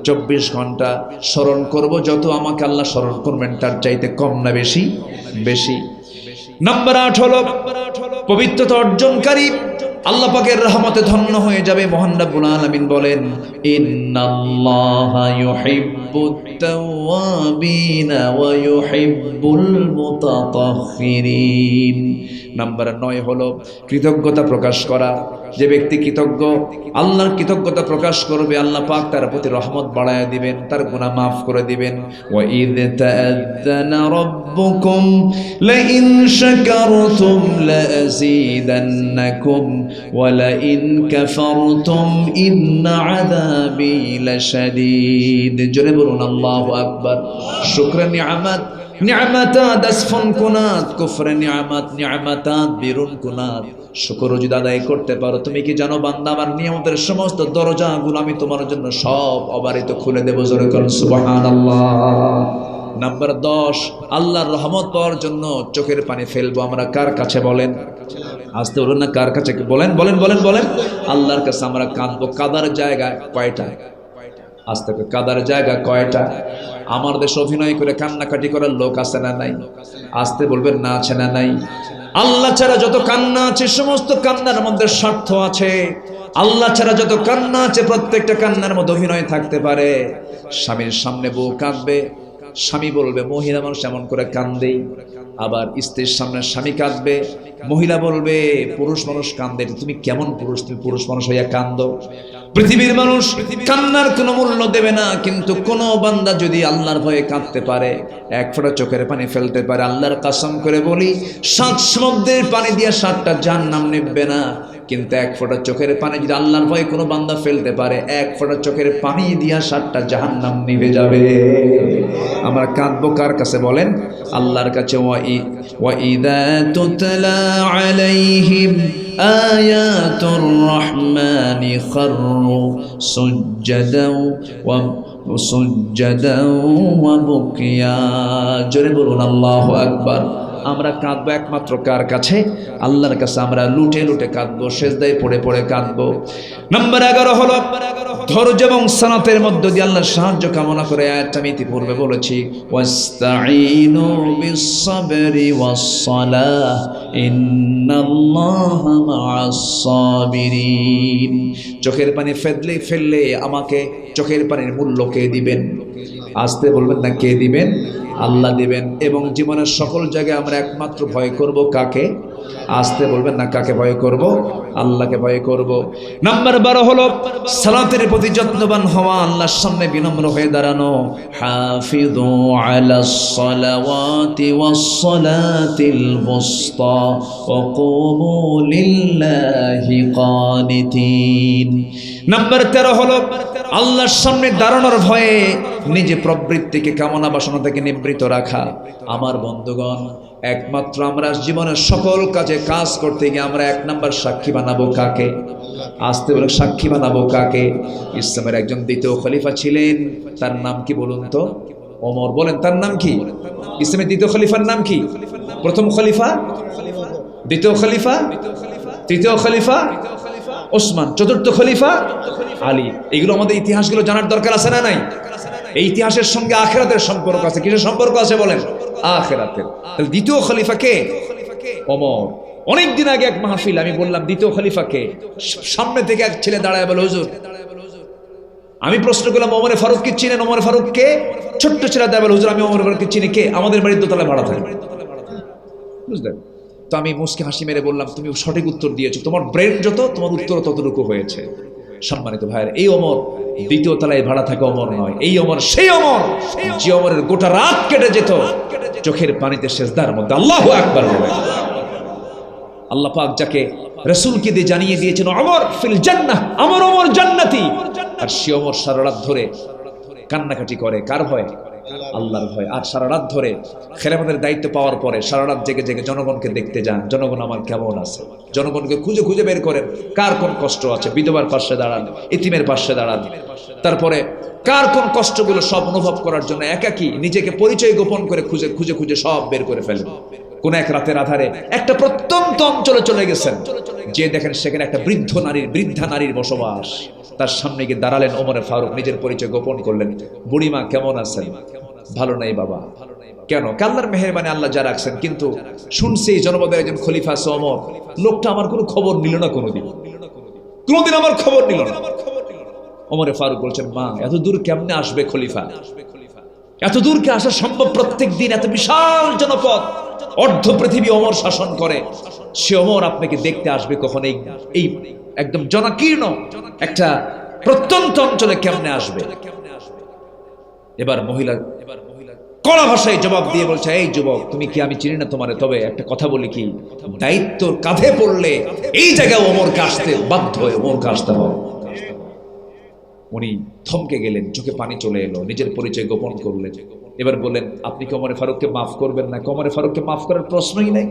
24 ঘন্টা স্মরণ করব, যত আমাকে আল্লাহ স্মরণ করবেন তার চাইতে কম না বেশি, বেশি। নাম্বার 8 হলো পবিত্রতা অর্জনকারী আল্লাহ পাকের রহমতে ধন্য হয়ে যাবে। মহান রব্বুল আলামিন বলেন, ইন্নাল্লাহা ইউহিব্বুত তাওয়াবিনা ওয়া ইউহিব্বুল মুতাতাহহিরিন। নাম্বার 9 হলো কৃতজ্ঞতা প্রকাশ করা। যে ব্যক্তি কৃতজ্ঞ, আল্লাহর কৃতজ্ঞতা প্রকাশ করবে, আল্লাহ পাক তার প্রতি রহমত বাড়ায় দিবেন, তার গুনাহ মাফ করে দিবেন। ওয়া ইয তাআযানা রাব্বুকুম লাইন শাকারতুম লাযীদান্নাকুম ওয়া লাইন কাফারতুম ইন্না আযাবি লাশাদীদ। জোরে বলুন আল্লাহু আকবার। শুকর নিয়ামত, নিয়ামাতাত আসফুন কুনাত, কুফর নিয়ামত, নিয়ামাতাত বিরুন কুনাত। শুকর যদি আদায় করতে পারো, তুমি কি জানো বান্দা, আমার নিয়ামতের সমস্ত দরজাগুলো আমি তোমার জন্য সব অবারিত খুলে দেব। জোরে করুন সুবহানাল্লাহ। নাম্বার 10, আল্লাহর রহমত পাওয়ার জন্য চোখের পানি ফেলবো আমরা কার কাছে বলেন? আসতে বলুন না, কার কাছে? বলেন বলেন বলেন বলেন। আল্লাহর কাছে আমরা কাঁদবো। কাদার জায়গা কয়টা? আজ থেকে কাদার জায়গা কয়টা? আমার দেশে অভিনয় করে কান্নাকাটি করার লোক আছে না নাই? আসতে বলবেন না, আছে না নাই? আল্লাহ ছাড়া যত কান্না আছে, সমস্ত কান্নার মধ্যে স্বার্থ আছে। আল্লাহ ছাড়া যত কান্না আছে, প্রত্যেকটা কান্নার মধ্যে অভিনয় থাকতে পারে। স্বামীর সামনে বউ কাঁদবে, স্বামী বলবে মহিলা মানুষ এমন করে কান্দে। আবার স্ত্রীর সামনে স্বামী কাঁদবে, মহিলা বলবে পুরুষ মানুষ কান্দে, তুমি কেমন পুরুষ, তুমি পুরুষ মানুষ হইয়া কান্দো। পৃথিবীর মানুষ কান্নার কোনো মূল্য দেবে না, কিন্তু কোন বান্দা যদি আল্লাহর ভয়ে কাঁদতে পারে, 1 ফোঁটা চোখের পানি ফেলতে পারে, আল্লাহর কসম করে বলি 7 সমুদ্রের পানি দিয়ে 7টা জাহান্নাম নিববে না। কিন্তু 1 ফোঁটা চোখের পানি যদি আল্লাহর ভয়ে কোনো বান্দা ফেলতে পারে, 1 ফোঁটা চোখের পানি দিয়া 7টা জাহান্নাম নিভে যাবে। আমরা কাঁদবো কার কাছে বলেন? আল্লাহর কাছে। ওয়া ইযা তুতলা আলাইহিম আয়াতুর রহমানি খাররু সুজ্জাদাও ওয়া বুকিয়া। জোরে বলুন আল্লাহু আকবার। আমরা কাঁদবো একমাত্র কার কাছে? আল্লাহর কাছে। আমরা লুটে লুটে কাঁদবো, সেজদায় পড়ে পড়ে কাঁদবো। নাম্বার 11 হলো ধৈর্য এবং সালাতের মধ্য দিয়ে আল্লাহর সাহায্য কামনা করে। আয়াতটা আমি ইতিপূর্বে বলেছি, ওয়াস্তাঈনু বিস-সাবরি ওয়াস-সালাহ ইন্নাল্লাহা মা'আস সাবিরিন। চোখের পানি ফেললে আমাকে চোখের পানির মূল্য কে দিবেন? আসতে বলবেন না, কে দিবেন? আল্লাহ দিবেন। এবং জীবনের সকল জায়গায় আমরা একমাত্র ভয় করব কাকে? আসতে বলবেন না, কাকে ভয় করব? আল্লাহকে ভয় করব। নাম্বার 12 হলো সালাতের প্রতি যত্নবান হওয়া, আল্লাহর সামনে বিনম্র হয়ে দাঁড়ানো। হাফিযু আলাস সালাওয়াতি ওয়াস সালাতিল বুসতা ওয়া কুমু লিল্লাহি কানিতিন। নাম্বার 13 হলো আল্লাহর সামনে দাঁড়ানোর ভয়ে নিজে প্রবৃত্তিকে, কামনা বাসনা থেকে নিবৃত রাখা। আমার বন্ধুগণ, একমাত্র আমরা জীবনের সকল কাজে কাজ করতে গিয়ে আমরা 1 নাম্বার সাক্ষী বানাবো কাকে? আসতে বলে সাক্ষী বানাবো কাকে? ইসলামের একজন দ্বিতীয় খলিফা ছিলেন, তার নাম কি বলুন তো? ওমর। বলেন তার নাম কি? ইসলামের দ্বিতীয় খলিফার নাম কি? প্রথম খলিফা, দ্বিতীয় খলিফা, তৃতীয় খলিফা ওসমান, চতুর্থ খলিফা আলী। এগুলো আমাদের ইতিহাসগুলো জানার দরকার আছে না নাই? এই ইতিহাসের সঙ্গে আখিরাতের সম্পর্ক আছে। কিসের সম্পর্ক আছে বলেন? আখিরাতের। তাহলে দ্বিতীয় খলিফা কে? ওমর। অনেকদিন আগে এক মাহফিল আমি বললাম দ্বিতীয় খলিফা কে? সামনে থেকে এক ছেলে দাঁড়ায় বলে, হুজুর, আমি প্রশ্ন করলাম ওমরে ফারুক কে চিনেন? ওমরে ফারুক কে? ছোট্ট ছেলে দাঁড়ায় বলে, হুজুর আমি ওমরে ফারুককে চিনি। কে? আমাদের বাড়ির দোতলায় ভাড়া থাকে। বুঝলেন তো? আমি মুস্কি হাসি মেরে বললাম, তুমি সঠিক উত্তর দিয়েছো, তোমার ব্রেন যত, তোমার উত্তর ততটুকু হয়েছে। সম্মানিত ভাইয়ের, এই ওমর দ্বিতীয় তলায় ভাড়া থাকে ওমর নয়। এই ওমর সেই ওমর যে ওমরের গোটা রাত কেটে যেত চোখের পানিতে সেজদার মধ্যে। আল্লাহু আকবার বলে। আল্লাহ পাক যাকে রাসূলকে দিয়ে জানিয়ে দিয়েছেন ওমর ফিল জান্নাহ, আমার ওমর জান্নাতি, আর সে ওমর সারা রাত ধরে কান্নাকাটি করে কার ভয়ে? আল্লাহর ভয়। আর সারা রাত ধরে খেলাফতের দায়িত্ব পাওয়ার পরে সারা রাত জেগে জেগে জনগণকে দেখতে যান, জনগণ আমার কেমন আছে, জনগণকে খুঁজে খুঁজে বের করেন কার কোন কষ্ট আছে, বিধবার পাশে দাঁড়ান, এতিমের পাশে দাঁড়ান, তারপরে কার কোন কষ্টগুলো সব অনুভব করার জন্য একাকী নিজেকে পরিচয় গোপন করে খুঁজে খুঁজে খুঁজে সব বের করে ফেলেন। কোন এক রাতের আধারে একটা প্রত্যন্ত অঞ্চলে চলে গেছেন, যে দেখেন সেখানে একটা বৃদ্ধা নারীর বসবাস। তার সামনে গিয়ে দাঁড়ালেন ওমর ফারুক, নিজের পরিচয় গোপন করলেন। বুড়িমা কেমন আছেন? ভালো নাই বাবা। কেন? আল্লাহর মেহেরবানি, আল্লাহ যা রাখছেন। কিন্তু শুনছি জনপদের একজন খলিফা আছে ওমর, লোকটা আমার কোনো খবর নিল না, কোনোদিন আমার খবর নিল না। ওমর ফারুক বলছেন, মা এত দূর কেমনে আসবে খলিফা? এত দূরকে আসা সম্ভব? প্রত্যেক দিন এত বিশাল জনপদ, অর্ধ পৃথিবী ওমর শাসন করে, সে ওমর আপনাকে দেখতে আসবে কখন? এই একদম জনাকীর্ণ একটা প্রত্যন্ত অঞ্চলে কেমনে আসবে? এবার মহিলা কড়া ভাষায় জবাব দিয়ে বলছে, এই যুবক, তুমি কি আমি চিনি না তোমারে, তবে একটা কথা বলি কি, দায়িত্ব কাঁধে পড়লে এই জায়গায় ওমরকে আসতে বাধ্য হয়ে ওমরকে আসতে হবে। উনি থমকে গেলেন, চোখে পানি চলে এলো, নিজের পরিচয় গোপন করলেন। এবার বললেন, আপনি কি ওমর ফারুককে মাফ করবেন না? ওমর ফারুককে মাফ করার প্রশ্নই নাই,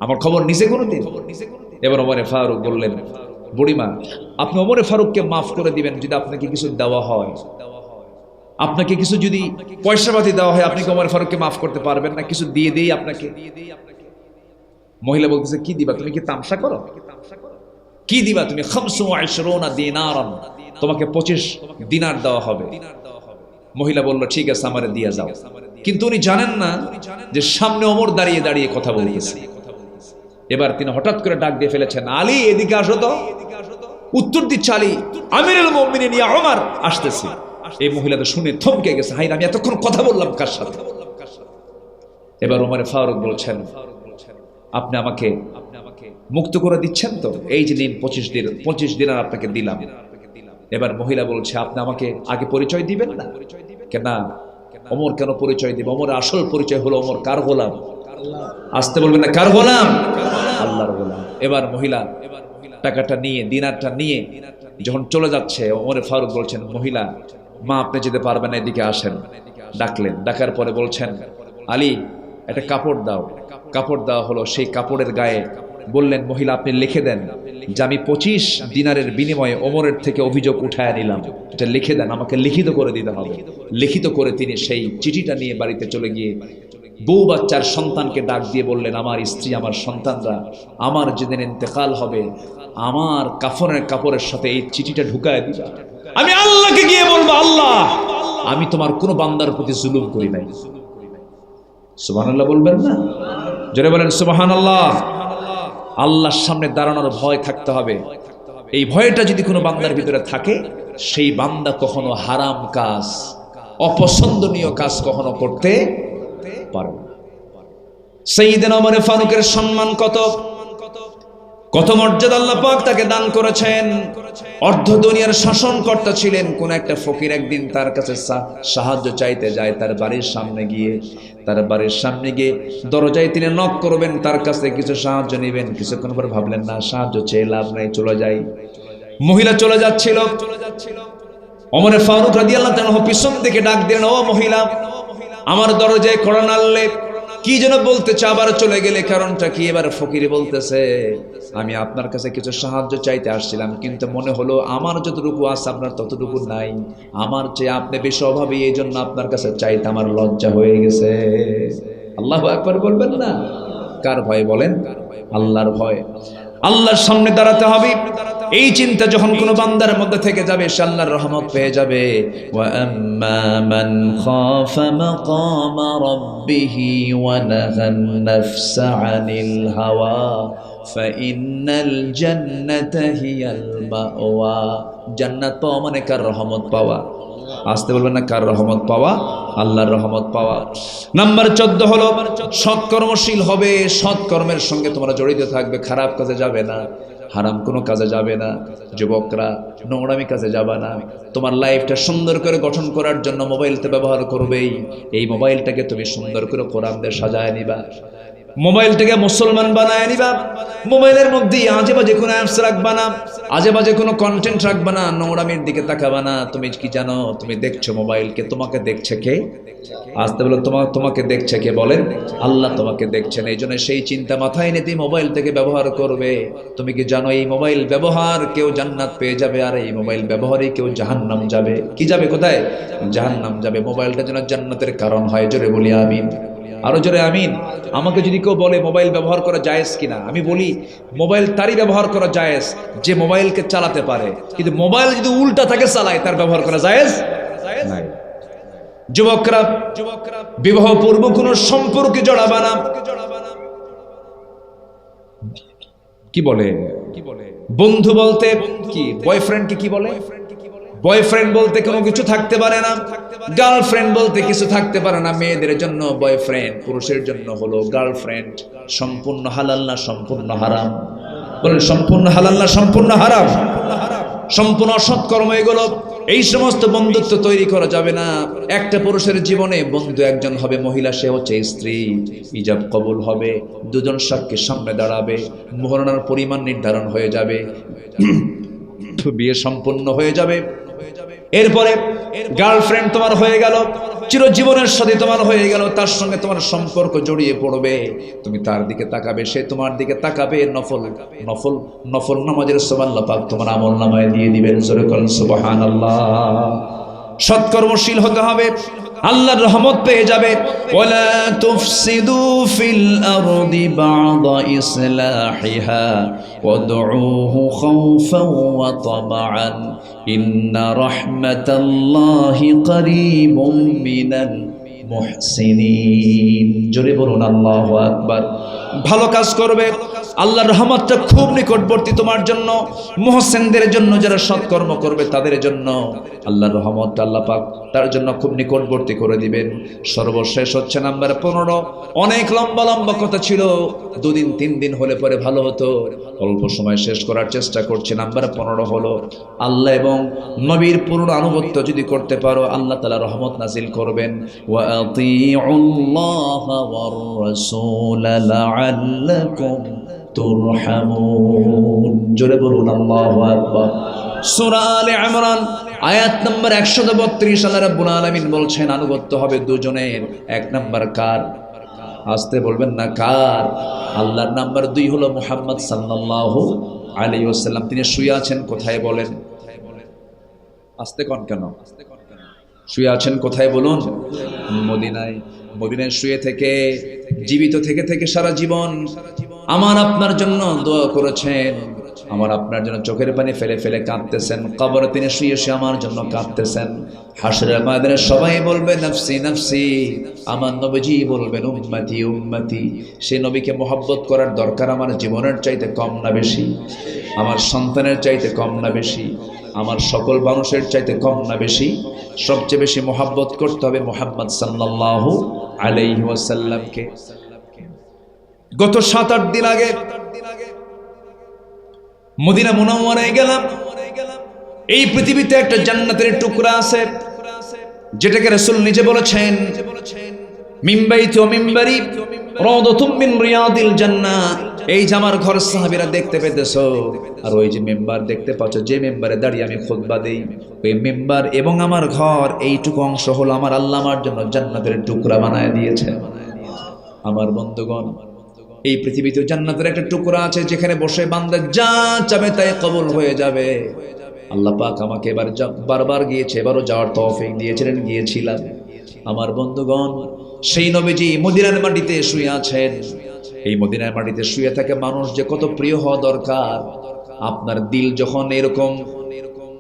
আমার খবর নিছে কোনোদিন? এবার ওমর ফারুক বললেন, বুড়িমা আপনি ওমর ফারুককে মাফ করে দিবেন যদি আপনাকে কিছু দেওয়া হয়, আপনাকে কিছু যদি পয়সা পাতি দেওয়া হয়, আপনি কি ওমর ফারুককে মাফ করতে পারবেন না? কিছু দিয়ে দেই আপনাকে। মহিলা বলতেছে, কি দিবা? তুমি কি তামসা করো? কি দিবা তুমি? 25 দিনারান, তোমাকে 25 দিনার দেওয়া হবে। মহিলা বলল, ঠিক আছে আমারে দিয়ে যাও। কিন্তু উনি জানেন না যে সামনে ওমর দাঁড়িয়ে দাঁড়িয়ে কথা বলতেছে। এবার তিনি হঠাৎ করে ডাক দিয়ে ফেলেছেন, আলী এদিকে আসো তো। উত্তর দিচ্ছে আলী, আমিরুল মুমিনিন ইয়া ওমর আসতেছি। এই মহিলা তো শুনে থমকে গেছে, হাই আমি এতক্ষণ কথা বললাম কার সাথে? এবার ওমর ফারুক বলছেন, আপনি আমাকে মুক্ত করে দিচ্ছেন তো? এই যে নিন 25 দিনার আপনাকে দিলাম। এবার মহিলা বলছে, আপনি আমাকে আগে পরিচয় দিবেন না? কেন? ওমর কেন পরিচয় দিবে? ওমর আসল পরিচয় হলো ওমর কার গোলাম? আসতে বলবেন না, কার গোলাম? আল্লাহর গোলাম। এবার মহিলা টাকাটা নিয়ে, দিনারটা নিয়ে যখন চলে যাচ্ছে, ওমর ফারুক বলছেন, মহিলা মা আপনি যেতে পারবেন, এদিকে আসেন। ডাকলেন, ডাকার পরে বলছেন, আলী একটা কাপড় দাও। কাপড় দেওয়া হলো, সেই কাপড়ের গায়ে বললেন, মহিলা আপনি লিখে দেন যে আমি 25 দিনারের বিনিময়ে ওমরের থেকে অভিযোগ উঠায় নিলাম, এটা লিখে দেন, আমাকে লিখিত করে দিতে হবে। লিখিত করে তিনি সেই চিঠিটা নিয়ে বাড়িতে চলে গিয়ে বউ বাচ্চার সন্তানকে ডাক দিয়ে বললেন, আমার স্ত্রী, আমার সন্তানরা আমার যেদিন ইন্তেকাল হবে, আমার কাফনের কাপড়ের সাথে এই চিঠিটা ঢুকায় দিবা। আমি আল্লাহকে গিয়ে বলবো, আল্লাহ আমি তোমার কোনো বান্দার প্রতি জুলুম করি নাই। সুবহানাল্লাহ বলবেন না? জোরে বলেন সুবহানাল্লাহ। আল্লাহর সামনে দাঁড়ানোর ভয় থাকতে হবে। এই ভয়টা যদি কোনো বান্দার ভিতরে থাকে, সেই বান্দা কখনো হারাম কাজ, অপছন্দনীয় কাজ কখনো করতে পারবে না। সাইয়েদনা ওমর ফারুকের সম্মান কত মর্যাদা আল্লাহ পাক তাকে দান করেছেন। অর্ধ দুনিয়ার শাসনকর্তা ছিলেন। কোন একটা ফকির একদিন তার কাছে সাহায্য চাইতে যায়, তার বাড়ির সামনে গিয়ে দরজায় তিনি নক করবেন, তার কাছে কিছু সাহায্য নেবেন। কিছুক্ষণ পর ভাবলেন, না সাহায্য চেয়ে লাভ নাই, চলে যাই। মহিলা চলে যাচ্ছিল, ওমর ফারুক রাদিয়াল্লাহু তাআলা পিছন থেকে ডাক দিলেন, ও মহিলা, আমার দরজায় কড়া নাড়লে, কি যেন বলতে চা, আবার চলে গেলে, কারণটা কি? এবার ফকির বলতেছে, আমি আপনার কাছে কিছু সাহায্য চাইতে আসছিলাম, কিন্তু মনে হলো আমার যতটুকু আছে আপনার ততটুকু নাই, আমার চেয়ে আপনি বেশি অভাবী, এই জন্য আপনার কাছে চাইতে আমার লজ্জা হয়ে গেছে। আল্লাহু আকবার বলবেন না? কার ভয় বলেন? আল্লাহর ভয়। আল্লাহর সামনে দাঁড়াতে হবে, এই চিন্তা যখন কোনো বান্দার মধ্যে থেকে যাবে, সে আল্লাহর রহমত পেয়ে যাবে। ওয়া আম্মা মান খাফা মাকামা রাব্বিহি ওয়া নাহান নাফসা আনিল হাওয়া ফাইন্নাল জান্নাতা হিয়াল মাওয়া। জান্নাত পাওয়া মানে কার রহমত পাওয়া? আসতে বলবেন না, কার রহমত পাওয়া? আল্লাহর রহমত পাওয়া। নাম্বার 14 হলো সৎকর্মশীল হবে। সৎকর্মের সঙ্গে তোমরা জড়িত থাকবে, খারাপ কাজে যাবে না, হারাম কোনো কাজে যাবে না। যুবকরা নোংরামি কাজে যাবে না। তোমার লাইফটা সুন্দর করে গঠন করার জন্য মোবাইলটা ব্যবহার করবেই। এই মোবাইলটাকে তুমি সুন্দর করে কোরআন দিয়ে সাজায় নিবা। মোবাইলটাকে মুসলমান বানায় নিবা। মোবাইলের মধ্যে আজে বাজে কোনো অ্যাপস রাখবা না, আজে বাজে কোনো কন্টেন্ট রাখবা না, নোংরামির দিকে তাকাবা না। তুমি কি জানো তুমি দেখছো মোবাইলকে, তোমাকে দেখছে কে? আসতে বলো তোমাকে দেখছে কে? বলেন আল্লাহ তোমাকে দেখছেন। এই জন্য সেই চিন্তা মাথায় নিয়ে মোবাইল থেকে ব্যবহার করবে। তুমি কি জানো এই মোবাইল ব্যবহার কেউ জান্নাত পেয়ে যাবে, আর এই মোবাইল ব্যবহারে কেউ জাহান্নাম যাবে। কি যাবে? কোথায়? জাহান্নাম যাবে। মোবাইলটা যেন জান্নাতের কারণ হয়। জোরে বলি আমিন, আরো জোরে আমিন। আমাকে যদি কেউ বলে মোবাইল ব্যবহার করা জায়েজ কিনা, আমি বলি মোবাইল তারই ব্যবহার করা জায়েজ যে মোবাইলকে চালাতে পারে, কিন্তু মোবাইল যদি উল্টা থাকে চালায় তার ব্যবহার করা জায়েজ নাই। যুবকরা বিবাহ পূর্ব কোন সম্পর্কে জড়াবা না। কি বলে বন্ধু বলতে কি বয়ফ্রেন্ডকে কি বলে? বয়ফ্রেন্ড বলতে কোনো কিছু থাকতে পারে না, গার্লফ্রেন্ড বলতে কিছু থাকতে পারে না। মেয়েদের জন্য বয়ফ্রেন্ড, পুরুষের জন্য হলো গার্লফ্রেন্ড। সম্পূর্ণ হালাল না সম্পূর্ণ হারাম? বলেন সম্পূর্ণ হালাল না সম্পূর্ণ হারাম? সম্পূর্ণ অসৎকর্ম এগুলো। এই সমস্ত বন্ধুত্ব তৈরি করা যাবে না। একটা পুরুষের জীবনে বন্ধু একজন হবে মহিলা, সে হচ্ছে স্ত্রী। ইজাব কবুল হবে, দুজন সাক্ষীর সামনে দাঁড়াবে, মোহরানার পরিমাণ নির্ধারণ হয়ে যাবে, বিয়ে সম্পন্ন হয়ে যাবে। এরপরে গার্লফ্রেন্ড তোমার হয়ে গেল, চিরজীবনের সাথে তোমার হয়ে গেল, তার সঙ্গে তোমার সম্পর্ক জড়িয়ে পড়বে। তুমি তার দিকে তাকাবে, সে তোমার দিকে তাকাবে। নফল নফল নফল নামাজের সওয়াব আল্লাহ পাক তোমার আমলনামায় দিয়ে দিবেন। জোরে বলেন সুবহানাল্লাহ। সৎকর্মশীল হতে হবে, আল্লাহর রহমত পেয়ে যাবে। ওয়ালা তুফসিদু ফিল আরদি বা'দা ইসলাহিহা ওয়াদউহু খাওফান ওয়া তামাআন ইন্না রাহমাতাল্লাহি করিবুম মিনাল মুহসিনিন। জোরে বলুন আল্লাহু আকবার। ভালো কাজ করবে, আল্লাহর রহমতটা খুব নিকটবর্তী তোমার জন্য। মুহসিনদের জন্য, যারা সৎকর্ম করবে তাদের জন্য আল্লাহর রহমত আল্লাহ পাক তার জন্য খুব নিকটবর্তী করে দিবেন। সর্বশেষ হচ্ছে নাম্বার 15। অনেক লম্বা লম্বা কথা ছিল, 2 দিন 3 দিন হলে পরে ভালো হতো, অল্প সময় শেষ করার চেষ্টা করছি। নাম্বার 15 হলো আল্লাহ এবং নবীর পূর্ণ আনুগত্য যদি করতে পারো, আল্লাহ তাআলা রহমত নাজিল করবেন। ওয়া আতিউল্লাহা ওয়ার রাসূল লাআল্লাকুম তুরহামুন। জোরে বলুন আল্লাহু আকবার। সূরা আলে ইমরান আয়াত নম্বর 132 আল্লাহ রাব্বুল আলামিন বলছেন আনুগত্য হবে দুজনের। 1 নাম্বার কার? আসতে বলবেন না কার? আল্লাহর। নাম্বার 2 হলো মুহাম্মদ সাল্লাল্লাহু আলাইহি ওয়াসাল্লাম। তিনি শুয়ে আছেন কোথায় বলেন? আসতে কোন কেন? শুয়ে আছেন কোথায় বলুন? মদিনায়। মদিনায় শুয়ে থেকে, জীবিত থেকে থেকে সারা জীবন আমার আপনার জন্য দোয়া করেছেন, আমার আপনার জন্য চোখের পানি ফেলে ফেলে কাঁদতেছেন। কবরে তিনি শুয়ে শুয়ে আমার জন্য কাঁদতেছেন। হাসরের ময়দানে সবাই বলবে নফসি নফসি, আমার নবীজি বলবেন উম্মতি উম্মতি। সেই নবীকে মহব্বত করার দরকার আমার জীবনের চাইতে কম না বেশি? আমার সন্তানের চাইতে কম না বেশি? আমার সকল মানুষের চাইতে কম না বেশি? সবচেয়ে বেশি মহব্বত করতে হবে মুহাম্মদ সাল্লাল্লাহু আলাইহি ওয়াসাল্লামকে। গত 7-8 দিন আগে মদিনা মুনাওয়ারায় গেলাম। এই পৃথিবীতে একটা জান্নাতের টুকরা আছে, যেটাকে রাসূল নিজে বলেছেন মিম্বাইতি ওয়া মিম্বারি রাওদাতুম মিন রিয়াদিল জান্নাহ। এই যে আমার ঘর সাহাবীরা দেখতে পেতেছো, আর ওই যে মেম্বার দেখতে পাচ্ছ, যে মেম্বারে দাঁড়িয়ে আমি খুতবা দেই, ওই মেম্বার এবং আমার ঘর এইটুকু অংশ হলো আমার আল্লাহ আমার জন্য জান্নাতের টুকরা বানায় দিয়েছে। আমার বন্ধুগণ, এই পৃথিবীতে জান্নাতের একটা টুকরা আছে, যেখানে বসে বান্দা যা চাবে তাই কবুল হয়ে যাবে। আল্লাহ পাক আমাকে এবার বারবার গিয়েছে, এবারও যাওয়ার তৌফিক দিয়েছিলেন, গিয়েছিলাম। আমার বন্ধুগণ, সেই নবীজি মদিনার মাটিতে শুয়ে আছেন। এই মদিনার মাটিতে শুয়ে থাকে মানুষ যে কত প্রিয় হওয়া দরকার। আপনার দিল যখন এরকম,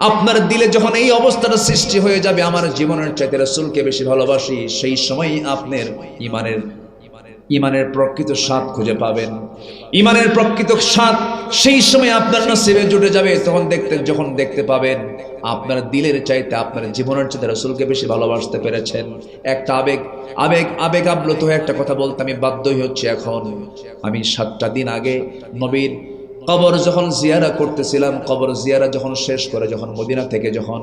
আপনার দিলে যখন এই অবস্থাটা সৃষ্টি হয়ে যাবে, আমার জীবনের চাইতে রাসূলকে বেশি ভালোবাসি, সেই সময় আপনার ইমানের প্রকৃত স্বাদ খুঁজে পাবেন। ইমানের প্রকৃত স্বাদ সেই সময় আপনার নসিবে জুটে যাবে। যখন দেখতে পাবেন আপনার দিলের চাইতে, আপনার জীবনের চাইতে রাসূলকে বেশি ভালোবাসতে পেরেছেন। একটা আবেগ আপ্লুত হয়ে একটা কথা বলতে আমি বাধ্যই হচ্ছি। এখন আমি 7টা দিন আগে নবীর কবর যখন জিয়ারা করতেছিলাম, কবর জিয়ারা যখন শেষ করে যখন মদিনা থেকে যখন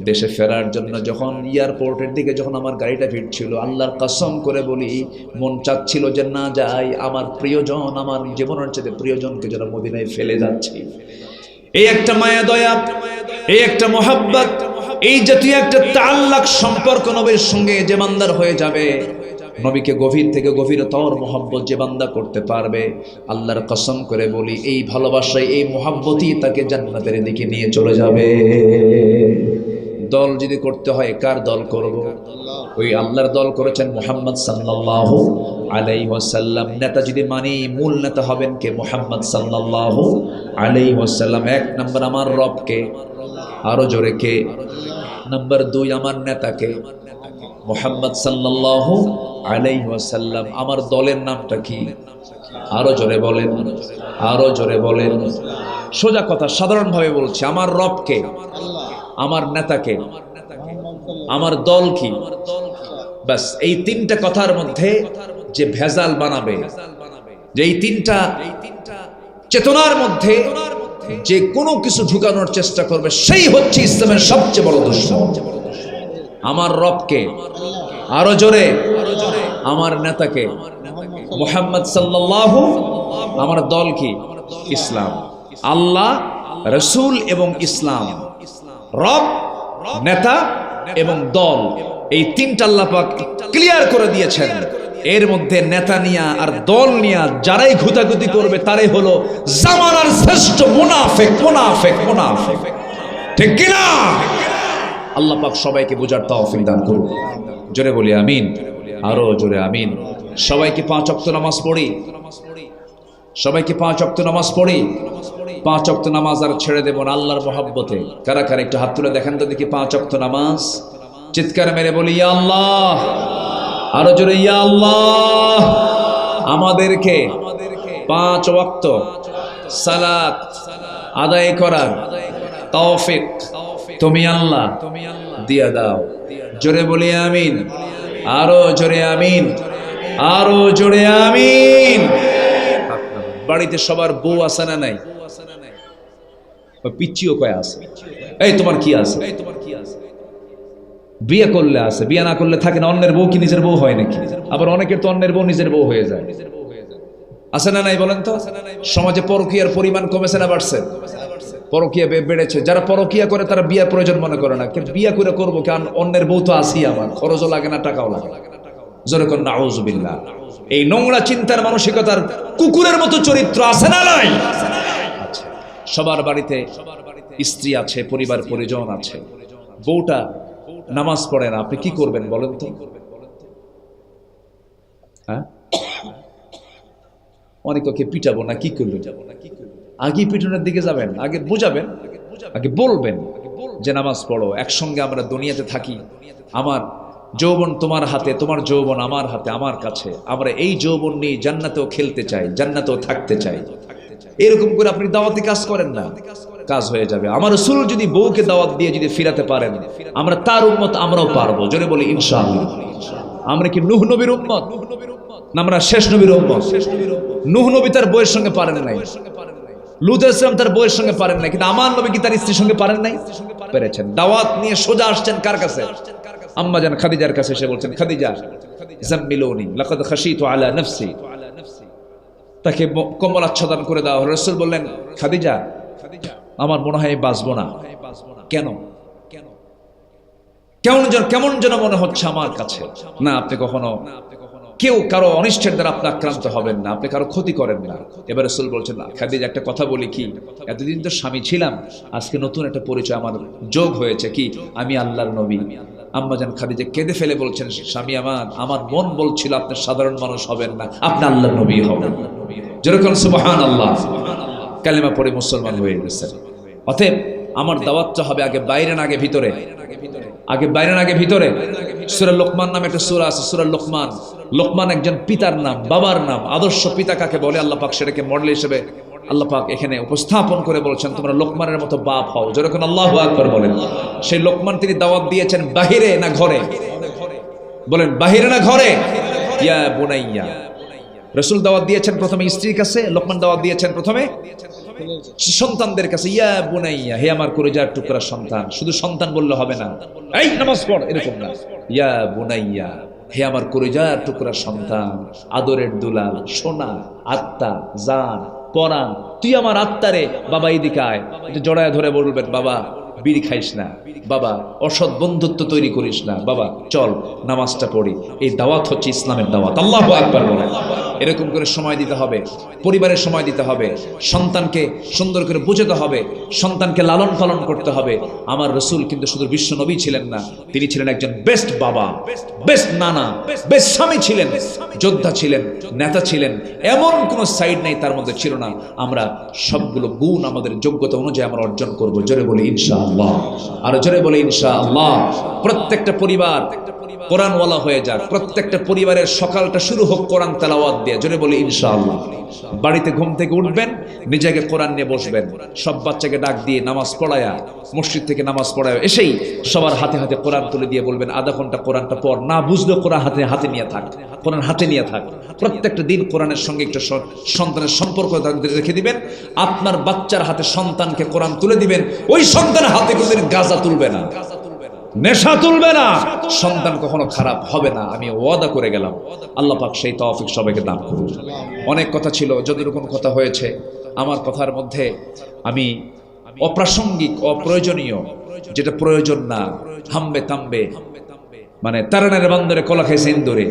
দেশে ফেরার জন্য যখন এয়ারপোর্টের দিকে যখন আমার গাড়িটা ফিরছিল, আল্লাহর কসম করে বলি মন চাচ্ছিল যে না যাই, আমার প্রিয়জন, আমার জীবনের চেয়ে প্রিয়জনকে যেন মদিনায় ফেলে যাচ্ছি। এই একটা মায়া দয়া, এই একটা মোহাব্বত, এই জাতীয় একটা তাআল্লুক সম্পর্ক নবীর সঙ্গে যে বান্দার হয়ে যাবে, নবীকে গভীর থেকে গভীরতর মোহাব্বত যে বান্দা করতে পারবে, আল্লাহর কসম করে বলি এই ভালোবাসায় এই মোহাব্বতই তাকে জান্নাতের দিকে নিয়ে চলে যাবে। দল যদি করতে হয় কার দল করব? ওই আল্লাহর দল করেছেন মুহাম্মদ সাল্লাল্লাহু আলাইহি ওয়াসাল্লাম। নেতা যদি মানি, মূল নেতা হবেন কে? মুহাম্মদ সাল্লাল্লাহু আলাইহি ওয়াসাল্লাম। এক নম্বর আমার রবকে, আরো জোরে কে? নাম্বার 2 আমার নেতাকে মুহাম্মদ সাল্লাল্লাহু আলাইহি ওয়াসাল্লাম। আমার দলের নামটা কি? আরো জোরে বলেন, আরো জোরে বলেন। সোজা কথা, সাধারণ ভাবে বলছি, আমার রবকে, আমার নেতাকে, আমার দল কি? বাস এই তিনটা কথার মধ্যে যে ভেজাল বানাবে, যে এই তিনটা চেতনার মধ্যে যে কোনো কিছু ঢুকানোর চেষ্টা করবে, সেই হচ্ছে ইসলামের সবচেয়ে বড় দুশমন। আমার রবকে, আরো জোরে, আমার নেতাকে মুহাম্মদ সাল্লাল্লাহু, আমার দল কি? ইসলাম। আল্লাহ, রাসূল এবং ইসলাম। রব, নেতা এবং দল, এই তিনটা আল্লাহ পাক ক্লিয়ার করে দিয়েছেন। এর মধ্যে নেতা নিয়া আর দল নিয়া যারাই ঘুতাঘুতি করবে তারাই হলো জামানার শ্রেষ্ঠ মুনাফিক, মুনাফিক, মুনাফিক। ঠিক কি না? আল্লাহ পাক সবাইকে বোঝার তৌফিক দান করুন। জোরে বলি আমিন, আরো জোরে আমিন। সবাইকে 5 ওয়াক্ত নামাজ পড়ি, সবাইকে 5 ওয়াক্ত নামাজ পড়ি। 5 ওয়াক্ত নামাজ আর ছেড়ে দেব না আল্লাহর মহব্বতে। কারা কারা একটু হাত তুলে দেখেন তো দেখি 5 ওয়াক্ত নামাজ। চিৎকার মেরে বলি ইয়া আল্লাহ, আরো জোরে ইয়া আল্লাহ। আমাদেরকে 5 ওয়াক্ত সালাত আদায় করার তৌফিক তুমি আল্লাহ দিয়া দাও। জোরে বলি আমিন, আরো জোরে আমিন, আরো জোরে আমিন। বাড়িতে সবার বউ আছে না নাই? পিচ্চিও কয় আছে। এই তোমার কি আছে? বিয়ে করলে আছে, বিয়ে না করলে থাকে না। অন্যের বউ কি নিজের বউ হয় নাকি? আবার অনেকের তো অন্যের বউ নিজের বউ হয়ে যায়। আছে না নাই বলেন তো? সমাজে পরকীয়ার পরিমাণ কমেছে না বাড়ছে? পরকীয়া বেড়েছে। যারা পরকীয়া করে তারা বিয়ের প্রয়োজন মনে করে না। বিয়ে করে করবো কেন? অন্যের বউ তো আছি আমার, খরচও লাগে না, টাকাও লাগে না। জোরে কোন নাউযুবিল্লাহ। এই নোংরা চিন্তার মানসিকতার কুকুরের মতো চরিত্র আছে না নাই? সবার বাড়িতে স্ত্রী আছে, পরিবার পরিজন আছে, বউটা নামাজ পড়ে না, আপনি কি করবেন বলেন তো? হ্যাঁ, অনেককে পিটাবো না, কি করবেন? আগে পিটনের দিকে যাবেন, আগে বুঝাবেন, আগে বলবেন যে নামাজ পড়ো, একসঙ্গে আমরা দুনিয়াতে থাকি, আমার যৌবন তোমার হাতে, তোমার যৌবন আমার হাতে, আমার কাছে, আমরা এই যৌবন নিয়ে জান্নাতেও খেলতে চাই, জান্নাতেও থাকতে চাই। এরকম করে আপনি দাওয়াতি কাজ করেন না, কাজ হয়ে যাবে। আমার রাসূল যদি বউকে দাওয়াত দিয়ে যদি ফিরাতে পারেন, আমরা তার উম্মত, আমরাও পারবো। জোরে বলি ইনশাআল্লাহ। আমরা কি নূহ নবীর উম্মত না আমরা শেষ নবীর উম্মত? নূহ নবী তার বউয়ের সঙ্গে পারেন নাই, লূত আলাইহিস সালাম তার বউয়ের সঙ্গে পারেন নাই, কিন্তু আমার নবী কি তার স্ত্রীর সঙ্গে পারেন নাই? পেরেছেন। দাওয়াত নিয়ে সোজা আসছেন কার কাছে? আম্মা জান খাদিজার কাছে। এসে বলছেন, খাদিজা জাম্মিলুনি লাকাদ খাশিতু আলা নাফসি, তাকে কম্বল আচ্ছাদন করে দাও। রাসূল বললেন, খাদিজা আমার মনে হয় বাঁচবো না। কেন? কেমন যেন মনে হচ্ছে আমার কাছে। না, আপনি কখনো কেউ কারো অনিষ্টের দ্বারা আপনি আক্রান্ত হবেন না, আপনি কারো ক্ষতি করেন না। এবার রাসূল বলছেন, খাদিজা একটা কথা বলি কি, এতদিন তো স্বামী ছিলাম, আজকে নতুন একটা পরিচয় আমার যোগ হয়েছে, কি আমি আল্লাহর নবী। আম্মাজান খাদিজা কেঁদে ফেলে বলছেন, স্বামী আমার মন বলছিল আপনি সাধারণ মানুষ হবেন না, আপনি আল্লাহর নবী হবেন। যেরকম সুবহানাল্লাহ, কালেমা পড়ে মুসলমান হয়ে গেছেন। অতএব আমার দাওয়াতটা হবে আগে বাইরে না আগে ভিতরে? আগে বাইরে না আগে ভিতরে? সূরা লোকমান নামে একটা সূরা আছে, সূরা লোকমান। লোকমান একজন পিতার নাম, বাবার নাম। আদর্শ পিতা কাকে বলে আল্লাহ পাক সেটাকে মডেল হিসেবে আল্লাহ পাক এখানে উপস্থাপন করে বলছেন, তোমরা লোকমানের মতো বাপ হও। যখন আল্লাহু আকবার বলেন, সেই লোকমান তিনি দাওয়াত দিয়েছেন বাহিরে না ঘরে? বলেন বাহিরে না ঘরে? ইয়া বুনাইয়া। রাসূল দাওয়াত দিয়েছেন প্রথমে স্ত্রীর কাছে, লোকমান দাওয়াত দিয়েছেন প্রথমে সন্তানদের কাছে ইয়া বুনাইয়া, হে আমার কলিজার টুকরা সন্তান। শুধু সন্তান বললে হবে না, এই নামাজ পড় এরকম না, ইয়া বুনাইয়া, হে আমার কলিজার টুকরা সন্তান, আদরের দুলাল, সোনা, আত্মা, জান, পরাণ, তুই আমার আত্মারে, বাবা এদিকে আয়। জড়ায় ধরে বলবেন, বাবা বিড়ি খাইস না, বাবা অসৎ বন্ধুত্ব তৈরি করিস না, বাবা চল নামাজটা পড়ি। এই দাওয়াত হচ্ছে ইসলামের দাওয়াত। আল্লাহু আকবার বলেন। এরকম করে সময় দিতে হবে, পরিবারের সময় দিতে হবে, সন্তানকে সুন্দর করে বুঝাতে হবে, সন্তানকে লালন পালন করতে হবে। আমার রসুল কিন্তু শুধু বিশ্ব নবী ছিলেন না, তিনি ছিলেন একজন বেস্ট বাবা, বেস্ট নানা, বেস্ট স্বামী ছিলেন, যোদ্ধা ছিলেন, নেতা ছিলেন। এমন কোনো সাইড নেই তার মধ্যে ছিল না। আমরা সবগুলো গুণ আমাদের যোগ্যতা অনুযায়ী আমরা অর্জন করবো। জোরে বলি ইনশাআল্লাহ, আর জোরে বলি ইনশাআল্লাহ। প্রত্যেকটা পরিবার কোরআনওয়ালা হয়ে যাক, প্রত্যেকটা পরিবারের সকালটা শুরু হোক কোরআন তেলাওয়াত দিয়ে। জোরে বলি ইনশাআল্লাহ। বাড়িতে ঘুম থেকে উঠবেন, নিজেকে কোরআন নিয়ে বসবেন, সব বাচ্চাকে ডাক দিয়ে নামাজ পড়ায়া, মসজিদ থেকে নামাজ পড়ায় এসেই সবার হাতে হাতে কোরআন তুলে দিয়ে বলবেন, আধা ঘন্টা কোরআনটা পড়। না বুঝলেও কোরআন হাতে নিয়ে থাক, কোরআন হাতে নিয়ে থাক। প্রত্যেকটা দিন কোরআনের সঙ্গে একটা সন্তানের সম্পর্ক রেখে দিবেন। আপনার বাচ্চার হাতে সন্তানকে কোরআন তুলে দিবেন, ওই সন্তানের হাতে কোনদিন গাঁজা তুলবে না, নেশা তুলবে না, সন্তান কখনো খারাপ হবে না, আমি ওয়াদা করে গেলাম। আল্লাহ পাক সেই তৌফিক সবাইকে দান করুন। অনেক কথা ছিল, যতটুকু কথা হয়েছে আমার কথার মধ্যে আমি অপ্রাসঙ্গিক, অপ্রয়োজনীয়, যেটা প্রয়োজন না, হাম্বে তাম্বে, মানে তারানের বান্দরে কলা খাইছে ইন্দুরে,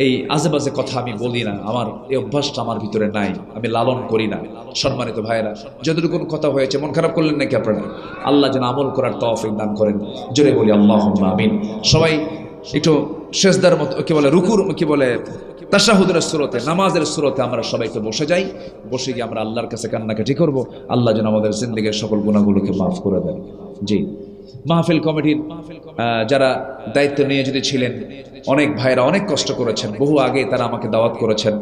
এই আজেবাজে কথা আমি বলি না। আমার এই অভ্যাসটা আমার ভিতরে নাই, আমি লালন করি না। সম্মানিত ভাইয়েরা, যতটুকু কথা হয়েছে মন খারাপ করলেন নাকি আপনারা? আল্লাহ যেন আমল করার তৌফিক দান করেন। জোরে বলি আল্লাহুম্মা আমিন। সবাই একটু সেজদার মতো, কি বলে রুকুর, কি বলে তাশাহুদের সূরাতে, নামাজের সূরাতে আমরা সবাই একটু বসে যাই। বসে গিয়ে আমরা আল্লাহর কাছে কান্নাকাটি করব। আল্লাহ যেন আমাদের জিন্দেগীর সকল গুনাহগুলোকে মাফ করে দেন। জি, মাহফিল কমিটির যারা দায়িত্ব নিয়ে যদি ছিলেন, অনেক ভাইরা অনেক কষ্ট করেছেন, বহু আগে তারা আমাকে দাওয়াত করেছেন।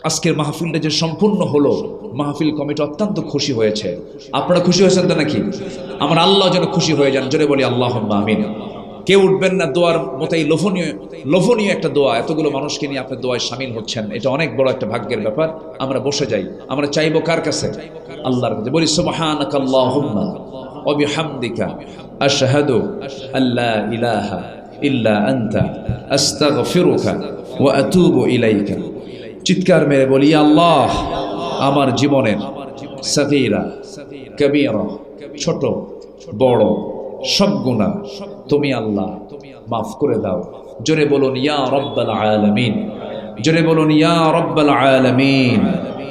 আজকের মাহফিলটা যে সম্পূর্ণ হলো, মাহফিল কমিটি অত্যন্ত খুশি হয়েছে। আপনারা খুশি হয়েছেন তো নাকি? আমার আল্লাহ যেন খুশি হয়ে যান। জোরে বলি আল্লাহুম্মা আমিন। কেউ উঠবেন না দোয়ার মতোই, লোভনীয় একটা দোয়া, এতগুলো মানুষকে নিয়ে আপনি দোয়ায় শামিল হচ্ছেন, এটা অনেক বড় একটা ভাগ্যের ব্যাপার। আমরা বসে যাই, আমরা চাইবো কার কাছে? আল্লাহর কাছে। বলি সুবহানাকাল্লাহুম্মা ওয়া বিহামদিকা আশহাদু আল্লা ইলাহা ইল্লা আনতা আস্তাগফিরুকা ওয়া আতুবু ইলাইকা। চিৎকার মেরে বলি, আল্লাহ আমার জীবনের সাগীরা কবীরা, ছোট বড় সব গুনাহ তুমি আল্লাহ মাফ করে দাও। জোরে বলুন ইয়া রাব্বাল আলামিন, জোরে বলুন ইয়া রাব্বাল আলামিন।